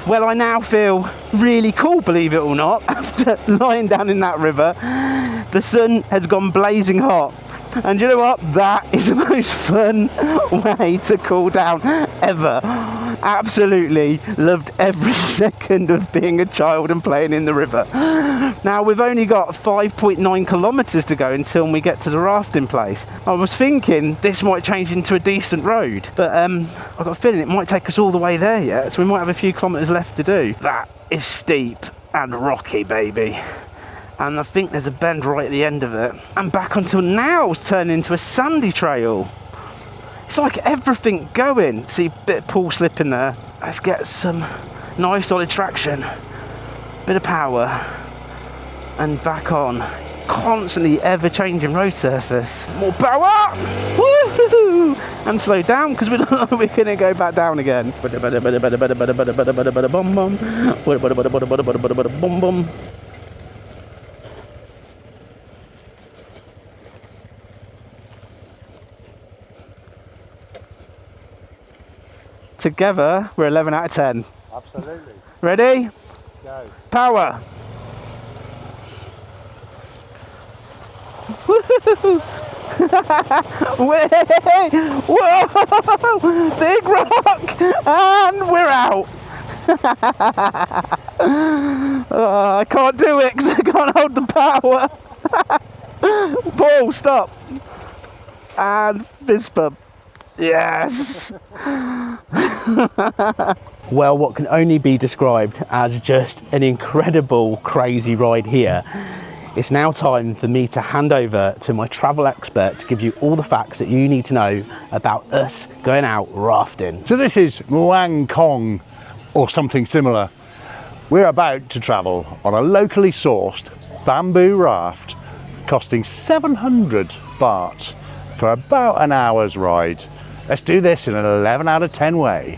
Well, I now feel really cool, believe it or not, after lying down in that river. The sun has gone blazing hot. And you know what? That is the most fun way to cool down ever. Absolutely loved every second of being a child and playing in the river. Now, we've only got 5.9 kilometres to go until we get to the rafting place. I was thinking this might change into a decent road, but I've got a feeling it might take us all the way there yet, so we might have a few kilometres left to do. That is steep and rocky, baby. And I think there's a bend right at the end of it. And back until now it's turned into a sandy trail. It's like everything going. See, a bit of pool slip in there. Let's get some nice solid traction. Bit of power. And back on. constantly ever-changing road surface. More power! Woo-hoo-hoo! And slow down because we're gonna go back down again. Together, we're 11 out of 10. Absolutely. Ready? Go. Power! Whoa! Big rock! And we're out! Oh, I can't do it because I can't hold the power. Paul, stop! And fist bump. Yes! Well, what can only be described as just an incredible, crazy ride here. It's now time for me to hand over to my travel expert to give you all the facts that you need to know about us going out rafting. So this is Mae Wang or something similar. We're about to travel on a locally sourced bamboo raft costing 700 baht for about an hour's ride. Let's do this in an 11 out of 10 way.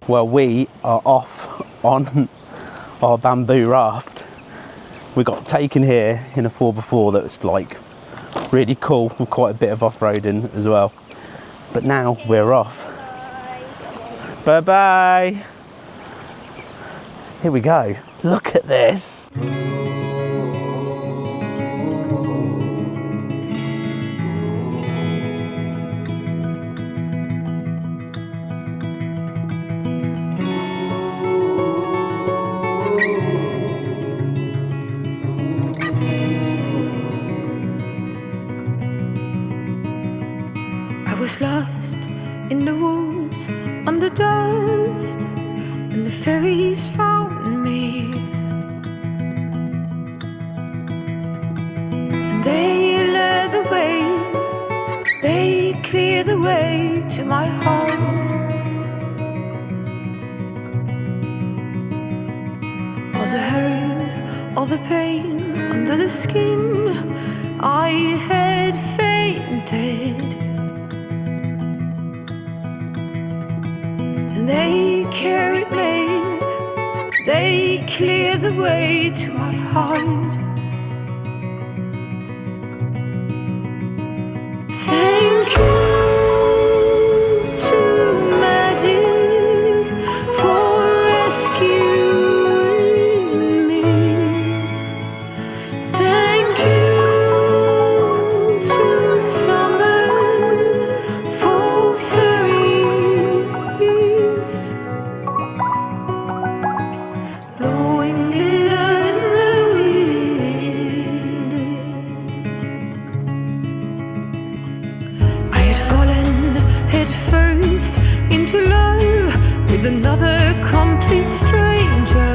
Well, we are off on our bamboo raft. We got taken here in a 4x4 that was like really cool with quite a bit of off-roading as well. But now we're off. Bye bye. Here we go. Look at this. I was lost in the woods under dust, and the fairies found me. And they led the way, they cleared the way to my heart. All the hurt, all the pain under the skin, I had fainted. They carried me, they cleared the way to my heart. Thank you to magic for rescuing me. Thank you to summer for fairies. Blowing glitter in the wind. I had fallen head first into love with another complete stranger,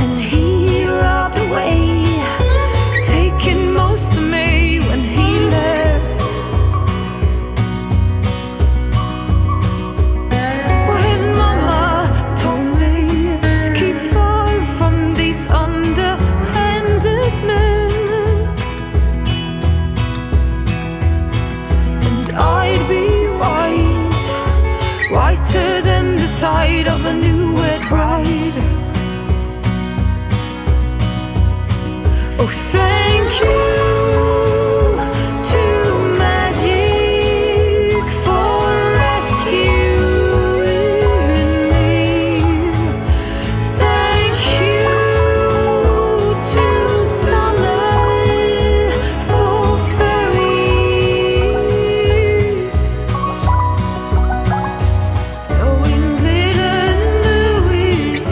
and he robbed away, taking most of me when he left. Oh, thank you to magic for rescuing me. Thank you to summer for fairies. Blowing glitter in the wind.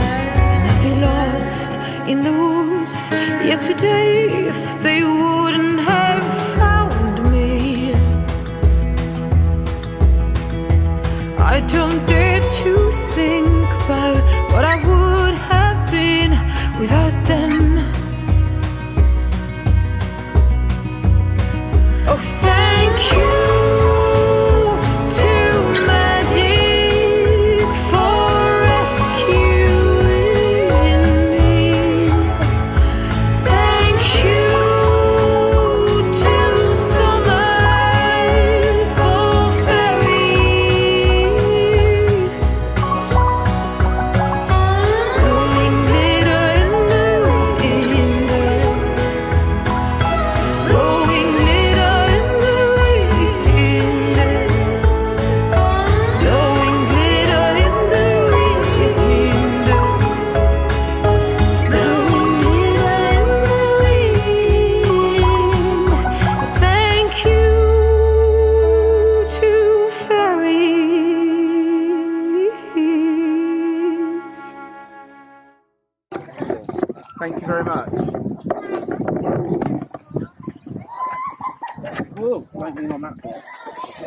And I'd be lost in the woods yet today if they wouldn't have found me. I don't dare to think about what I would have been without them. Oh, thank you to magic for rescuing me. Thank you to summer for fairies. Blowing glitter in the wind. Blowing glitter in the wind. Blowing glitter in the wind. Blowing glitter in the wind. Thank you to fairies. Thank you very much. Whoa, don't lean on that bit.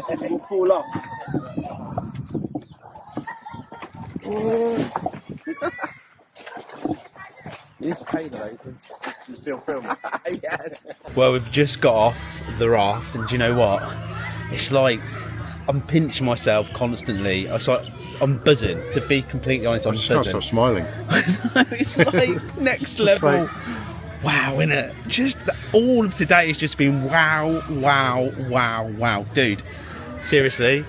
It will fall off. It's paid though. You still filming? Yes. Well, we've just got off the raft, and do you know what? It's like I'm pinching myself constantly. It's like I'm buzzing. To be completely honest, I'm buzzing. Stop smiling. It's like next level. Wow, innit? Just all of today has just been wow, wow, wow, wow. Dude, seriously,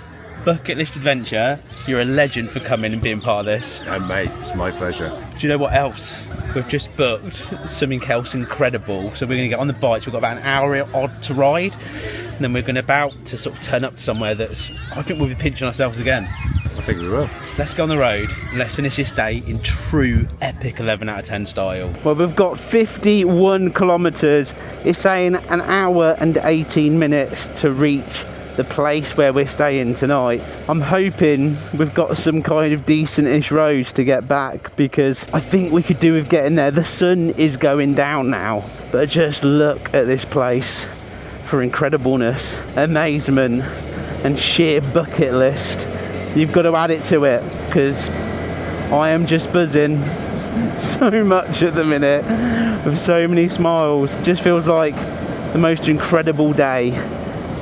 bucket list adventure. You're a legend for coming and being part of this. Oh, mate, it's my pleasure. Do you know what else? We've just booked something else incredible. So we're going to get on the bikes. We've got about an hour odd to ride. And then we're going to about to sort of turn up to somewhere that's, I think we'll be pinching ourselves again. I think we will. Let's go on the road and let's finish this day in true epic 11 out of 10 style. Well, we've got 51 kilometres. It's saying an hour and 18 minutes to reach the place where we're staying tonight. I'm hoping we've got some kind of decent-ish roads to get back, because I think we could do with getting there. The sun is going down now, but just look at this place for incredibleness, amazement and sheer bucket list. You've got to add it to it, because I am just buzzing so much at the minute with so many smiles. Just feels like the most incredible day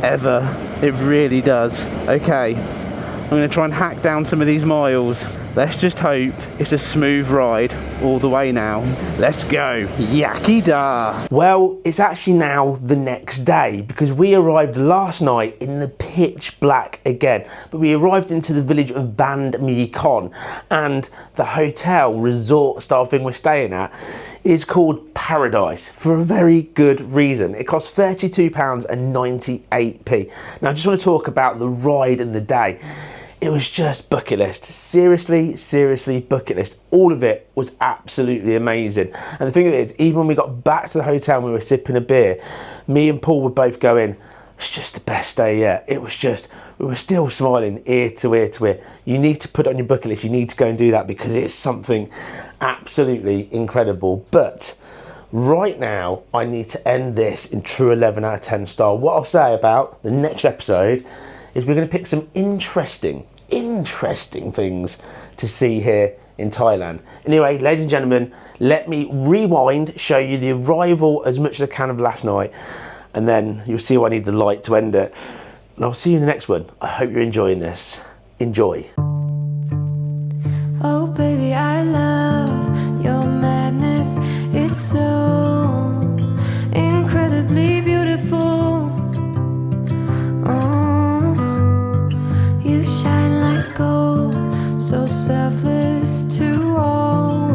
ever. It really does. Okay, I'm going to try and hack down some of these miles. Let's just hope it's a smooth ride all the way now. Let's go. Yaki-da. Well, it's actually now the next day, because we arrived last night in the pitch black again. But we arrived into the village of Band Mae Con, and the hotel resort style thing we're staying at is called Paradise, for a very good reason. It costs £32.98. Now I just want to talk about the ride and the day. It was just bucket list. Seriously bucket list. All of it was absolutely amazing. And the thing is, even when we got back to the hotel and we were sipping a beer, me and Paul would both go in, it's just the best day yet. It was just, we were still smiling ear to ear to ear. You need to put it on your bucket list. You need to go and do that, because it's something absolutely incredible. But right now, I need to end this in true 11 out of 10 style. What I'll say about the next episode is we're going to pick some interesting things to see here in Thailand. Anyway, ladies and gentlemen, let me rewind, show you the arrival as much as I can of last night, and then you'll see why I need the light to end it. And I'll see you in the next one. I hope you're enjoying this. Enjoy. Oh baby, I love your madness. It's so incredibly beautiful. Oh, you shine like gold, so selfless to all,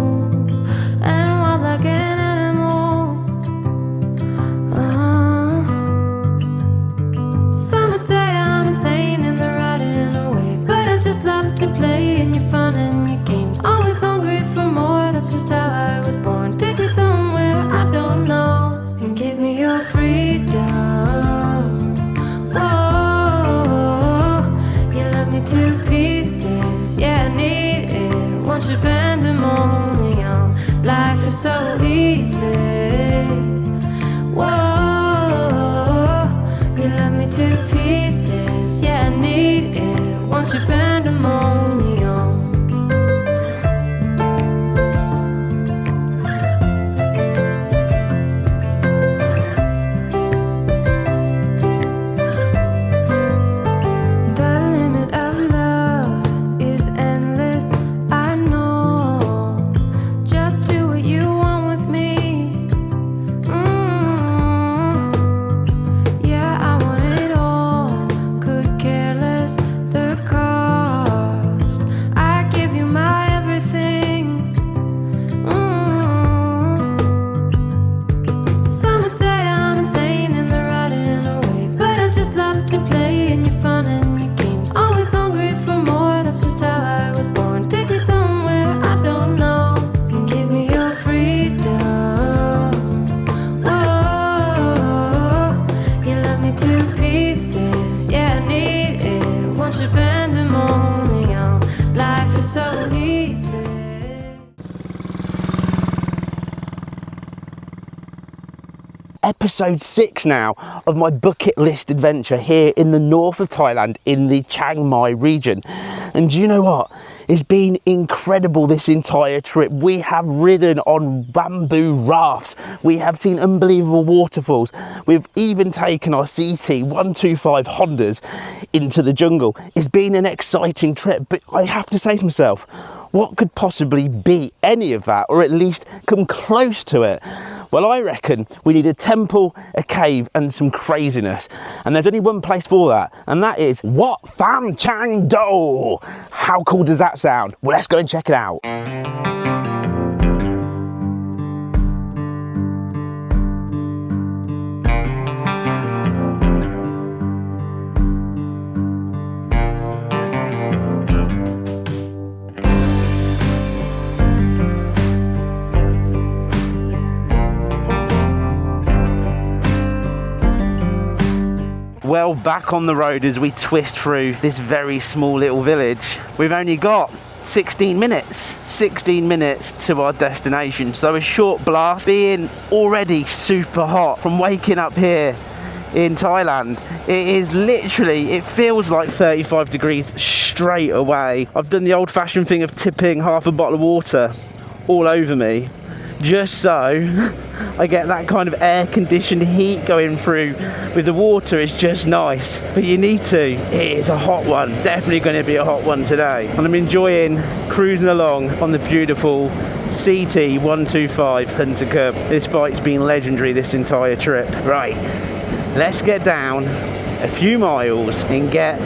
and wild like an animal. Some would say I'm insane in the right in a way, but I just love to play in your fun and your games. Always hungry for more, that's just how I was born. Take me somewhere I don't know, and give me your freedom. Whoa, you love me to pieces, yeah, I need it. Want your pandemonium, life is so easy. Whoa, you love me to pieces, yeah, I need it. Want your pandemonium. The limit of love is endless, I know. Just do what you want with me. Yeah, I want it all. Could care less the cost. I give you my everything. Some would say I'm insane in the right in a way, but I just love to play in your fun and your games. Always hungry for more, that's just how I was born. Take me somewhere I don't know, and give me your freedom. Whoa, you love me to pieces, yeah, I need it. Want your pandemonium, life is so easy. Episode 6 now of my bucket list adventure here in the north of Thailand in the Chiang Mai region. And do you know what? It's been incredible this entire trip. We have ridden on bamboo rafts. We have seen unbelievable waterfalls. We've even taken our CT 125 Hondas into the jungle. It's been an exciting trip, but I have to say to myself, what could possibly beat any of that, or at least come close to it? Well, I reckon we need a temple, a cave, and some craziness. And there's only one place for that, and that is Wat Pham Chang Do. How cool does that sound? Well, let's go and check it out. Well, back on the road as we twist through this very small little village. We've only got 16 minutes to our destination, so a short blast. Being already super hot from waking up here in Thailand, it is literally, it feels like 35 degrees straight away. I've done the old-fashioned thing of tipping half a bottle of water all over me, just so I get that kind of air-conditioned heat going through with the water. Is just nice, but you need to. It is a hot one, definitely going to be a hot one today, and I'm enjoying cruising along on the beautiful CT 125 Hunter Cub. This bike's been legendary this entire trip. Right, let's get down a few miles and get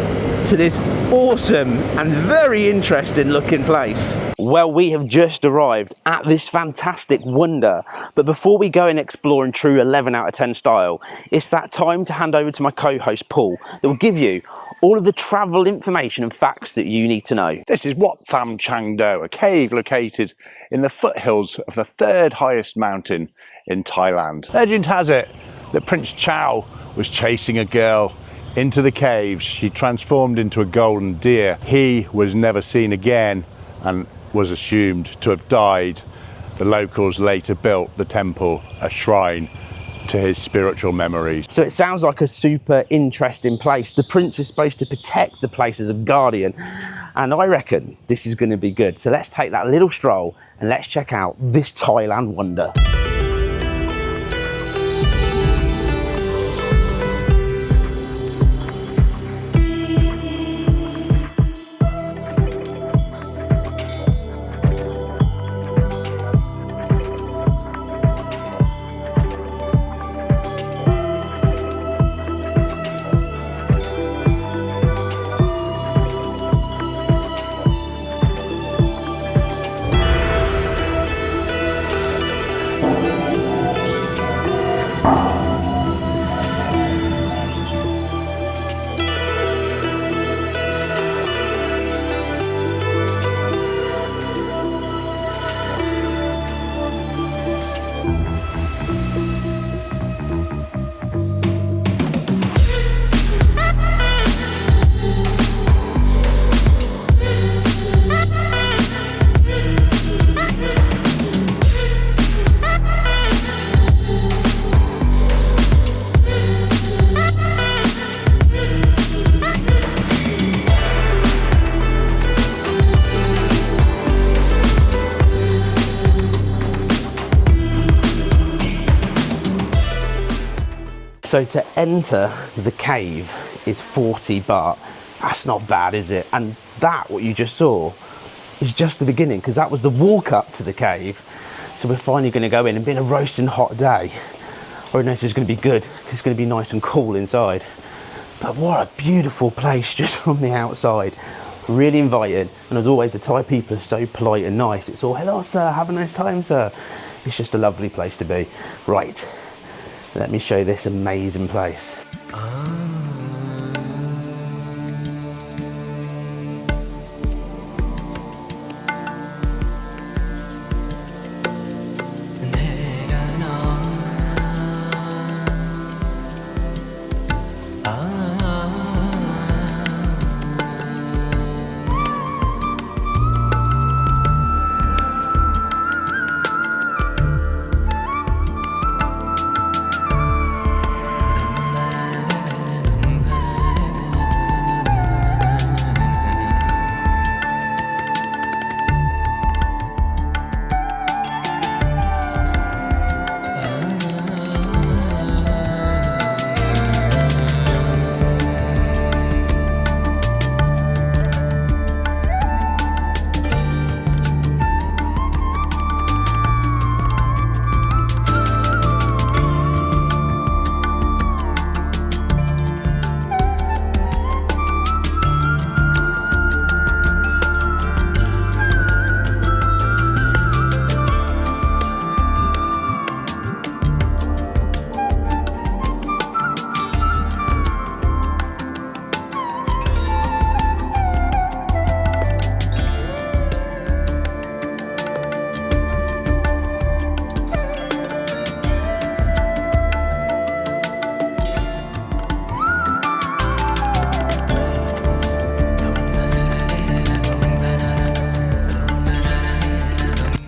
to this awesome and very interesting looking place. Well, we have just arrived at this fantastic wonder, but before we go and explore in true 11 out of 10 style, it's that time to hand over to my co-host Paul that will give you all of the travel information and facts that you need to know. This is Wat Pham Chang Do, a cave located in the foothills of the third highest mountain in Thailand. Legend has it that Prince Chow was chasing a girl into the caves. She transformed into a golden deer. He was never seen again and was assumed to have died. The locals later built the temple, a shrine to his spiritual memories. So it sounds like a super interesting place. The prince is supposed to protect the place as a guardian, and I reckon this is going to be good. So let's take that little stroll and let's check out this Thailand wonder. So to enter the cave is 40 baht. That's not bad, is it? And that, what you just saw, is just the beginning, because that was the walk up to the cave. So we're finally going to go in, and being a roasting hot day, I know this is going to be good, because it's going to be nice and cool inside. But what a beautiful place just from the outside. Really inviting, and as always the Thai people are so polite and nice. It's all, hello sir, have a nice time sir. It's just a lovely place to be. Right, let me show you this amazing place.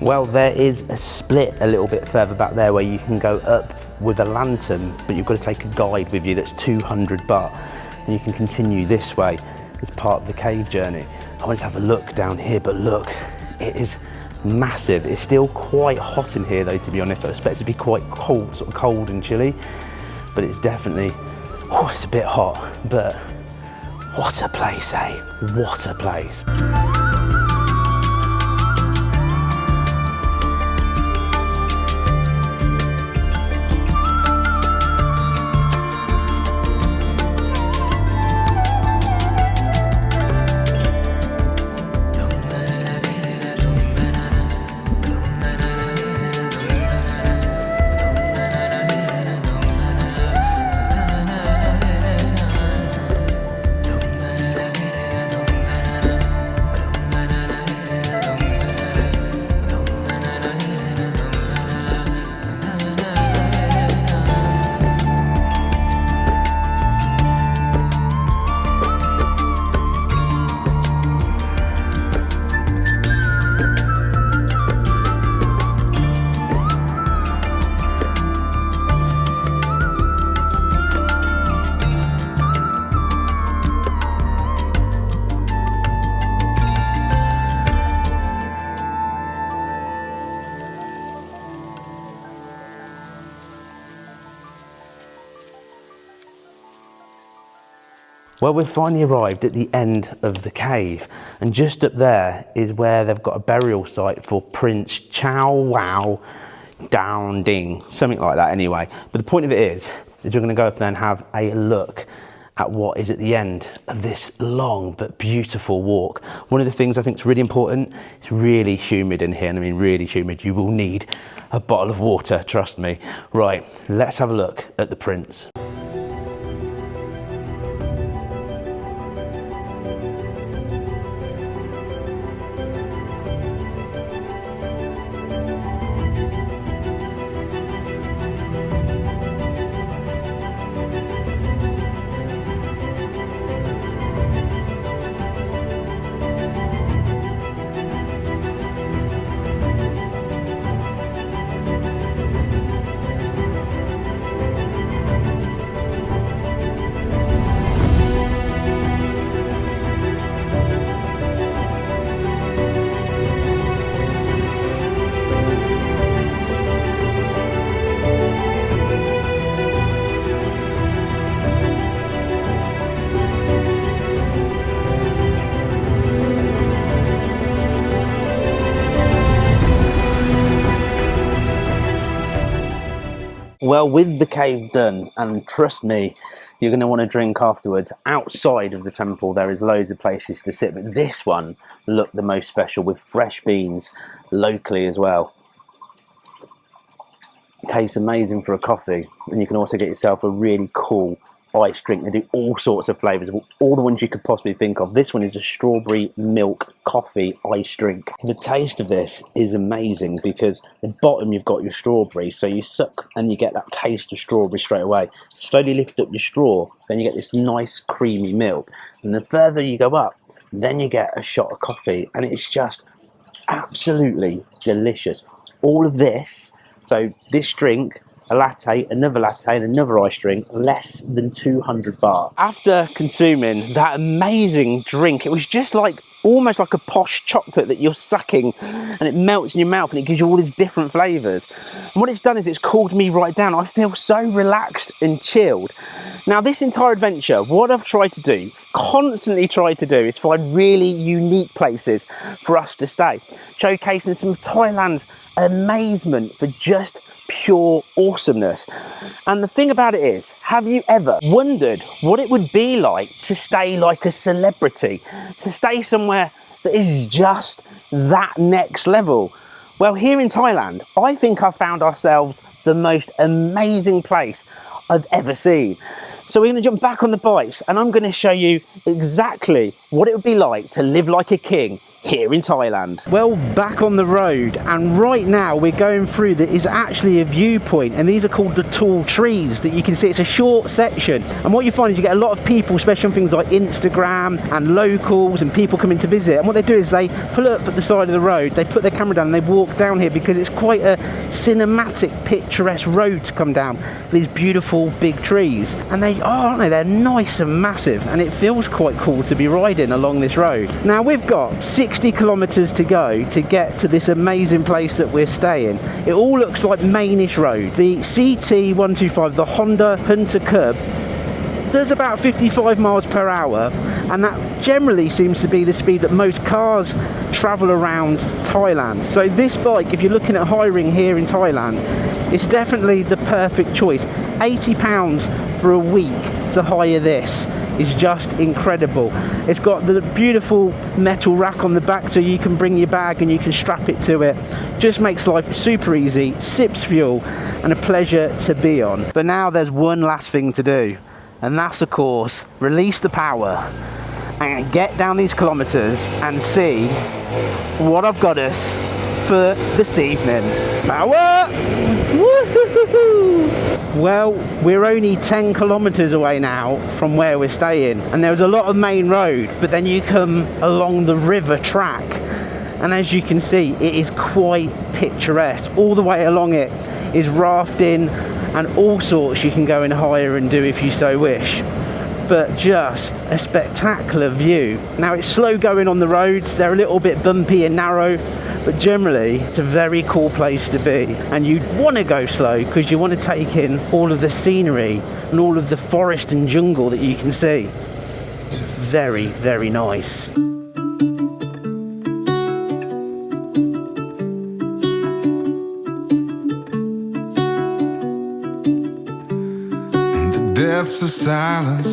Well, there is a split a little bit further back there where you can go up with a lantern, but you've got to take a guide with you that's 200 baht, and you can continue this way as part of the cave journey. I wanted to have a look down here, but look, it is massive. It's still quite hot in here though, to be honest. I expect it to be quite cold, sort of cold and chilly, but it's definitely, oh, it's a bit hot, but what a place, eh? What a place. Well, we've finally arrived at the end of the cave, and just up there is where they've got a burial site for Prince Chow Wow Down Ding, something like that anyway. But the point of it is we're going to go up there and have a look at what is at the end of this long but beautiful walk. One of the things I think is really important, it's really humid in here, and I mean really humid. You will need a bottle of water, trust me. Right, let's have a look at the Prince. Well, with the cave done, and trust me, you're going to want to drink afterwards, outside of the temple there is loads of places to sit, but this one looked the most special, with fresh beans locally as well. Tastes amazing for a coffee, and you can also get yourself a really cool ice drink. They do all sorts of flavours, all the ones you could possibly think of. This one is a strawberry milk coffee ice drink. The taste of this is amazing because the bottom you've got your strawberry, so you suck and you get that taste of strawberry straight away. Slowly lift up your straw, then you get this nice creamy milk, and the further you go up, then you get a shot of coffee, and it's just absolutely delicious. All of this, so this drink, a latte, another latte, and another ice drink, less than 200 baht. After consuming that amazing drink, it was just like almost like a posh chocolate that you're sucking, and it melts in your mouth and it gives you all these different flavours. And what it's done is it's cooled me right down. I feel so relaxed and chilled. Now, this entire adventure, what I've tried to do, constantly tried to do, is find really unique places for us to stay, showcasing some of Thailand's amazement for just pure awesomeness. And the thing about it is, have you ever wondered what it would be like to stay like a celebrity, to stay somewhere that is just that next level? Well, here in Thailand, I think I've found ourselves the most amazing place I've ever seen. So we're going to jump back on the bikes, and I'm going to show you exactly what it would be like to live like a king here in Thailand. Well, back on the road, and right now we're going through that is actually a viewpoint, and these are called the tall trees that you can see. It's a short section, and what you find is you get a lot of people, especially on things like Instagram and locals and people coming to visit, and what they do is they pull up at the side of the road, they put their camera down and they walk down here because it's quite a cinematic, picturesque road to come down with these beautiful big trees, and they are, aren't they? They're nice and massive, and it feels quite cool to be riding along this road. Now we've got 60 kilometers to go to get to this amazing place that we're staying. It all looks like mainish road. The CT125, the Honda Hunter Cub, does about 55 miles per hour, and that generally seems to be the speed that most cars travel around Thailand. So this bike, if you're looking at hiring here in Thailand, it's definitely the perfect choice. £80 for a week to hire this is just incredible. It's got the beautiful metal rack on the back so you can bring your bag and you can strap it to it. Just makes life super easy, sips fuel, and a pleasure to be on. But now there's one last thing to do, and that's of course release the power and get down these kilometers and see what I've got us for this evening. Power! Woo-hoo-hoo-hoo! Well, we're only 10 kilometers away now from where we're staying, and there's a lot of main road, but then you come along the river track, and as you can see, it is quite picturesque. All the way along it is rafting and all sorts you can go and hire and do if you so wish. But just a spectacular view. Now, it's slow going on the roads, they're a little bit bumpy and narrow, but generally it's a very cool place to be, and you want to go slow because you want to take in all of the scenery and all of the forest and jungle that you can see. It's very, very nice. In the depths of silence.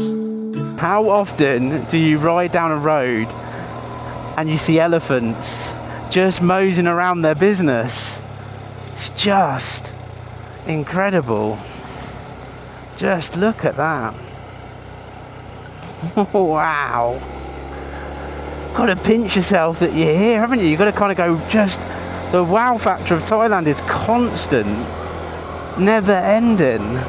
How often do you ride down a road and you see elephants just moseying around their business? It's just incredible. Just look at that. Wow. Got to pinch yourself that you're here, haven't you? You've got to kind of go, just the wow factor of Thailand is constant, never ending.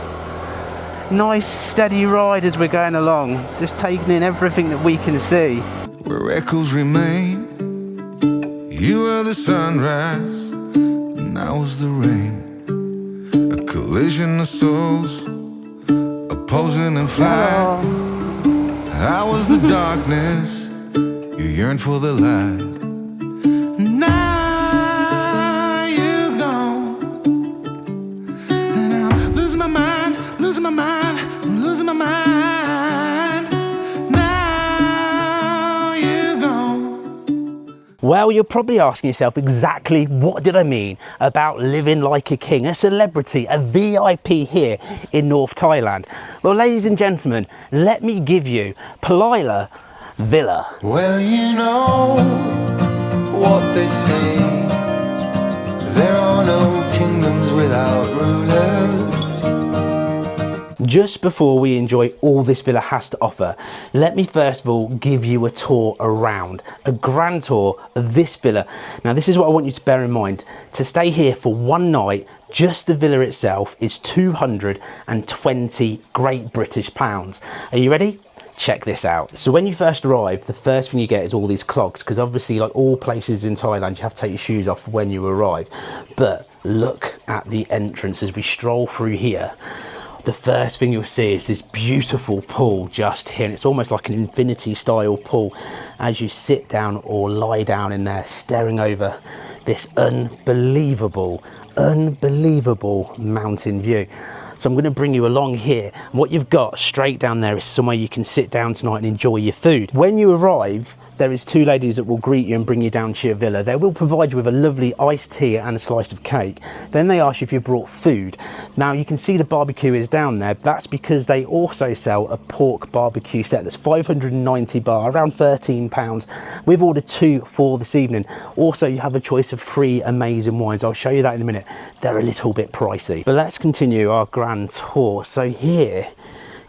Nice steady ride as we're going along, just taking in everything that we can see. Where echoes remain, you were the sunrise, and I was the rain. A collision of souls, opposing and flying. I was the darkness, you yearned for the light. Now you're gone, and I'm losing my mind, losing my mind, I'm losing my mind. Now you're gone. Well, you're probably asking yourself exactly what did I mean about living like a king, a celebrity, a VIP here in North Thailand. Well, ladies and gentlemen, let me give you Palila Villa. Well, you know what they say, there are no kingdoms without rulers. Just before we enjoy all this villa has to offer, let me first of all give you a tour around, a grand tour of this villa. Now this is what I want you to bear in mind. To stay here for one night, just the villa itself is 220 Great British pounds. Are you ready? Check this out. So when you first arrive, the first thing you get is all these clogs, because obviously like all places in Thailand, you have to take your shoes off when you arrive. But look at the entrance as we stroll through here. The first thing you'll see is this beautiful pool just here, and it's almost like an infinity style pool as you sit down or lie down in there staring over this unbelievable mountain view. So I'm going to bring you along here, and what you've got straight down there is somewhere you can sit down tonight and enjoy your food. When you arrive, there is two ladies that will greet you and bring you down to your villa. They will provide you with a lovely iced tea and a slice of cake. Then they ask you if you brought food. Now you can see the barbecue is down there. That's because they also sell a pork barbecue set that's 590 baht, around £13. We've ordered 2 for this evening. Also, you have a choice of 3 amazing wines. I'll show you that in a minute. They're a little bit pricey. But let's continue our grand tour. So here,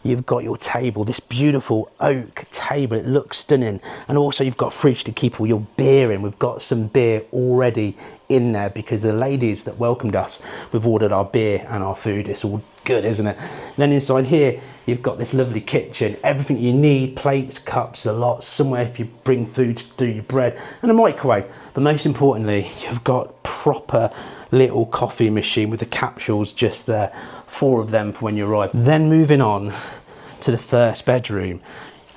you've got your table, this beautiful oak table. It looks stunning. And also you've got a fridge to keep all your beer in. We've got some beer already in there because the ladies that welcomed us, we've ordered our beer and our food. It's all good, isn't it? And then inside here, you've got this lovely kitchen, everything you need, plates, cups, a lot, somewhere if you bring food to do your bread, and a microwave. But most importantly, you've got proper little coffee machine with the capsules just there, 4 of them for when you arrive. Then moving on to the first bedroom,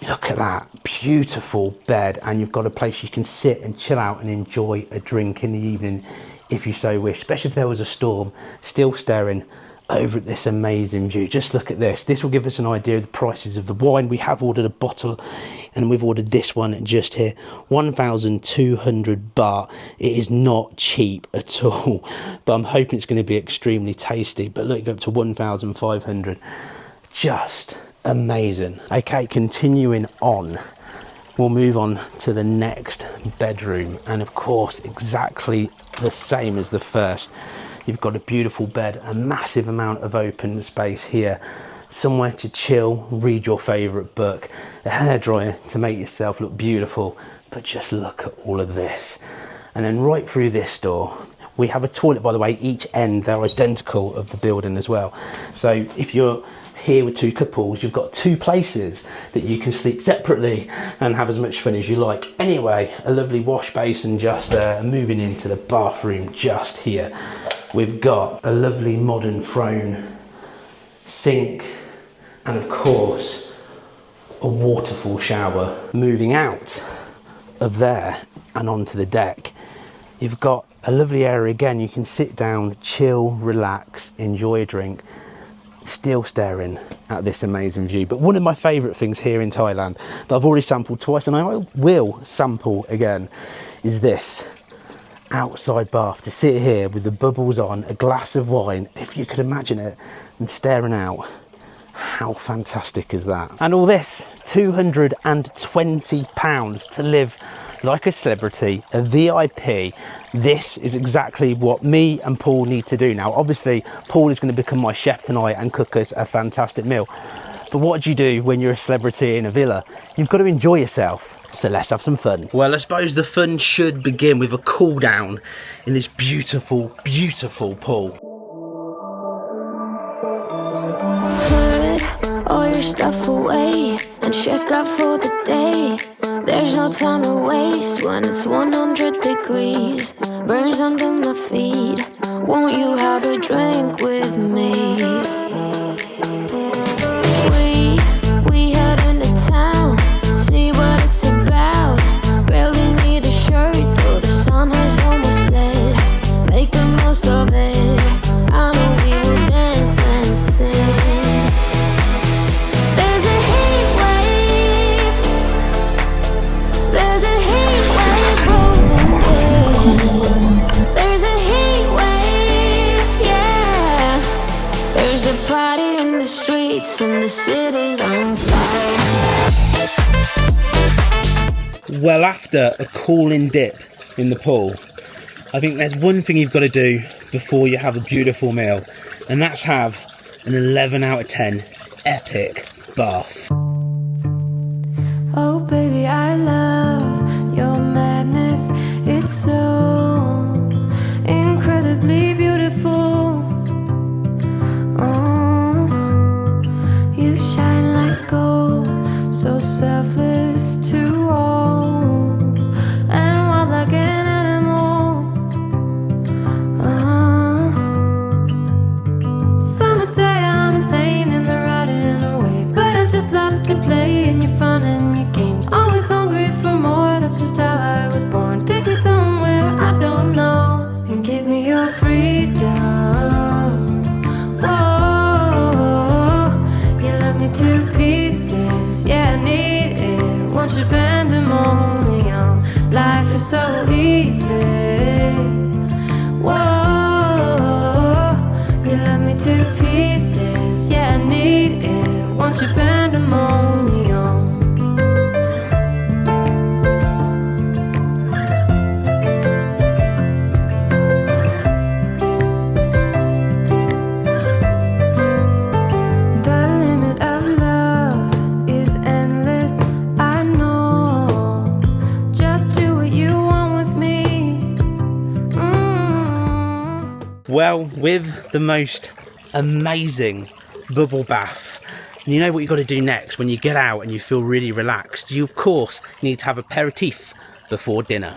look at that beautiful bed, and you've got a place you can sit and chill out and enjoy a drink in the evening if you so wish, especially if there was a storm. Still staring over at this amazing view. Just look at this. This will give us an idea of the prices of the wine. We have ordered a bottle, and we've ordered this one just here, 1,200 baht. It is not cheap at all, but I'm hoping it's going to be extremely tasty. But look, go up to 1,500. Just amazing. Okay, continuing on, we'll move on to the next bedroom, and of course exactly the same as the first. You've got a beautiful bed, a massive amount of open space here, somewhere to chill, read your favourite book, a hairdryer to make yourself look beautiful. But just look at all of this. And then right through this door, we have a toilet, by the way, each end, they're identical of the building as well. So if you're here with 2 couples, you've got 2 places that you can sleep separately and have as much fun as you like. Anyway, a lovely wash basin just there, and moving into the bathroom just here, we've got a lovely modern throne, sink, and of course a waterfall shower. Moving out of there and onto the deck, you've got a lovely area again. You can sit down, chill, relax, enjoy a drink, still staring at this amazing view. But one of my favourite things here in Thailand that I've already sampled twice and I will sample again is this outside bath. To sit here with the bubbles on, a glass of wine, if you could imagine it, and staring out. How fantastic is that? And all this, £220 to live like a celebrity, a VIP. This is exactly what me and Paul need to do now. Obviously, Paul is going to become my chef tonight and cook us a fantastic meal. But what do you do when you're a celebrity in a villa? You've got to enjoy yourself. So let's have some fun. Well, I suppose the fun should begin with a cool down in this beautiful, beautiful pool. Put all your stuff away and check out for the day. There's no time to waste when it's 100 degrees. Burns under my feet. Won't you have a drink with me? We head into town, see what it's about. Barely need a shirt though the sun has almost set. Make the most of it. I know we will dance and sing. There's a heat wave. There's a heat wave rolling the city's on fire. Well, after a cooling dip in the pool, I think there's one thing you've got to do before you have a beautiful meal, and that's have an 11 out of 10 epic bath. Oh baby, I love your madness. It's so incredibly beautiful. Oh, you shine like gold, so selfless to all, and wild like an animal. Some would say I'm insane in the right in a way, but I just love to play in your fun and your games. Always hungry for more, that's just how I was born. Take me somewhere I don't know, and give me your freedom. Whoa, you love me to pieces, yeah, I need it. Want your pandemonium, life is so easy. Whoa, you love me to pieces, yeah, I need it. Want your pandemonium. The limit of love is endless, I know. Just do what you want with me. Well, with the most amazing bubble bath, you know what you've got to do next when you get out and you feel really relaxed. You, of course, need to have aperitif before dinner.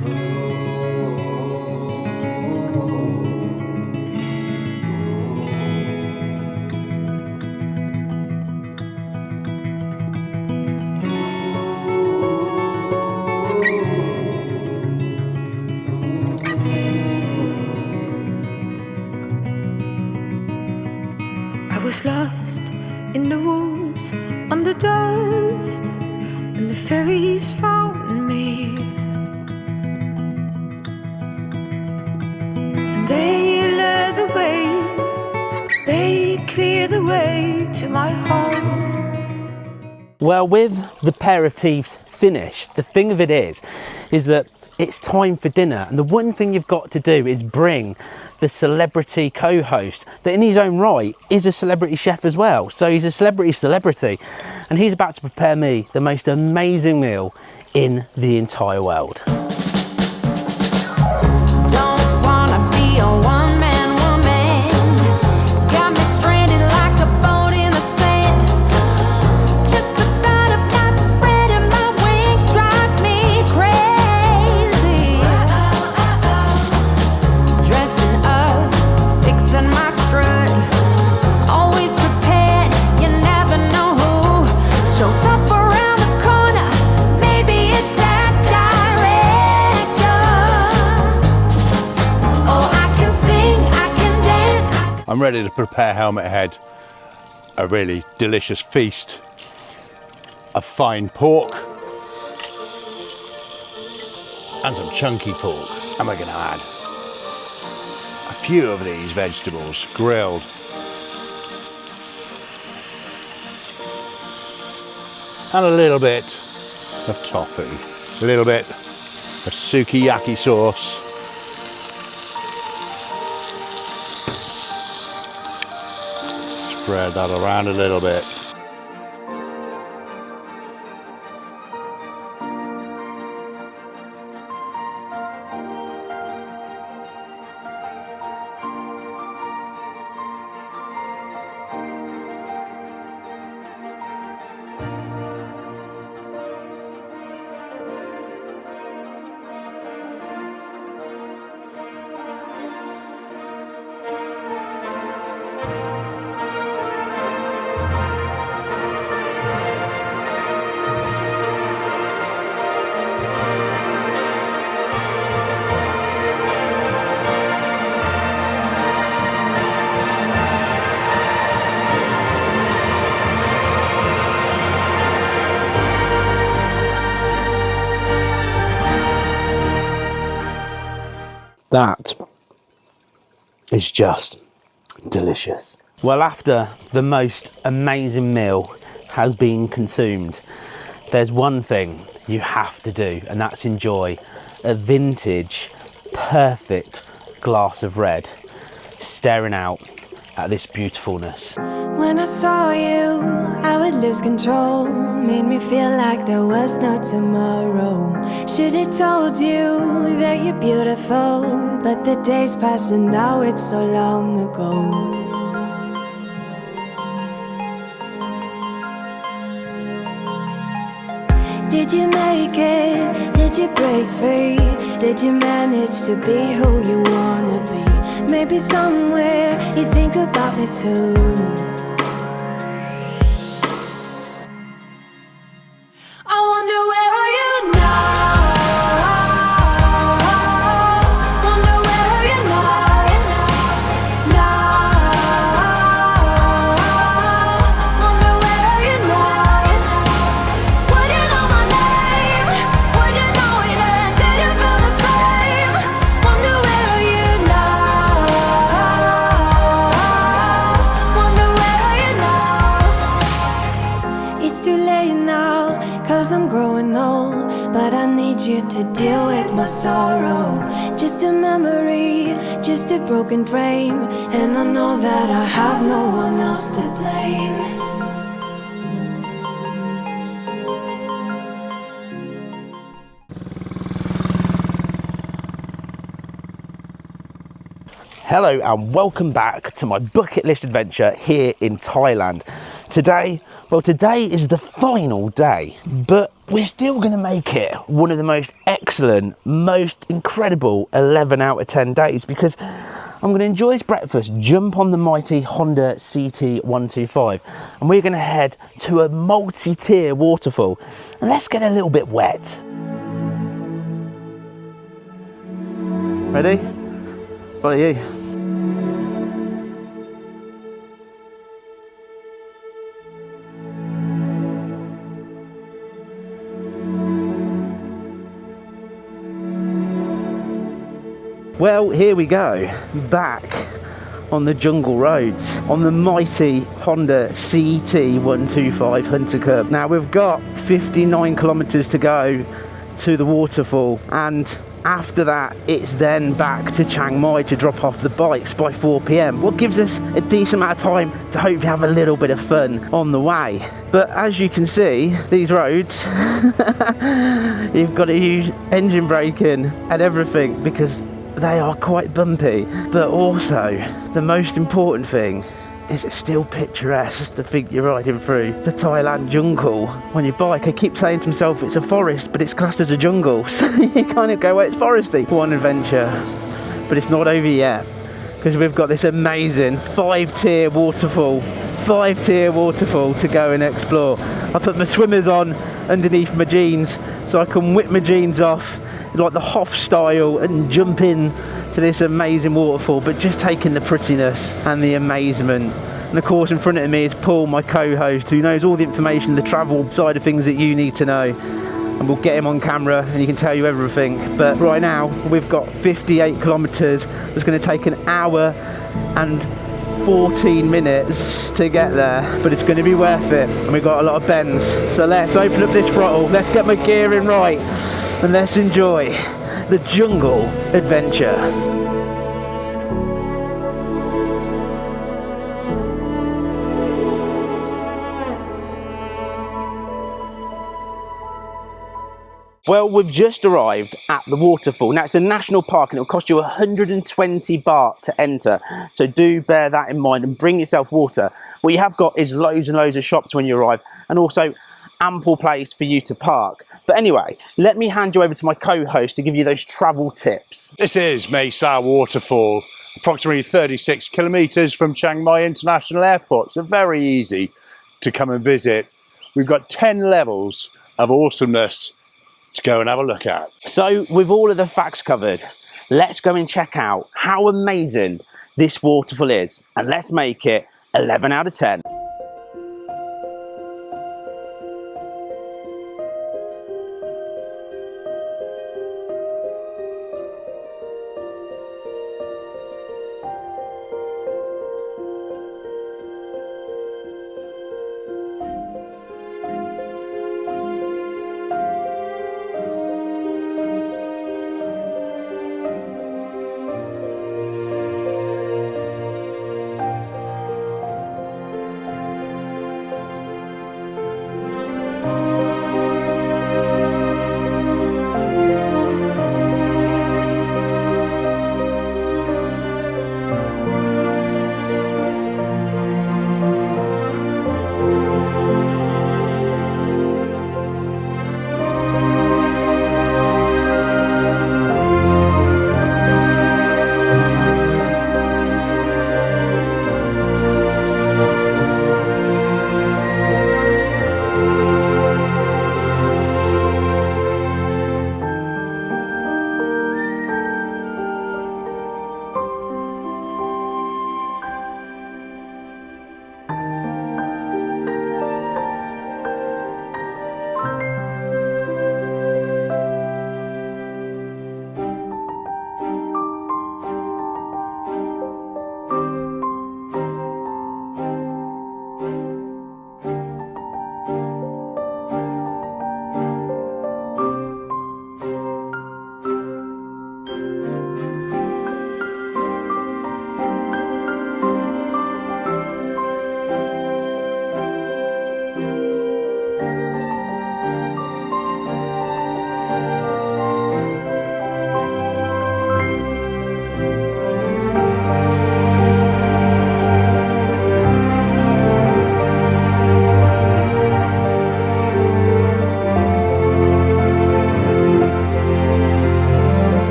I was lost in the woods, under dust, and the fairies found me. And they led the way, they cleared the way to my heart. Well, with the aperitifs finished, the thing of it is that it's time for dinner, and the one thing you've got to do is bring the celebrity co-host that in his own right is a celebrity chef as well. So he's a celebrity, and he's about to prepare me the most amazing meal in the entire world. Don't wanna be a one-man woman. Got me stranded like a boat in the sand. Just the thought of not spreading my wings drives me crazy. Dressing up, fixing my strut. Always prepared, you never know who shows up around the corner. Maybe it's that director. Oh, I can sing, I can dance. I'm ready to prepare Helmet Head a really delicious feast of fine pork and some chunky pork. And we're going to add a few of these vegetables grilled. And a little bit of tofu, a little bit of sukiyaki sauce. Spread that around a little bit. That is just delicious. Well, after the most amazing meal has been consumed, there's one thing you have to do, and that's enjoy a vintage, perfect glass of red, staring out at this beautifulness. When I saw you, I would lose control. Made me feel like there was no tomorrow. Should've told you that you're beautiful, but the days pass and now it's so long ago. Did you make it? Did you break free? Did you manage to be who you wanna be? Maybe somewhere you think about me too. I'm growing old, but I need you to deal with my sorrow. Just a memory, just a broken frame, and I know that I have no one else to blame. Hello and welcome back to my bucket list adventure here in Thailand. Today is the final day, but we're still going to make it one of the most excellent, most incredible 11 out of 10 days, because I'm going to enjoy this breakfast, jump on the mighty Honda CT125, and we're going to head to a multi-tier waterfall, and let's get a little bit wet. Ready? Follow you. Well, here we go, back on the jungle roads, on the mighty Honda CT125 Hunter Curve. Now we've got 59 kilometers to go to the waterfall, and after that it's then back to Chiang Mai to drop off the bikes by 4 p.m. what gives us a decent amount of time to hopefully have a little bit of fun on the way. But as you can see, these roads you've got to use engine braking and everything because they are quite bumpy, but also the most important thing is it's still picturesque to think you're riding through the Thailand jungle on your bike. I keep saying to myself it's a forest, but it's classed as a jungle, so you kind of go, well, it's foresty. One adventure, but it's not over yet, because we've got this amazing 5-tier waterfall to go and explore. I put my swimmers on underneath my jeans so I can whip my jeans off like the Hoff style and jump in to this amazing waterfall, but just taking the prettiness and the amazement. And of course in front of me is Paul, my co-host, who knows all the information, the travel side of things that you need to know, and we'll get him on camera and he can tell you everything. But right now we've got 58 kilometers. It's going to take an hour and 14 minutes to get there, but it's going to be worth it, and we've got a lot of bends. So let's open up this throttle, let's get my gear in right, and let's enjoy the jungle adventure. Well, we've just arrived at the waterfall. Now, it's a national park and it'll cost you 120 baht to enter. So do bear that in mind and bring yourself water. What you have got is loads and loads of shops when you arrive, and also ample place for you to park. But anyway, let me hand you over to my co-host to give you those travel tips. This is Mesa waterfall, approximately 36 kilometers from Chiang Mai International Airport. So very easy to come and visit. We've got 10 levels of awesomeness to go and have a look at. So with all of the facts covered, let's go and check out how amazing this waterfall is, and let's make it 11 out of 10.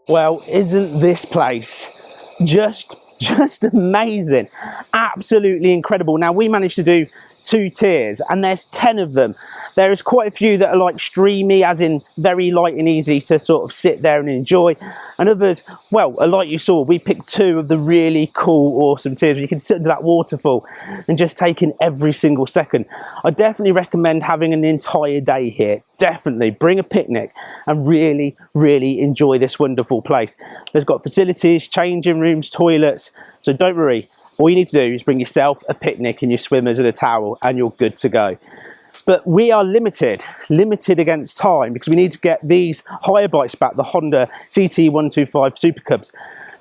Well, isn't this place just amazing? Absolutely incredible. Now, we managed to do 2 tiers and there's 10 of them. There is quite a few that are like streamy, as in very light and easy to sort of sit there and enjoy, and others, well, like you saw, we picked 2 of the really cool, awesome tiers where you can sit under that waterfall and just take in every single second. I definitely recommend having an entire day here. Definitely bring a picnic and really enjoy this wonderful place. There's got facilities, changing rooms, toilets, so don't worry. All you need to do is bring yourself a picnic and your swimmers and a towel and you're good to go. But we are limited against time because we need to get these higher bikes back, the Honda CT125 Super Cubs,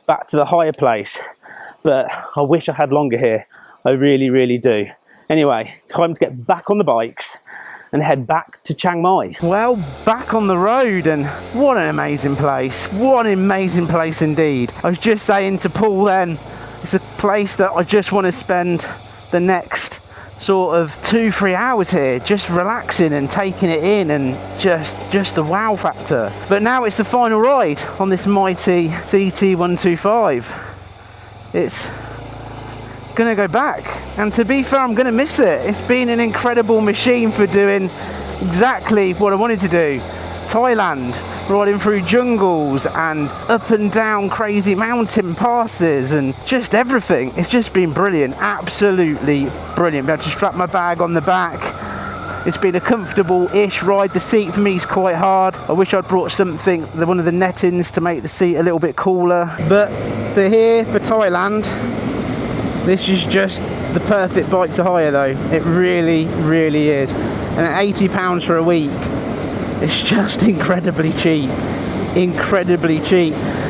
back to the higher place. But I wish I had longer here. I really do. Anyway, time to get back on the bikes and head back to Chiang Mai. Well, back on the road, and what an amazing place. What an amazing place indeed. I was just saying to Paul then, it's a place that I just want to spend the next sort of 2-3 hours here, just relaxing and taking it in, and just the wow factor. But now it's the final ride on this mighty CT125. It's gonna go back, and to be fair, I'm gonna miss it. It's been an incredible machine for doing exactly what I wanted to do. Thailand, riding through jungles and up and down crazy mountain passes and just everything. It's just been brilliant, absolutely brilliant. Be able to strap my bag on the back. It's been a comfortable-ish ride. The seat for me is quite hard. I wish I'd brought something, one of the nettings, to make the seat a little bit cooler. But for here, for Thailand, this is just the perfect bike to hire though. It really is. And at £80 for a week, it's just incredibly cheap.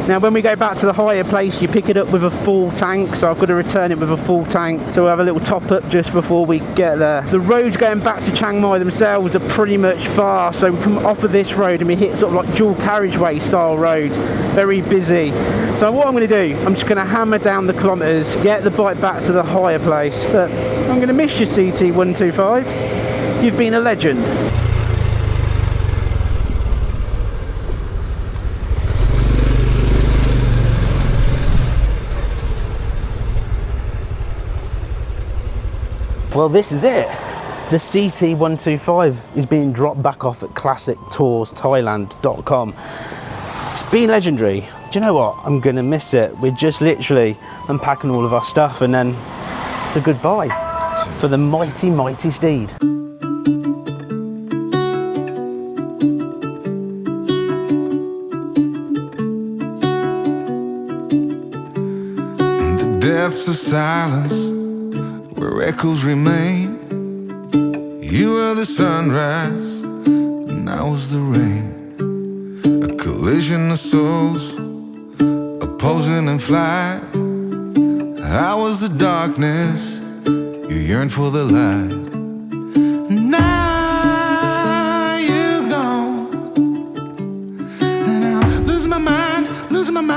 Now when we go back to the higher place, you pick it up with a full tank, so I've got to return it with a full tank, so we'll have a little top up just before we get there. The roads going back to Chiang Mai themselves are pretty much far, so we come off of this road and we hit sort of like dual carriageway style roads, very busy. So what I'm going to do, I'm just going to hammer down the kilometres, get the bike back to the higher place. But I'm going to miss your CT125. You've been a legend. Well, this is it. The CT125 is being dropped back off at classictoursthailand.com. It's been legendary. Do you know what? I'm gonna miss it. We're just literally unpacking all of our stuff, and then it's a goodbye for the mighty steed. In the depths of silence, where echoes remain, you were the sunrise and I was the rain. A collision of souls, opposing in flight. I was the darkness, you yearned for the light. Now you're gone, and I'm losing my mind, I'm losing my mind.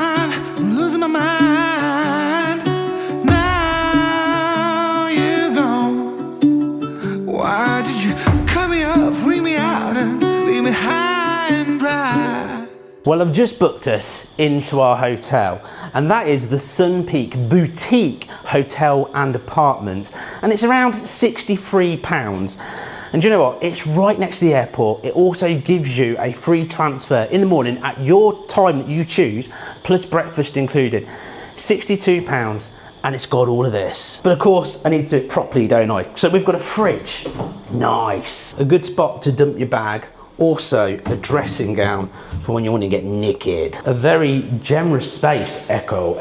Why did you cut me up, bring me out, and leave me high and dry? Well, I've just booked us into our hotel, and that is the Sun Peak Boutique Hotel and Apartments, and it's around £63. And do you know what? It's right next to the airport. It also gives you a free transfer in the morning at your time that you choose, plus breakfast included. £62. And it's got all of this. But of course, I need to do it properly, don't I? So we've got a fridge. Nice. A good spot to dump your bag. Also, a dressing gown for when you want to get naked. A very generous spaced echo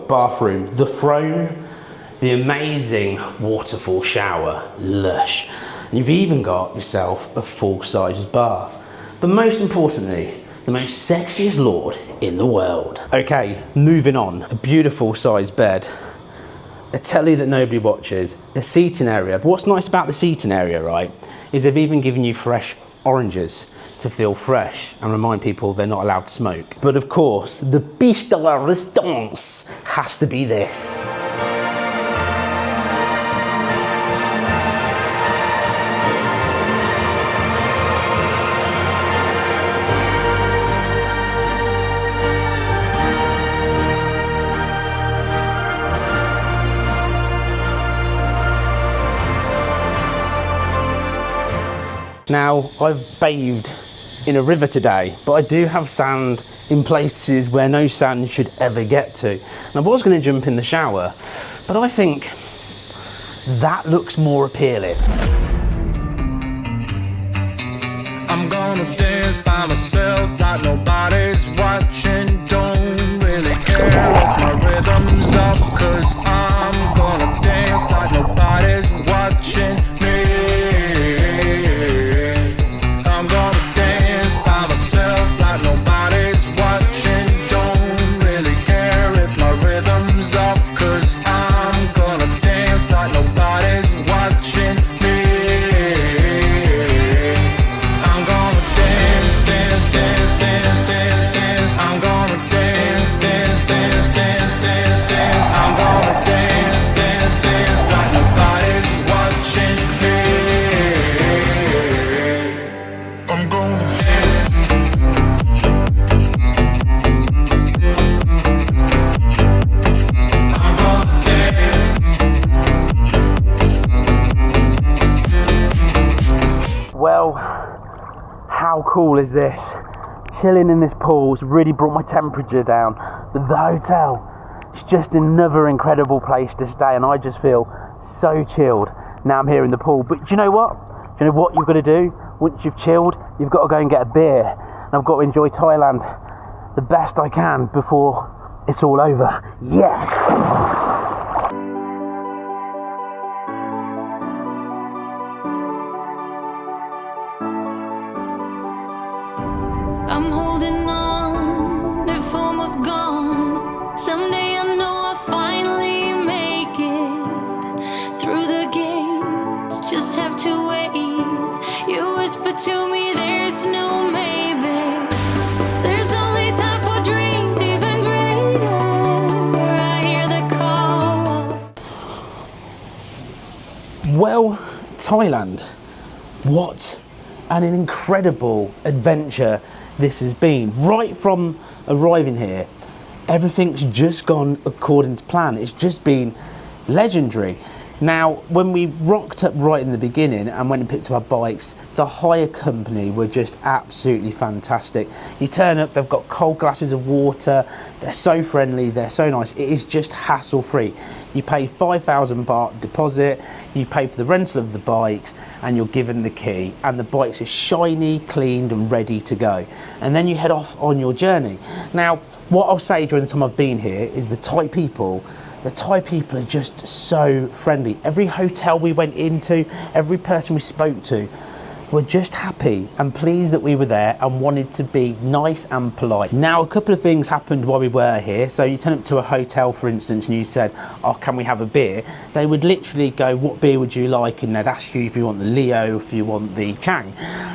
bathroom. The throne, the amazing waterfall shower, lush. And you've even got yourself a full-size bath. But most importantly, the most sexiest lord in the world. Okay, moving on. A beautiful size bed. A telly that nobody watches, a seating area. But what's nice about the seating area, right, is they've even given you fresh oranges to feel fresh and remind people they're not allowed to smoke. But of course, the piece de la resistance has to be this. Now, I've bathed in a river today, but I do have sand in places where no sand should ever get to. And I was going to jump in the shower, but I think that looks more appealing. I'm gonna dance by myself like nobody's watching. Don't really care if my rhythm's off, cause I'm gonna dance like nobody's watching me. I'm gonna dance by myself like nobody's watching. Don't really care if my rhythm's off, cause I'm gonna dance like nobody's watching me. I'm gonna dance, dance, dance, dance, dance, dance. I'm gonna dance, dance, dance, dance, dance, dance. I'm gonna dance, dance, dance like nobody's watching me. I'm gonna dance. I'm gonna dance. Well, how cool is this? Chilling in this pool has really brought my temperature down. But the hotel, it's just another incredible place to stay, and I just feel so chilled now I'm here in the pool. But do you know what? Do you know what you've got to do? Once you've chilled, you've got to go and get a beer. And I've got to enjoy Thailand the best I can before it's all over. Yeah! I'm holding on, if almost gone. Someday I know I'll finally make it through the gates. Just have to wait. You whisper to me, there's no maybe. There's only time for dreams even greater. I hear the call. Well, Thailand, what an incredible adventure this has been. Right from arriving here, everything's just gone according to plan. It's just been legendary. Now, when we rocked up right in the beginning and went and picked up our bikes, the hire company were just absolutely fantastic. You turn up, they've got cold glasses of water, they're so friendly, they're so nice. It is just hassle-free. You pay 5,000 baht deposit, you pay for the rental of the bikes, and you're given the key, and the bikes are shiny, cleaned, and ready to go. And then you head off on your journey. Now, what I'll say during the time I've been here is the Thai people are just so friendly. Every hotel we went into, every person we spoke to, were just happy and pleased that we were there and wanted to be nice and polite. Now, a couple of things happened while we were here. So you turn up to a hotel, for instance, and you said, oh, can we have a beer? They would literally go, what beer would you like? And they'd ask you if you want the Leo, if you want the Chiang.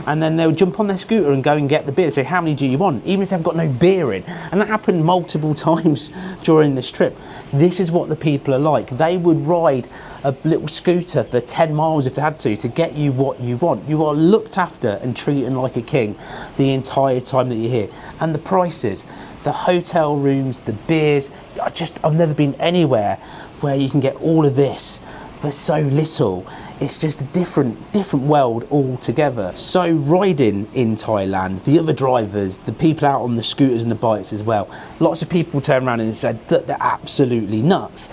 And then they would jump on their scooter and go and get the beer. So how many do you want? Even if they've got no beer in. And that happened multiple times during this trip. This is what the people are like. They would ride a little scooter for 10 miles if they had to get you what you want. You are looked after and treated like a king the entire time that you're here. And the prices, the hotel rooms, the beers, I've never been anywhere where you can get all of this for so little. It's just a different world altogether. So riding in Thailand, the other drivers, the people out on the scooters and the bikes as well, lots of people turn around and said that they're absolutely nuts.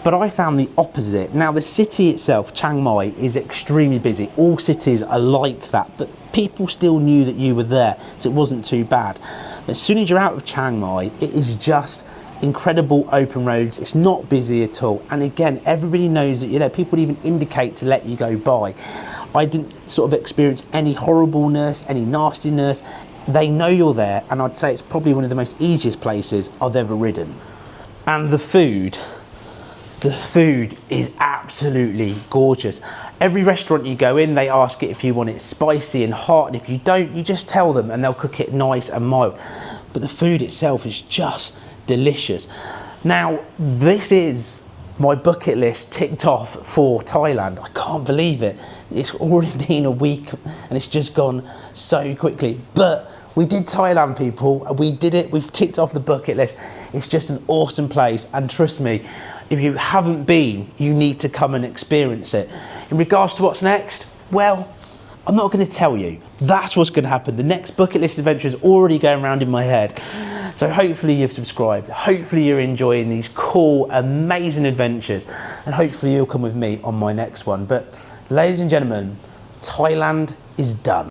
But I found the opposite. Now, the city itself, Chiang Mai, is extremely busy. All cities are like that, but people still knew that you were there, so it wasn't too bad. As soon as you're out of Chiang Mai, it is just incredible open roads. It's not busy at all. And again, everybody knows that you're there. People even indicate to let you go by. I didn't sort of experience any horribleness, any nastiness. They know you're there, and I'd say it's probably one of the most easiest places I've ever ridden. And the food is absolutely gorgeous. Every restaurant you go in, they ask it if you want it spicy and hot, and if you don't, you just tell them and they'll cook it nice and mild. But the food itself is just delicious. Now, this is my bucket list ticked off for Thailand. I can't believe it. It's already been a week and it's just gone so quickly. But we did Thailand, people. We did it. We've ticked off the bucket list. It's just an awesome place. And trust me, if you haven't been, you need to come and experience it. In regards to what's next, well, I'm not going to tell you. That's what's going to happen. The next bucket list adventure is already going around in my head. So hopefully you've subscribed. Hopefully you're enjoying these cool, amazing adventures. And hopefully you'll come with me on my next one. But ladies and gentlemen, Thailand is done.